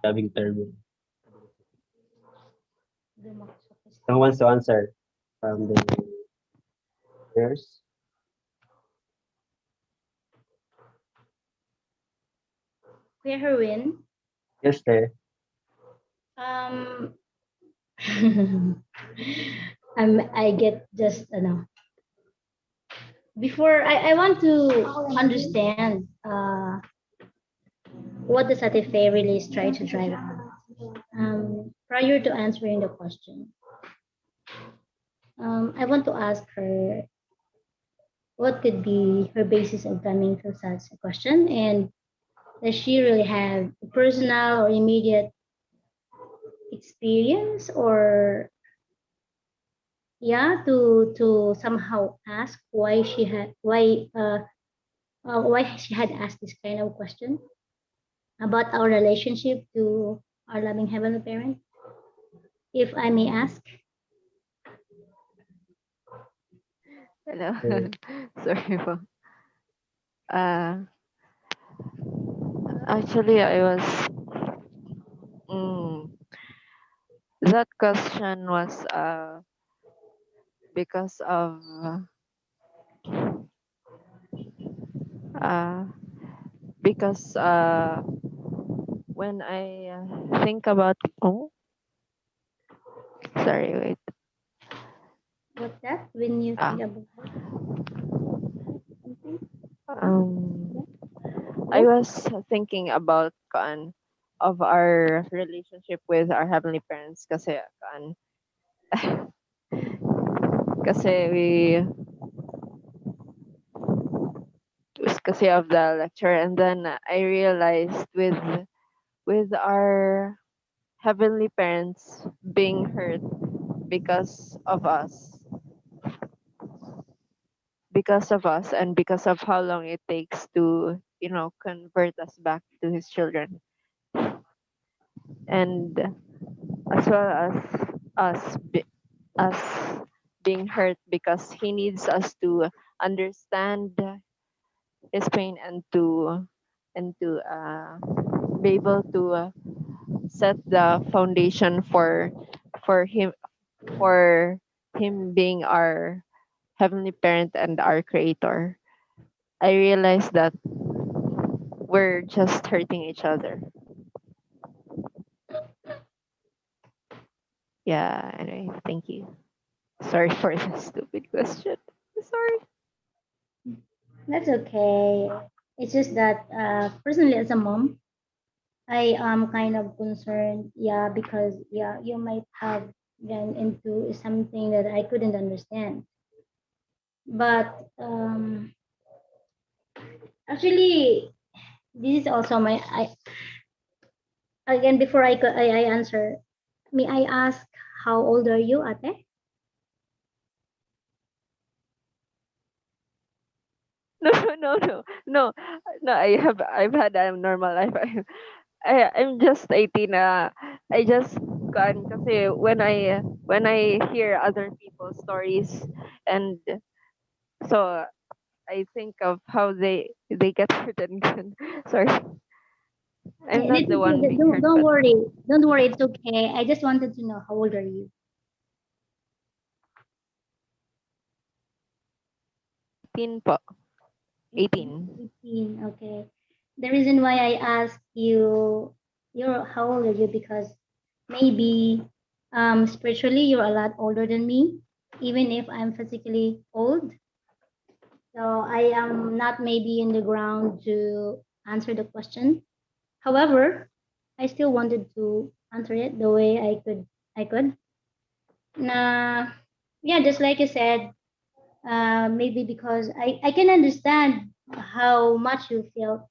Sabing term. Who wants to answer from the years? Kuya Herwin, Yes, sir. um, I get just, before, I want to understand what the Sate Fe really is trying to drive at. Prior to answering the question, I want to ask her what could be her basis in coming to such a question, and does she really have a personal or immediate experience, or yeah, to somehow ask why she had asked this kind of question about our relationship to our loving heavenly parent, if I may ask. Hello. Uh, Sorry po. Uh, Actually, I was. Mm, that question was because of uh, because when I think about sorry, wait. What's that? When you Ah, think about something? um, I was thinking about of our relationship with our heavenly parents kasi we kasi of the lecture, and then I realized with our heavenly parents being hurt because of us and because of how long it takes to convert us back to his children, and as well as us us being hurt because he needs us to understand his pain and to be able to set the foundation for him for him being our heavenly parent and our creator. I realized that we're just hurting each other. Yeah, anyway, thank you. Sorry for the stupid question. Sorry. That's okay. It's just that personally, as a mom, I am kind of concerned. Yeah, because yeah, you might have gone into something that I couldn't understand. But actually, this is also my. I again before I answer. May I ask how old are you, Ate? No, no, no, no, no. I've had a normal life. I'm just 18. I just gone kasi when I hear other people's stories, and so I think of how they get hurt and sorry, I'm not It's the one okay. being hurt, Don't but worry. Don't worry. It's okay. I just wanted to know how old are you? 18 po. 18. 18. 18. Okay. The reason why I asked you, you're how old are you? Because maybe spiritually you're a lot older than me, even if I'm physically old. So I am not maybe in the ground to answer the question. However, I still wanted to answer it the way I could. Na, yeah, just like you said, maybe because I can understand how much you feel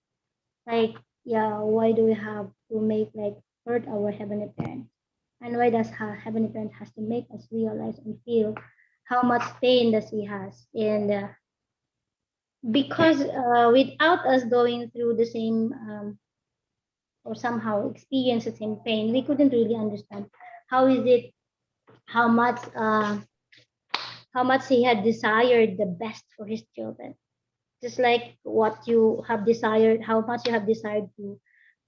like, yeah, why do we have to make like hurt our heavenly parent, and why does heavenly parent has to make us realize and feel how much pain does he has, and because without us going through the same or somehow experience the same pain, we couldn't really understand how is it, how much uh, how much he had desired the best for his children, just like what you have desired, how much you have desired to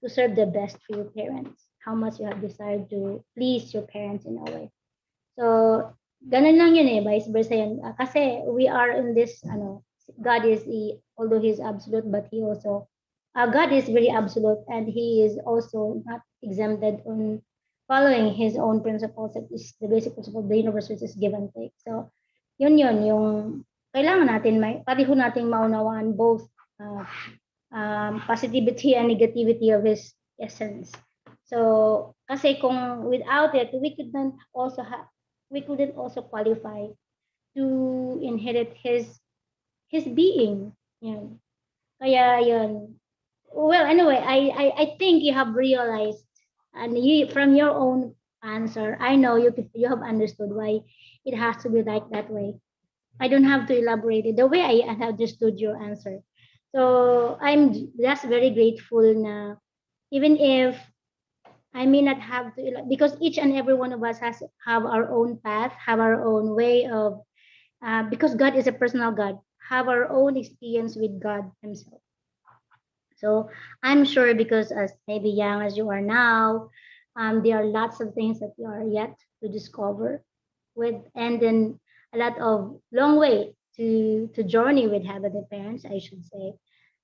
serve the best for your parents, how much you have desired to please your parents in a way. So ganun lang yun, vice versa yun. Kasi we are in this God is although he's absolute, but he also God is very absolute, and He is also not exempted on following His own principles. That is the basic principle of the universe, which is give and take. So, yun yung kailangan natin pareho nating maunawaan both uh, positivity and negativity of His essence. So, kasi kung without it, we couldn't also qualify to inherit His being. Yan. Kaya yun. Well, anyway, I think you have realized, and from your own answer, I know you have understood why it has to be like that way. I don't have to elaborate it the way I understood your answer. So I'm just very grateful na even if I may not have to, because each and every one of us has have our own path, have our own way of, because God is a personal God, have our own experience with God Himself. So I'm sure because as maybe young as you are now, there are lots of things that you are yet to discover with, and then a lot of long way to journey with heavenly parents, I should say.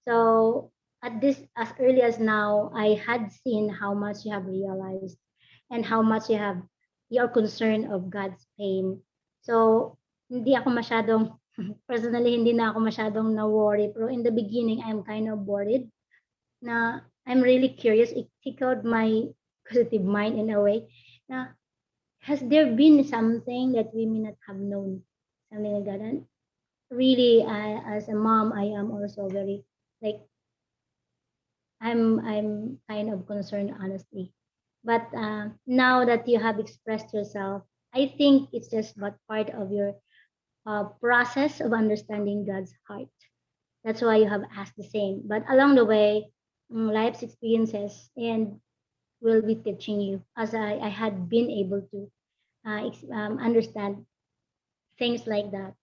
So at this as early as now, I had seen how much you have realized and how much you're concerned of God's pain. So hindi ako masyadong personally hindi na ako masyadong na worry, pero in the beginning I'm kind of worried na I'm really curious. It tickled my creative mind in a way. Na has there been something that we may not have known? Something like that. And really, as a mom, I am also very like I'm kind of concerned, honestly. But now that you have expressed yourself, I think it's just but part of your process of understanding God's heart. That's why you have asked the same. But along the way, life's experiences and will be teaching you, as I had been able to understand things like that.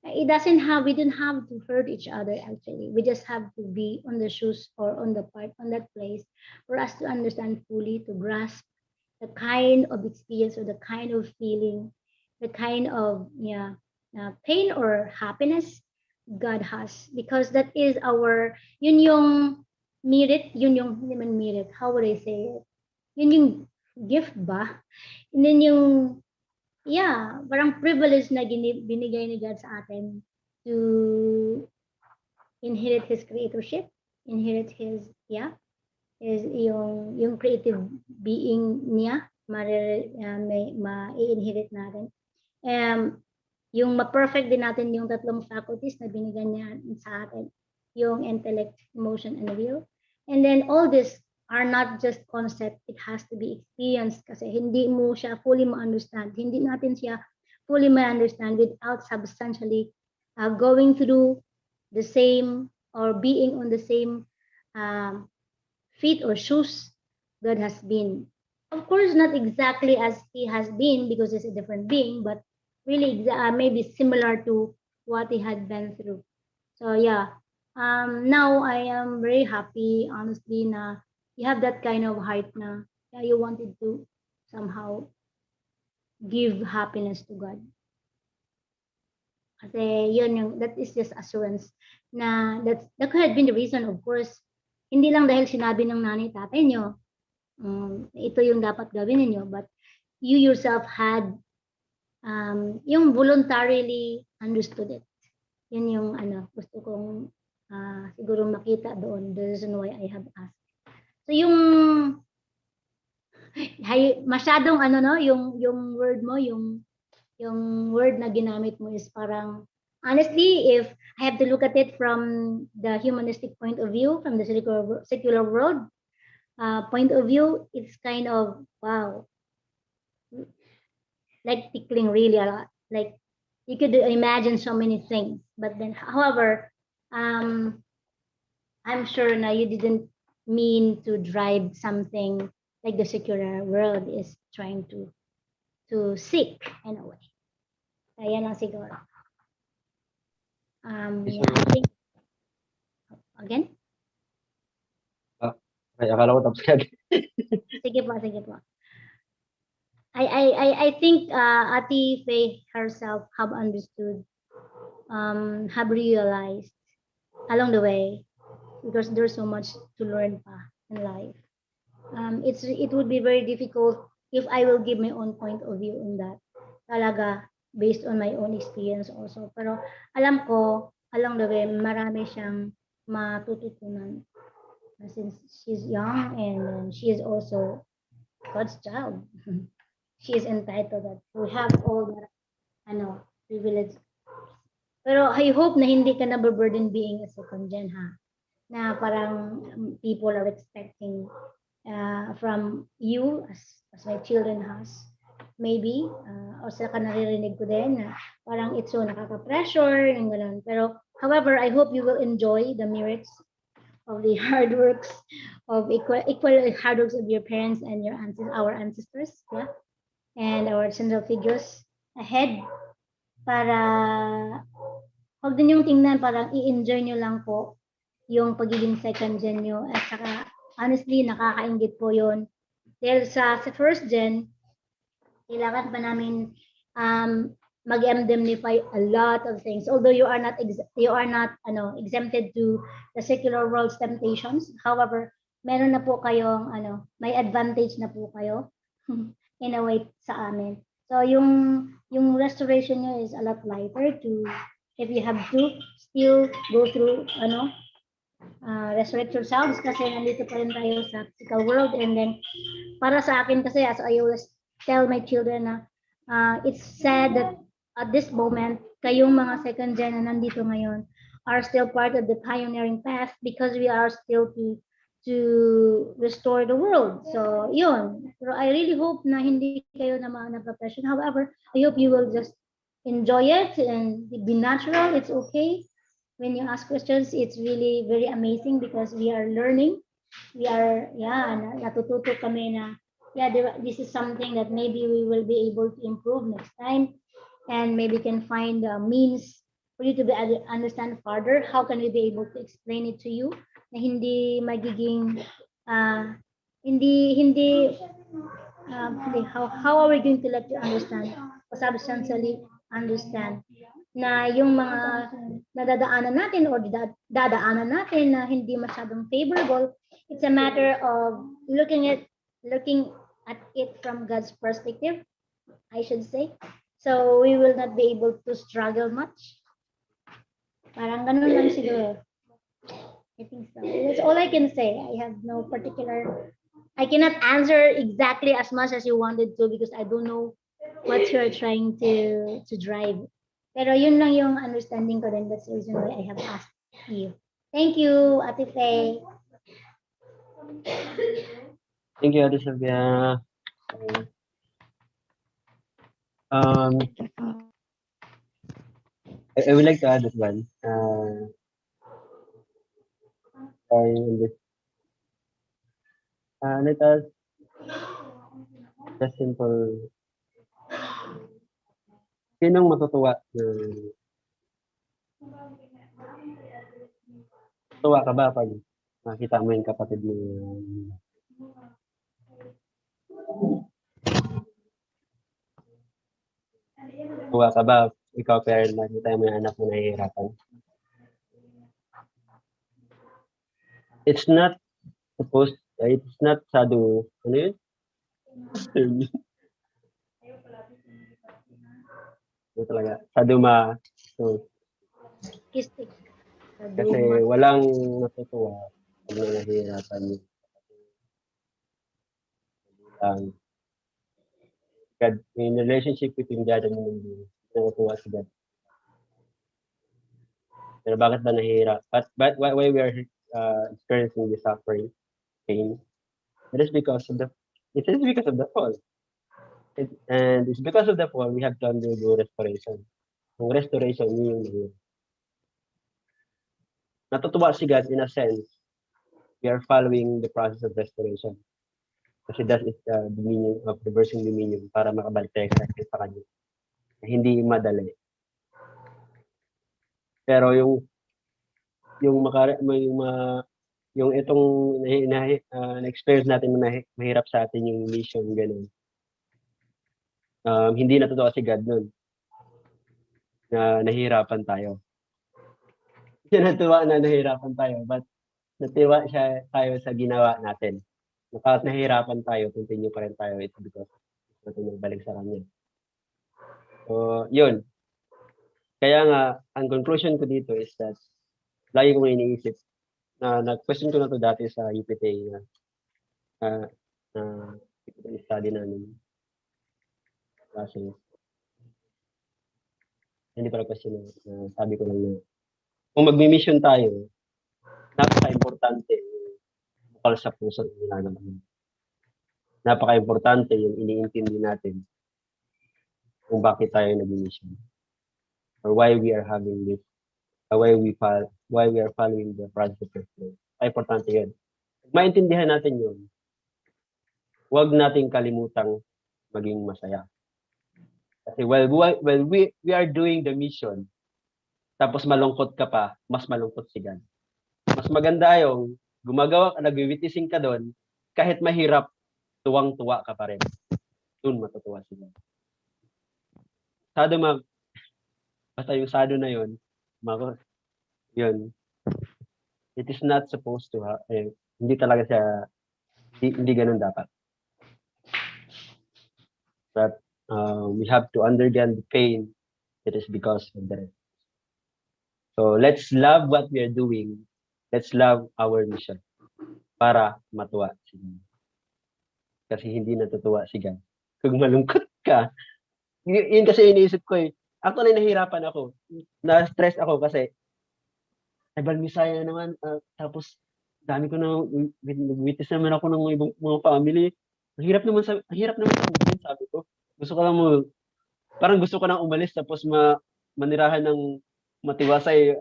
It doesn't have, we don't have to hurt each other actually. We just have to be on the shoes or on the part, on that place for us to understand fully, to grasp the kind of experience or the kind of feeling, the kind of, yeah, pain or happiness God has. Because that is our, yun yung merit, yun yung, hindi man merit, how would I say it? Yun yung gift ba? And then yung, yeah, parang privilege na binigay ni God sa atin to inherit His creatorship, inherit His, yeah, is yung creative being niya, ma-inherit natin. Yung ma-perfect din natin yung tatlong faculties na binigyan niya sa atin, yung intellect, emotion, and will. And then all this are not just concept, it has to be experienced kasi hindi mo siya fully ma-understand. Hindi natin siya fully ma-understand without substantially going through the same or being on the same feet or shoes God has been. Of course, not exactly as He has been because He's a different being, but really maybe similar to what He had been through. So yeah, now I am very happy, honestly, na you have that kind of heart na yeah, you wanted to somehow give happiness to God. Kasi yun yung, that is just assurance na that could have been the reason, of course, hindi lang dahil sinabi ng nanay tatay nyo, ito yung dapat gawin niyo, but you yourself had yung voluntarily understood it. Yun yung gusto kong siguro makita doon, the reason why I have asked. So yung masyadong yung word mo, yung word na ginamit mo is parang, honestly, if I have to look at it from the humanistic point of view, from the secular world point of view, it's kind of, wow, like tickling really a lot. Like you could imagine so many things, but then, however, I'm sure now you didn't mean to drive something like the secular world is trying to seek in a way. Ayan lang siguro. Yeah, I think, again? Ay, akala ko tapos ka. Sige po. I think Ati Faye herself have understood, have realized along the way because there's so much to learn pa in life. It would be very difficult if I will give my own point of view on that. Talaga, based on my own experience also. Pero alam ko, along the way, marami siyang matututunan. Since she's young and she is also God's child. She is entitled that we have all that privilege. Pero I hope na hindi ka na-burden being a second gen, ha? Na parang people are expecting from you as my children has. Maybe, o sa ka naririnig ko din na parang it's so nakaka-pressure, yung ganun. Pero, however, I hope you will enjoy the merits of the hard works of equal hard works of your parents and our ancestors, yeah, and our central figures ahead para huwag din yung tingnan parang i-enjoy nyo lang po yung pagiging second gen nyo at saka honestly nakakaingit po yon dahil sa first gen kailangan pa namin mag-indemnify a lot of things. Although you are not exempted to the secular world's temptations. However, meron na po kayong may advantage na po kayo in a way sa amin. So yung restoration nyo is a lot lighter to if you have to still go through resurrect yourselves kasi nandito pa rin tayo sa physical world and then para sa akin kasi as I always tell my children na it's sad that at this moment, kayong mga second gen na nandito ngayon are still part of the pioneering path because we are still to restore the world. So, yun. Pero I really hope na hindi kayo na na-profession. However, I hope you will just enjoy it and be natural. It's okay. When you ask questions, it's really very amazing because we are learning. We are, natututo kami na this is something that maybe we will be able to improve next time and maybe can find means for you to be understand further. How can we be able to explain it to you na hindi magiging how are we going to let you understand o substantially understand na yung mga nadadaanan natin or dadaanan natin na hindi masyadong favorable. It's a matter of looking at it from God's perspective, I should say. So we will not be able to struggle much. Parang ganun lang siguro. I think so. That's all I can say. I have no particular. I cannot answer exactly as much as you wanted to because I don't know what you're trying to drive. Pero yun lang yung understanding ko din. That's the reason why I have asked you. Thank you, Ate Faye. Thank you, Ate Sylvia. I would like to add as well. Let us just simple. Sinong matutuwa na tuwa ka ba pag makita mo yung kapatid mo? Tuwa ka ba ikaw parent makita mo yung anak mo nahihirapan? It's not sadu, ano yun? Ito talaga, saduma. So, kasi walang natutuwa pag nahihirapan yun. God, in relationship between God and human being, natutuwa si God. Pero bakit ba nahihirap? But why we are experiencing the suffering, pain? It is because of the fall. And it's because of the fall we have to undergo restoration. Yung restoration yung natutuwa si God in a sense. We are following the process of restoration. Kasi that is the meaning of reversing dominion para makabalik tayo sa kanya. Hindi madali. Pero yung itong na-experience natin na mahirap sa atin yung mission, ganun. Hindi natutuwa si God nun na nahihirapan tayo. Hindi natutuwa na nahihirapan tayo, but natiwa siya tayo sa ginawa natin. Kahit nahihirapan tayo, continue pa rin tayo. It's because natin balik sa kanya. So, yun. Kaya nga, ang conclusion ko dito is that lagi kong iniisip na nag-question ko na to dati sa UPTA na study namin. Kasi, hindi pala question na sabi ko lang na kung mag-mission tayo, napaka-importante bukal sa puso ng ginagawa. Napaka-importante yung iniintindi natin kung bakit tayo nag-mission or why we are having this, why we are following the project of flow. Importante yun. Maintindihan natin yun. Huwag nating kalimutang maging masaya. Kasi while we are doing the mission, tapos malungkot ka pa, mas malungkot si God. Mas maganda yung gumagawa ka, nag-witnessing ka doon, kahit mahirap, tuwang-tuwa ka pa rin. Doon matutuwa si God. Basta yung sado na yun, yun, it is not supposed to hindi talaga siya, hindi ganun dapat. But we have to understand the pain. It is because of the rest. So let's love what we are doing. Let's love our mission para matuwa si God. Kasi hindi natutuwa si God. Kung malungkot ka, yun kasi iniisip ko eh. Actually, nahirapan ako. Na-stress ako kasi Misaya naman. Tapos, dami ko na, witness naman ako ng ibang mga family. Ang hirap naman sa buhay, sabi ko. Gusto ko lang parang gusto ko nang umalis tapos manirahan ng matiwasay.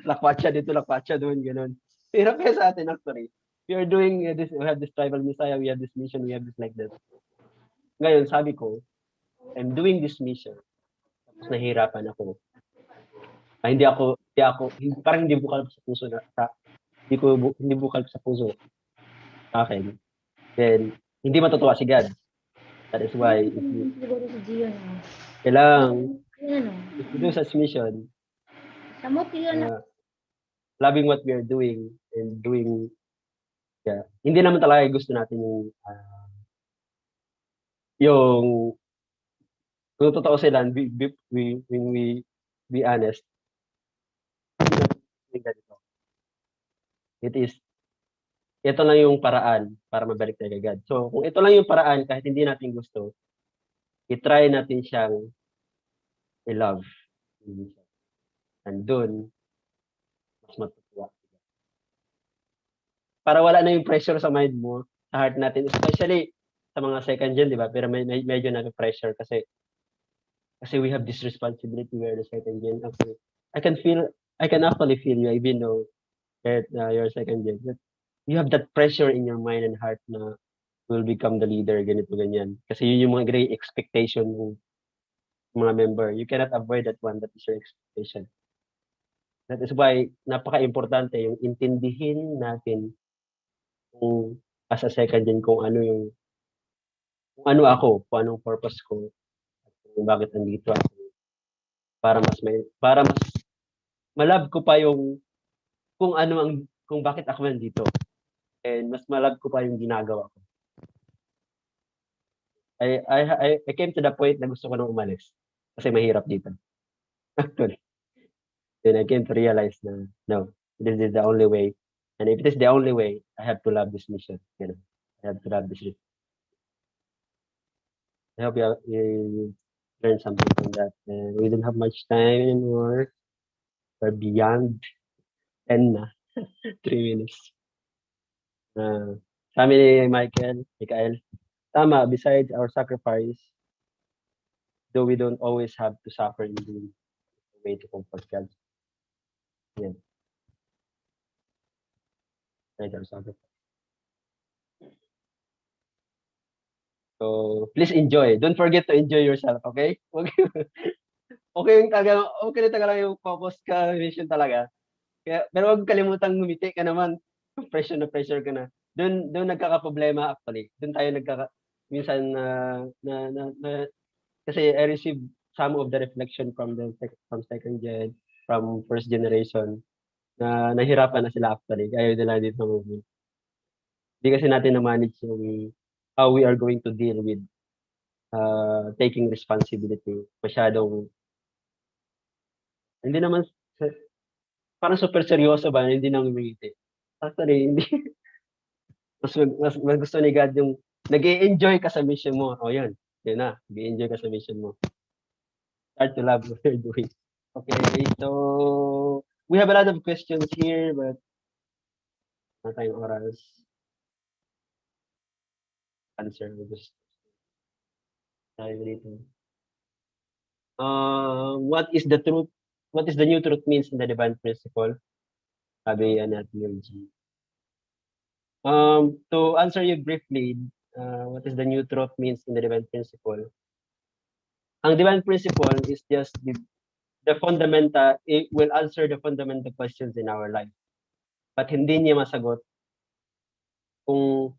Lakwatsa dito, lakwatsa doon, ganun. Hirap kaya sa atin actually. We are doing this, we have this tribal Messiah, we have this mission, we have this like that. Ngayon, sabi ko, I'm doing this mission. Tapos nahihirapan ako. Parang hindi bukal sa puso hindi bukal sa puso sa akin. Then, hindi matutuwa si God. That is why, kailangan, if you do such mission, loving what we are doing and doing, hindi naman talaga gusto natin yung kung totoo sila, when we be honest, ito lang yung paraan para mabalik tayo kay God. So, kung ito lang yung paraan, kahit hindi natin gusto, i-try natin siyang i-love. And dun, mas matutuwa. Para wala na yung pressure sa mind mo, sa heart natin, especially sa mga second gen, di ba? Pero medyo na-pressure kasi we have this responsibility, we are the second gen. Okay. I can actually feel you, even though that you're second gen. But you have that pressure in your mind and heart na will become the leader, ganito, ganyan. Kasi yun yung mga great expectation ng mga member. You cannot avoid that one, that is your expectation. That is why, napaka-importante yung intindihin natin kung as a second gen, kung ano ako, kung anong purpose ko, at kung bakit andito ako. Para mas malab ko pa yung kung bakit ako nandito. And mas malab ko pa yung ginagawa ko. I came to the point na gusto ko nang umalis. Kasi mahirap dito. Actually. Then I came to realize na, no, this is the only way. And if it is the only way, I have to love this mission. You know, I have to love this mission. I hope you learn something from that. We don't have much time anymore. We're beyond 10 na. 3 minutes. Sabi ni Michael, tama, besides our sacrifice, though we don't always have to suffer in the way to comfort God. Yeah. Besides our sacrifice. So, please enjoy. Don't forget to enjoy yourself, okay? Okay na talaga yung focus ka, mission talaga. Pero huwag kalimutang ngumiti ka naman. Pressure ka na. Doon nagkakaproblema actually. Doon tayo minsan kasi I received some of the reflection from second gen, from first generation. na nahirapan na sila actually. Ayaw nila dito sa movie. Hindi kasi natin na-manage yung how we are going to deal with taking responsibility. Masyadong, hindi naman, parang super seryoso ba, hindi nang umingiti. Actually, hindi. Mas gusto ni God yung nag-enjoy ka sa mission mo. O yan, yun na, nag-enjoy ka sa mission mo. Start to love what you're doing. Okay, so we have a lot of questions here, but not tayong oras. Answer. Just tayo dito. What is the truth? What is the new truth means in the divine principle? Sabi natin yung G. To answer you briefly, what is the new truth means in the divine principle? Ang divine principle is just the fundamental, it will answer the fundamental questions in our life. But hindi niya masagot kung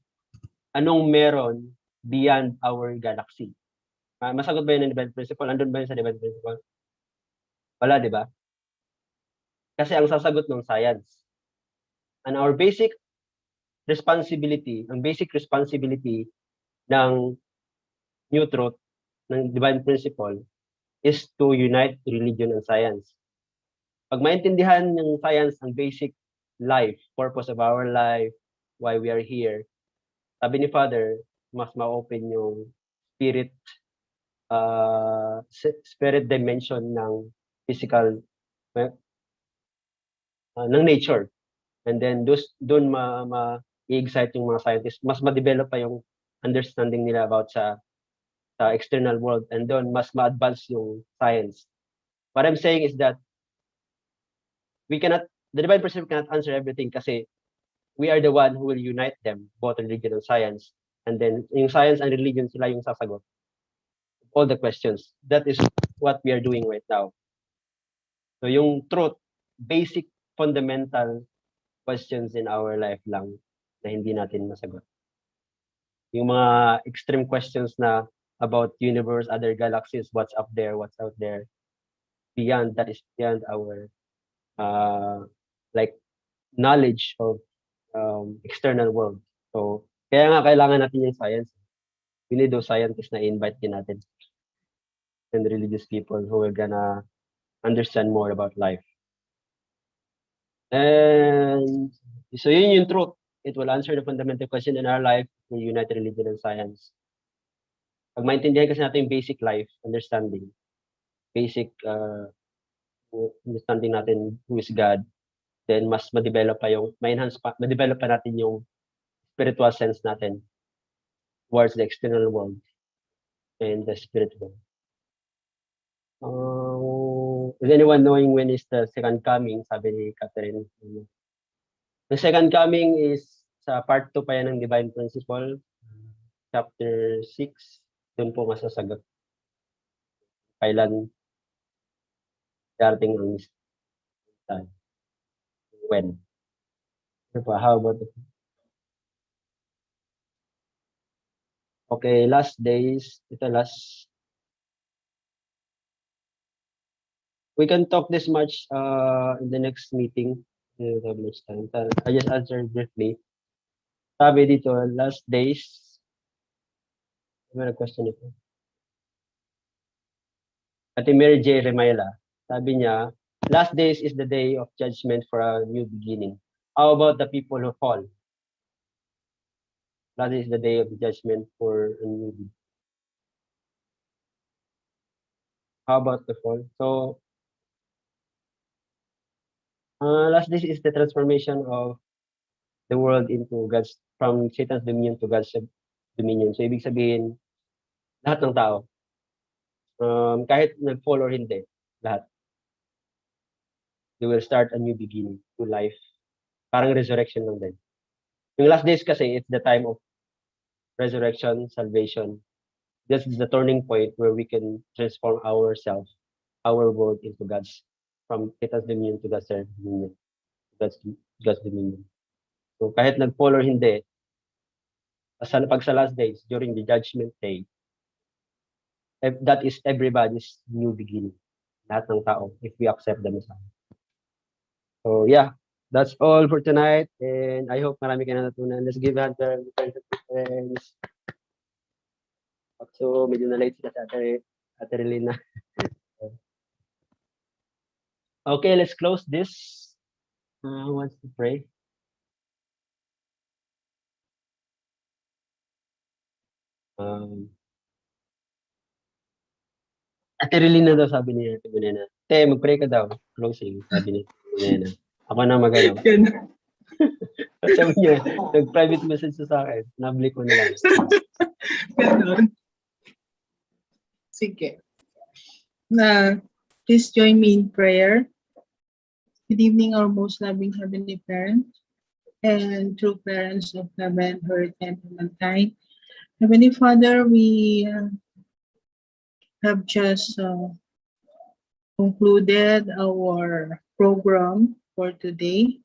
anong meron beyond our galaxy. Masagot ba yun ng divine principle? Andun ba yun sa divine principle? Wala, di ba? Kasi ang sasagot ng science. And our basic responsibility, ang basic responsibility ng new truth, ng divine principle, is to unite religion and science. Pag maintindihan ng science ang basic life, purpose of our life, why we are here, sabi ni Father, mas ma-open yung spirit spirit dimension ng physical ng nature. And then doon ma-excite yung mga scientists, mas ma-develop pa yung understanding nila about sa external world, and doon mas ma-advance yung science. What I'm saying is that the divine principle cannot answer everything kasi we are the one who will unite them, both religion and science. And then yung science and religion sila yung sasagot all the questions. That is what we are doing right now. So yung truth, basic fundamental questions in our life lang na hindi natin masagot. Yung mga extreme questions na about universe, other galaxies, what's up there, what's out there, beyond, that is beyond our like knowledge of external world. So, kaya nga kailangan natin yung science. We need those scientists na invite din natin and religious people who are gonna understand more about life. And so yun yung truth. It will answer the fundamental question in our life, we unite religion and science. Pag maintindihan kasi natin yung basic life, understanding, basic understanding natin who is God, then mas ma-develop pa yung, ma-develop pa natin yung spiritual sense natin towards the external world and the spiritual. Is anyone knowing when is the second coming? Sabi ni Catherine. The second coming is sa part 2 pa yan ng Divine Principle, chapter 6. Doon po masasagot. Kailan darating ang time? When? Ano pa? How about it? Okay, last days. Ito last. We can talk this much in the next meeting. We don't have much time. I just answered briefly. Sabi dito, last days. May question ito. Ate Mary J. Remayla, sabi niya, last days is the day of judgment for a new beginning. How about the people who fall? Last day is the day of judgment for a new beginning. How about the fall? So, last days is the transformation of the world into God's, from Satan's dominion to God's dominion. So, ibig sabihin, lahat ng tao, kahit nag-fall or hindi, lahat, they will start a new beginning to life. Parang resurrection lang din. Yung last days kasi, it's the time of resurrection, salvation. This is the turning point where we can transform ourselves, our world into God's, from Satan's dominion to God's dominion. God's dominion. So kahit nag-fall or hindi, pag sa last days, during the judgment day, that is everybody's new beginning. Lahat ng tao, if we accept the Messiah. So yeah, that's all for tonight. And I hope marami kayo natutunan. Let's give a hand to our friends. So, medyo na late sila sa Ate Relina. Okay, let's close this. Who wants to pray? Ate Relina daw sabi niya, Ate Bunena. Te, mag-pray ka daw. Closing, sabi ni Bunena. Ako na magano. Sabi niya, nag-private message siya sa akin. Nabli ko na lang. Ganon. Sige. Please join me in prayer. Good evening, our most loving Heavenly Parents and true parents of heaven, earth, and humankind. Heavenly Father, we have just concluded our program for today,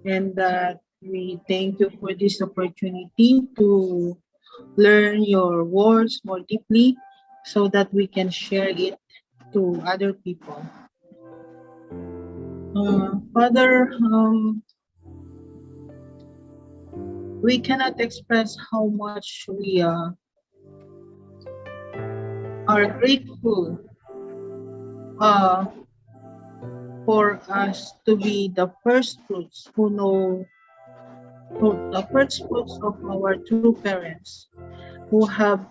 and that we thank you for this opportunity to learn your words more deeply so that we can share it to other people. Father, we cannot express how much we are grateful for us to be the first fruits who know the first fruits of our true parents who have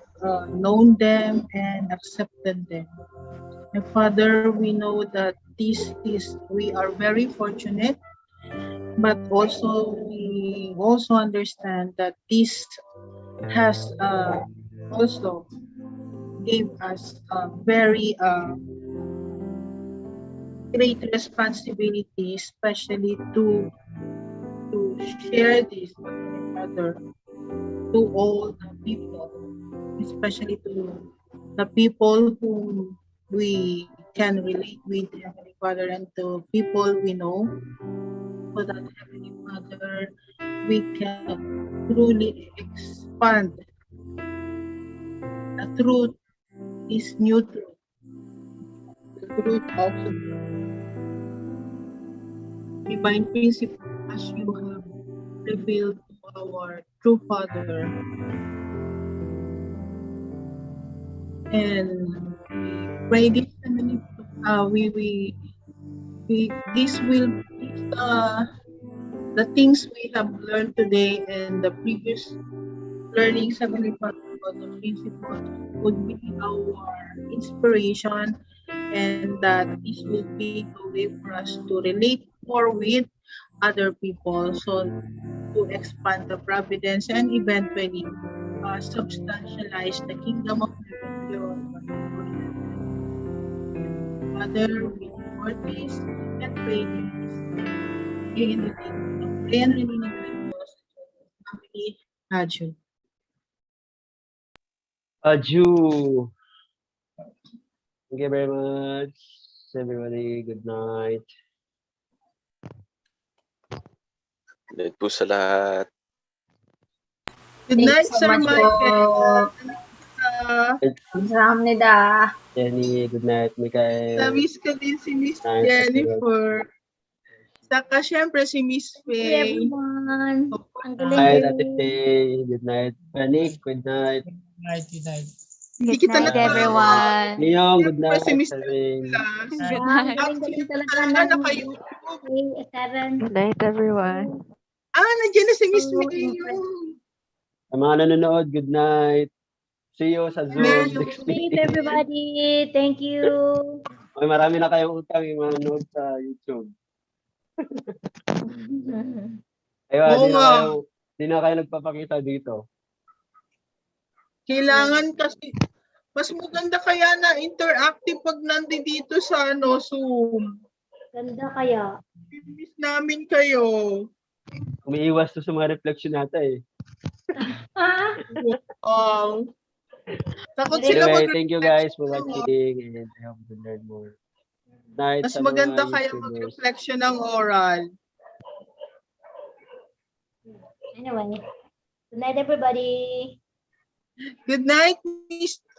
known them and accepted them. And Father, we know that we are very fortunate, but also we also understand that this has also gave us a very great responsibility, especially to share this, Heavenly Father, to all the people, especially to the people whom we can relate with, Heavenly Father, and to people we know, so that, Heavenly Father, we can truly expand the truth, this new truth, the truth of divine principle as you have revealed to our true Father. And we pray this, this will the things we have learned today and the previous learnings, Heavenly Father, about the principles would be our inspiration, and that this will be a way for us to relate more with other people, so to expand the providence and eventually substantialize the kingdom of heaven here on earth. Father, we support this and pray this in the name of Brian Renina Campos, family, Aju. Aju. Thank you very much, everybody. Good night. Good po sa lahat. Good Thank night, you so Sir much po. Michael. 감사합니다. Jenny, good night. Mikael. Na-miss ko din si Miss Night, Jennifer. Saka syempre si Miss Thank you, Faye. everyone. Ang Good night, Ate galing-galing. Faye. Good night. Panik, good night. Good night. Hindi Good kita night, natawa. everyone. Leon, good Siyempre si night. Miss Sarin. Good Ang night. galing-galing talaga Talaga ng naka-YouTube. 7. Good night, everyone. Nandiyan na si Miss So Mayo. Sa mga nanonood, good night. See you sa Zoom Mayo. next Thank week. you, everybody. Thank you. May marami na kayong utang yung mga nanonood sa YouTube. Ayun, Oo nga. di na kayo nagpapakita dito. Kailangan kasi mas maganda kaya na interactive pag nandito sa Zoom. Ganda kaya. Miss namin kayo. Umiiwas to sa mga reflection natin eh. Wow. Takot sila Anyway, mag thank you guys for watching and I hope you learn more. Night Mas sa maganda mga kaya YouTubers. mag-reflection ng oral. Anyway, good night, everybody. Good night, Miss